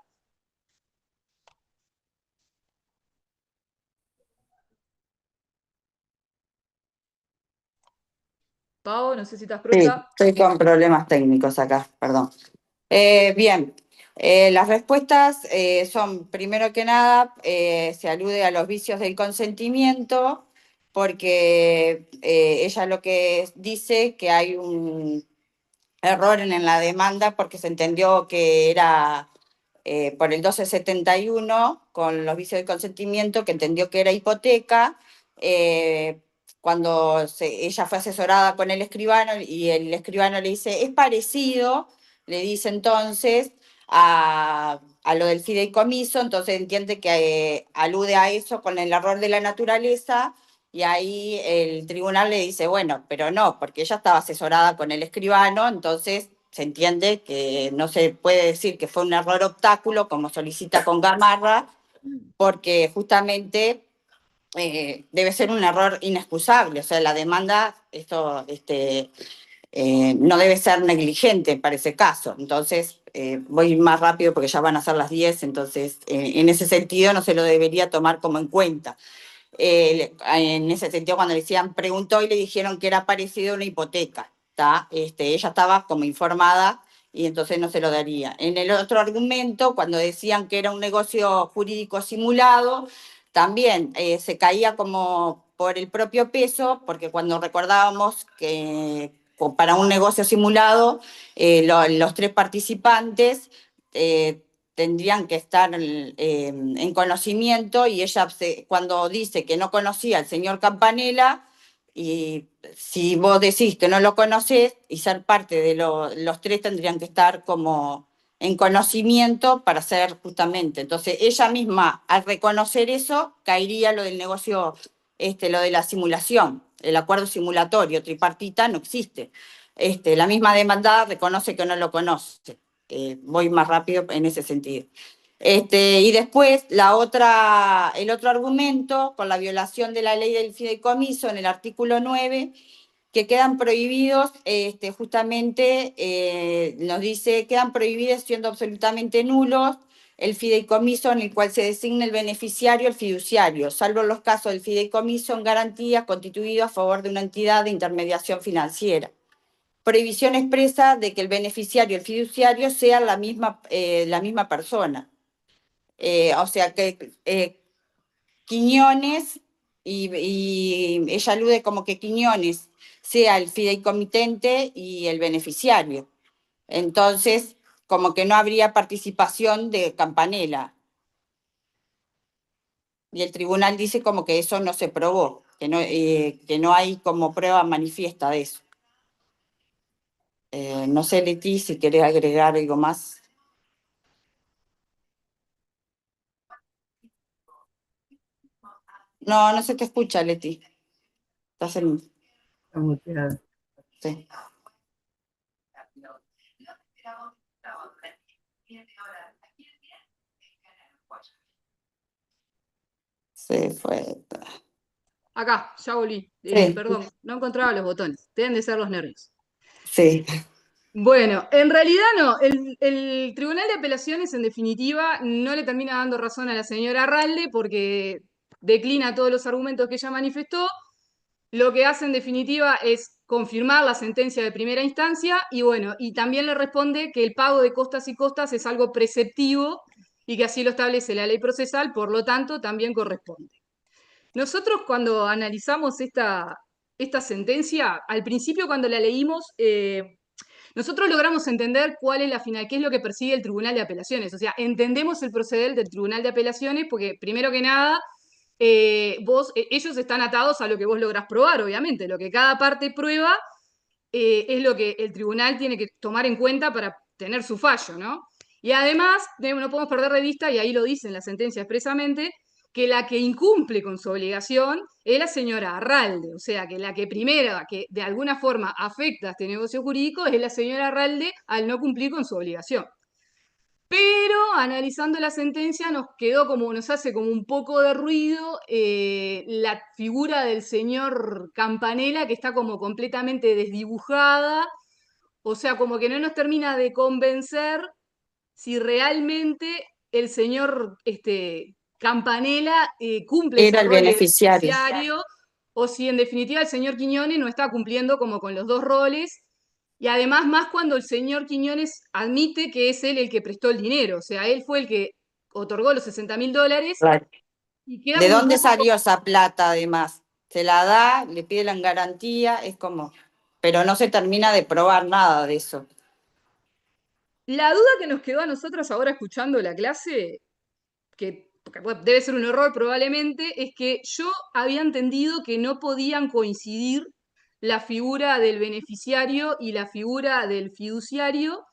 Pau, no sé si estás Sí, pronta. estoy con problemas técnicos acá, perdón. Bien, las respuestas son, primero que nada, se alude a los vicios del consentimiento, porque ella lo que dice que hay un error en la demanda porque se entendió que era por el 1271, con los vicios del consentimiento, que entendió que era hipoteca. Cuando ella fue asesorada con el escribano y el escribano le dice, es parecido, le dice entonces a lo del fideicomiso, entonces entiende que alude a eso con el error de la naturaleza, y ahí el tribunal le dice, bueno, pero no, porque ella estaba asesorada con el escribano, entonces se entiende que no se puede decir que fue un error obstáculo, como solicita con Gamarra, porque justamente debe ser un error inexcusable, o sea, la demanda, no debe ser negligente para ese caso. Entonces, voy más rápido porque ya van a ser las 10, entonces en ese sentido no se lo debería tomar como en cuenta. En ese sentido, cuando le decían, preguntó y le dijeron que era parecido a una hipoteca, ¿tá? Ella estaba como informada y entonces no se lo daría. En el otro argumento, cuando decían que era un negocio jurídico simulado, también se caía como por el propio peso, porque cuando recordábamos que para un negocio simulado, los tres participantes tendrían que estar en conocimiento, y ella cuando dice que no conocía al señor Campanella, y si vos decís que no lo conocés y ser parte de los tres tendrían que estar como en conocimiento para hacer justamente. Entonces, ella misma, al reconocer eso, caería lo del negocio, lo de la simulación. El acuerdo simulatorio tripartita no existe. La misma demandada reconoce que no lo conoce. Voy más rápido en ese sentido. Y después, el otro argumento, con la violación de la ley del fideicomiso en el artículo 9, que quedan prohibidos, justamente nos dice, quedan prohibidos siendo absolutamente nulos el fideicomiso en el cual se designa el beneficiario, el fiduciario, salvo los casos del fideicomiso en garantía constituido a favor de una entidad de intermediación financiera. Prohibición expresa de que el beneficiario y el fiduciario sean la misma persona. O sea que Quiñones, y ella alude como que Quiñones sea el fideicomitente y el beneficiario. Entonces, como que no habría participación de Campanella. Y el tribunal dice como que eso no se probó, que no hay como prueba manifiesta de eso. No sé, Leti, si querés agregar algo más. No, no se te escucha, Leti. Estás en... Está muteado. Sí. Se fue. Acá, ya volví. Sí. Perdón, no encontraba los botones. Deben de ser los nervios. Sí. Bueno, en realidad no. El Tribunal de Apelaciones, en definitiva, no le termina dando razón a la señora Arralde porque declina todos los argumentos que ella manifestó. Lo que hace, en definitiva, es confirmar la sentencia de primera instancia y bueno, y también le responde que el pago de costas y costas es algo preceptivo y que así lo establece la ley procesal, por lo tanto, también corresponde. Nosotros cuando analizamos esta sentencia, al principio cuando la leímos, nosotros logramos entender cuál es qué es lo que persigue el Tribunal de Apelaciones. O sea, entendemos el proceder del Tribunal de Apelaciones porque, primero que nada, ellos están atados a lo que vos lográs probar, obviamente. Lo que cada parte prueba es lo que el tribunal tiene que tomar en cuenta para tener su fallo, ¿no? Y además, no podemos perder de vista, y ahí lo dice en la sentencia expresamente, que la que incumple con su obligación es la señora Arralde, o sea, que la que primero, que de alguna forma afecta a este negocio jurídico es la señora Arralde al no cumplir con su obligación. Pero analizando la sentencia nos hace como un poco de ruido la figura del señor Campanella, que está como completamente desdibujada, o sea, como que no nos termina de convencer si realmente el señor Campanella cumple Era ese el rol de beneficiario. beneficiario, o si en definitiva el señor Quiñones no está cumpliendo como con los dos roles, y además más cuando el señor Quiñones admite que es él el que prestó el dinero, o sea, él fue el que otorgó los $60.000 Claro. y queda ¿De como un dónde poco... salió esa plata además? Se la da, le pide la garantía, es como... Pero no se termina de probar nada de eso. La duda que nos quedó a nosotros ahora escuchando la clase, que bueno, debe ser un error probablemente, es que yo había entendido que no podían coincidir la figura del beneficiario y la figura del fiduciario,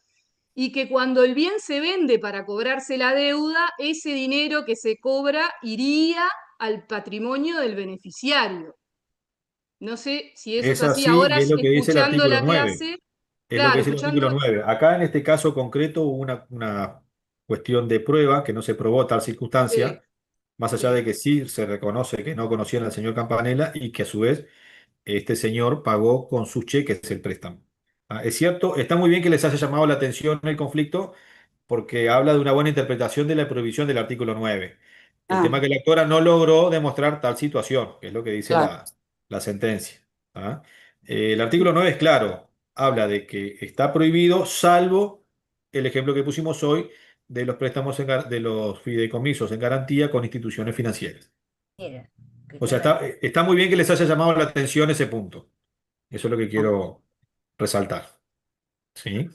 y que cuando el bien se vende para cobrarse la deuda, ese dinero que se cobra iría al patrimonio del beneficiario. No sé si eso es Es así. así Ahora, y es lo que dice el escuchando artículo la 9. clase, Es lo que claro, dice el artículo escuchando... 9. Acá en este caso concreto hubo una cuestión de prueba que no se probó tal circunstancia, más allá de que sí se reconoce que no conocían al señor Campanella y que a su vez este señor pagó con sus cheques el préstamo. Es cierto, está muy bien que les haya llamado la atención el conflicto porque habla de una buena interpretación de la prohibición del artículo 9. El tema es que la actora no logró demostrar tal situación, que es lo que dice Claro. la sentencia. ¿Ah? El artículo 9 es claro, habla de que está prohibido, salvo el ejemplo que pusimos hoy de los préstamos de los fideicomisos en garantía con instituciones financieras. O sea, está muy bien que les haya llamado la atención ese punto. Eso es lo que quiero resaltar. ¿Sí?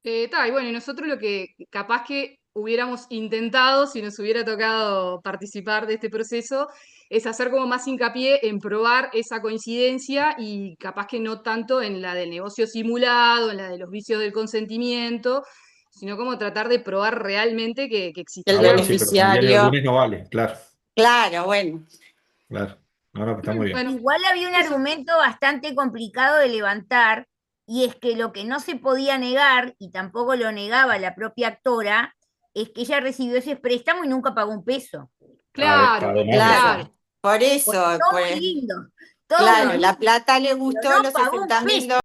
Y bueno, y nosotros lo que capaz que hubiéramos intentado, si nos hubiera tocado participar de este proceso, es hacer como más hincapié en probar esa coincidencia y capaz que no tanto en la del negocio simulado, en la de los vicios del consentimiento, sino como tratar de probar realmente que El existía. Bueno, sí, pero con el diario del beneficiario, lunes no vale, claro, claro, bueno. claro. No, no, está muy bien. Bueno, Igual había un argumento bastante complicado de levantar, y es que lo que no se podía negar, y tampoco lo negaba la propia actora, es que ella recibió ese préstamo y nunca pagó un peso. claro, Además de Claro, eso. por eso, Todo pues, muy lindo, todo claro, muy la lindo, plata le pero gustó no los pagó un 60.000 peso.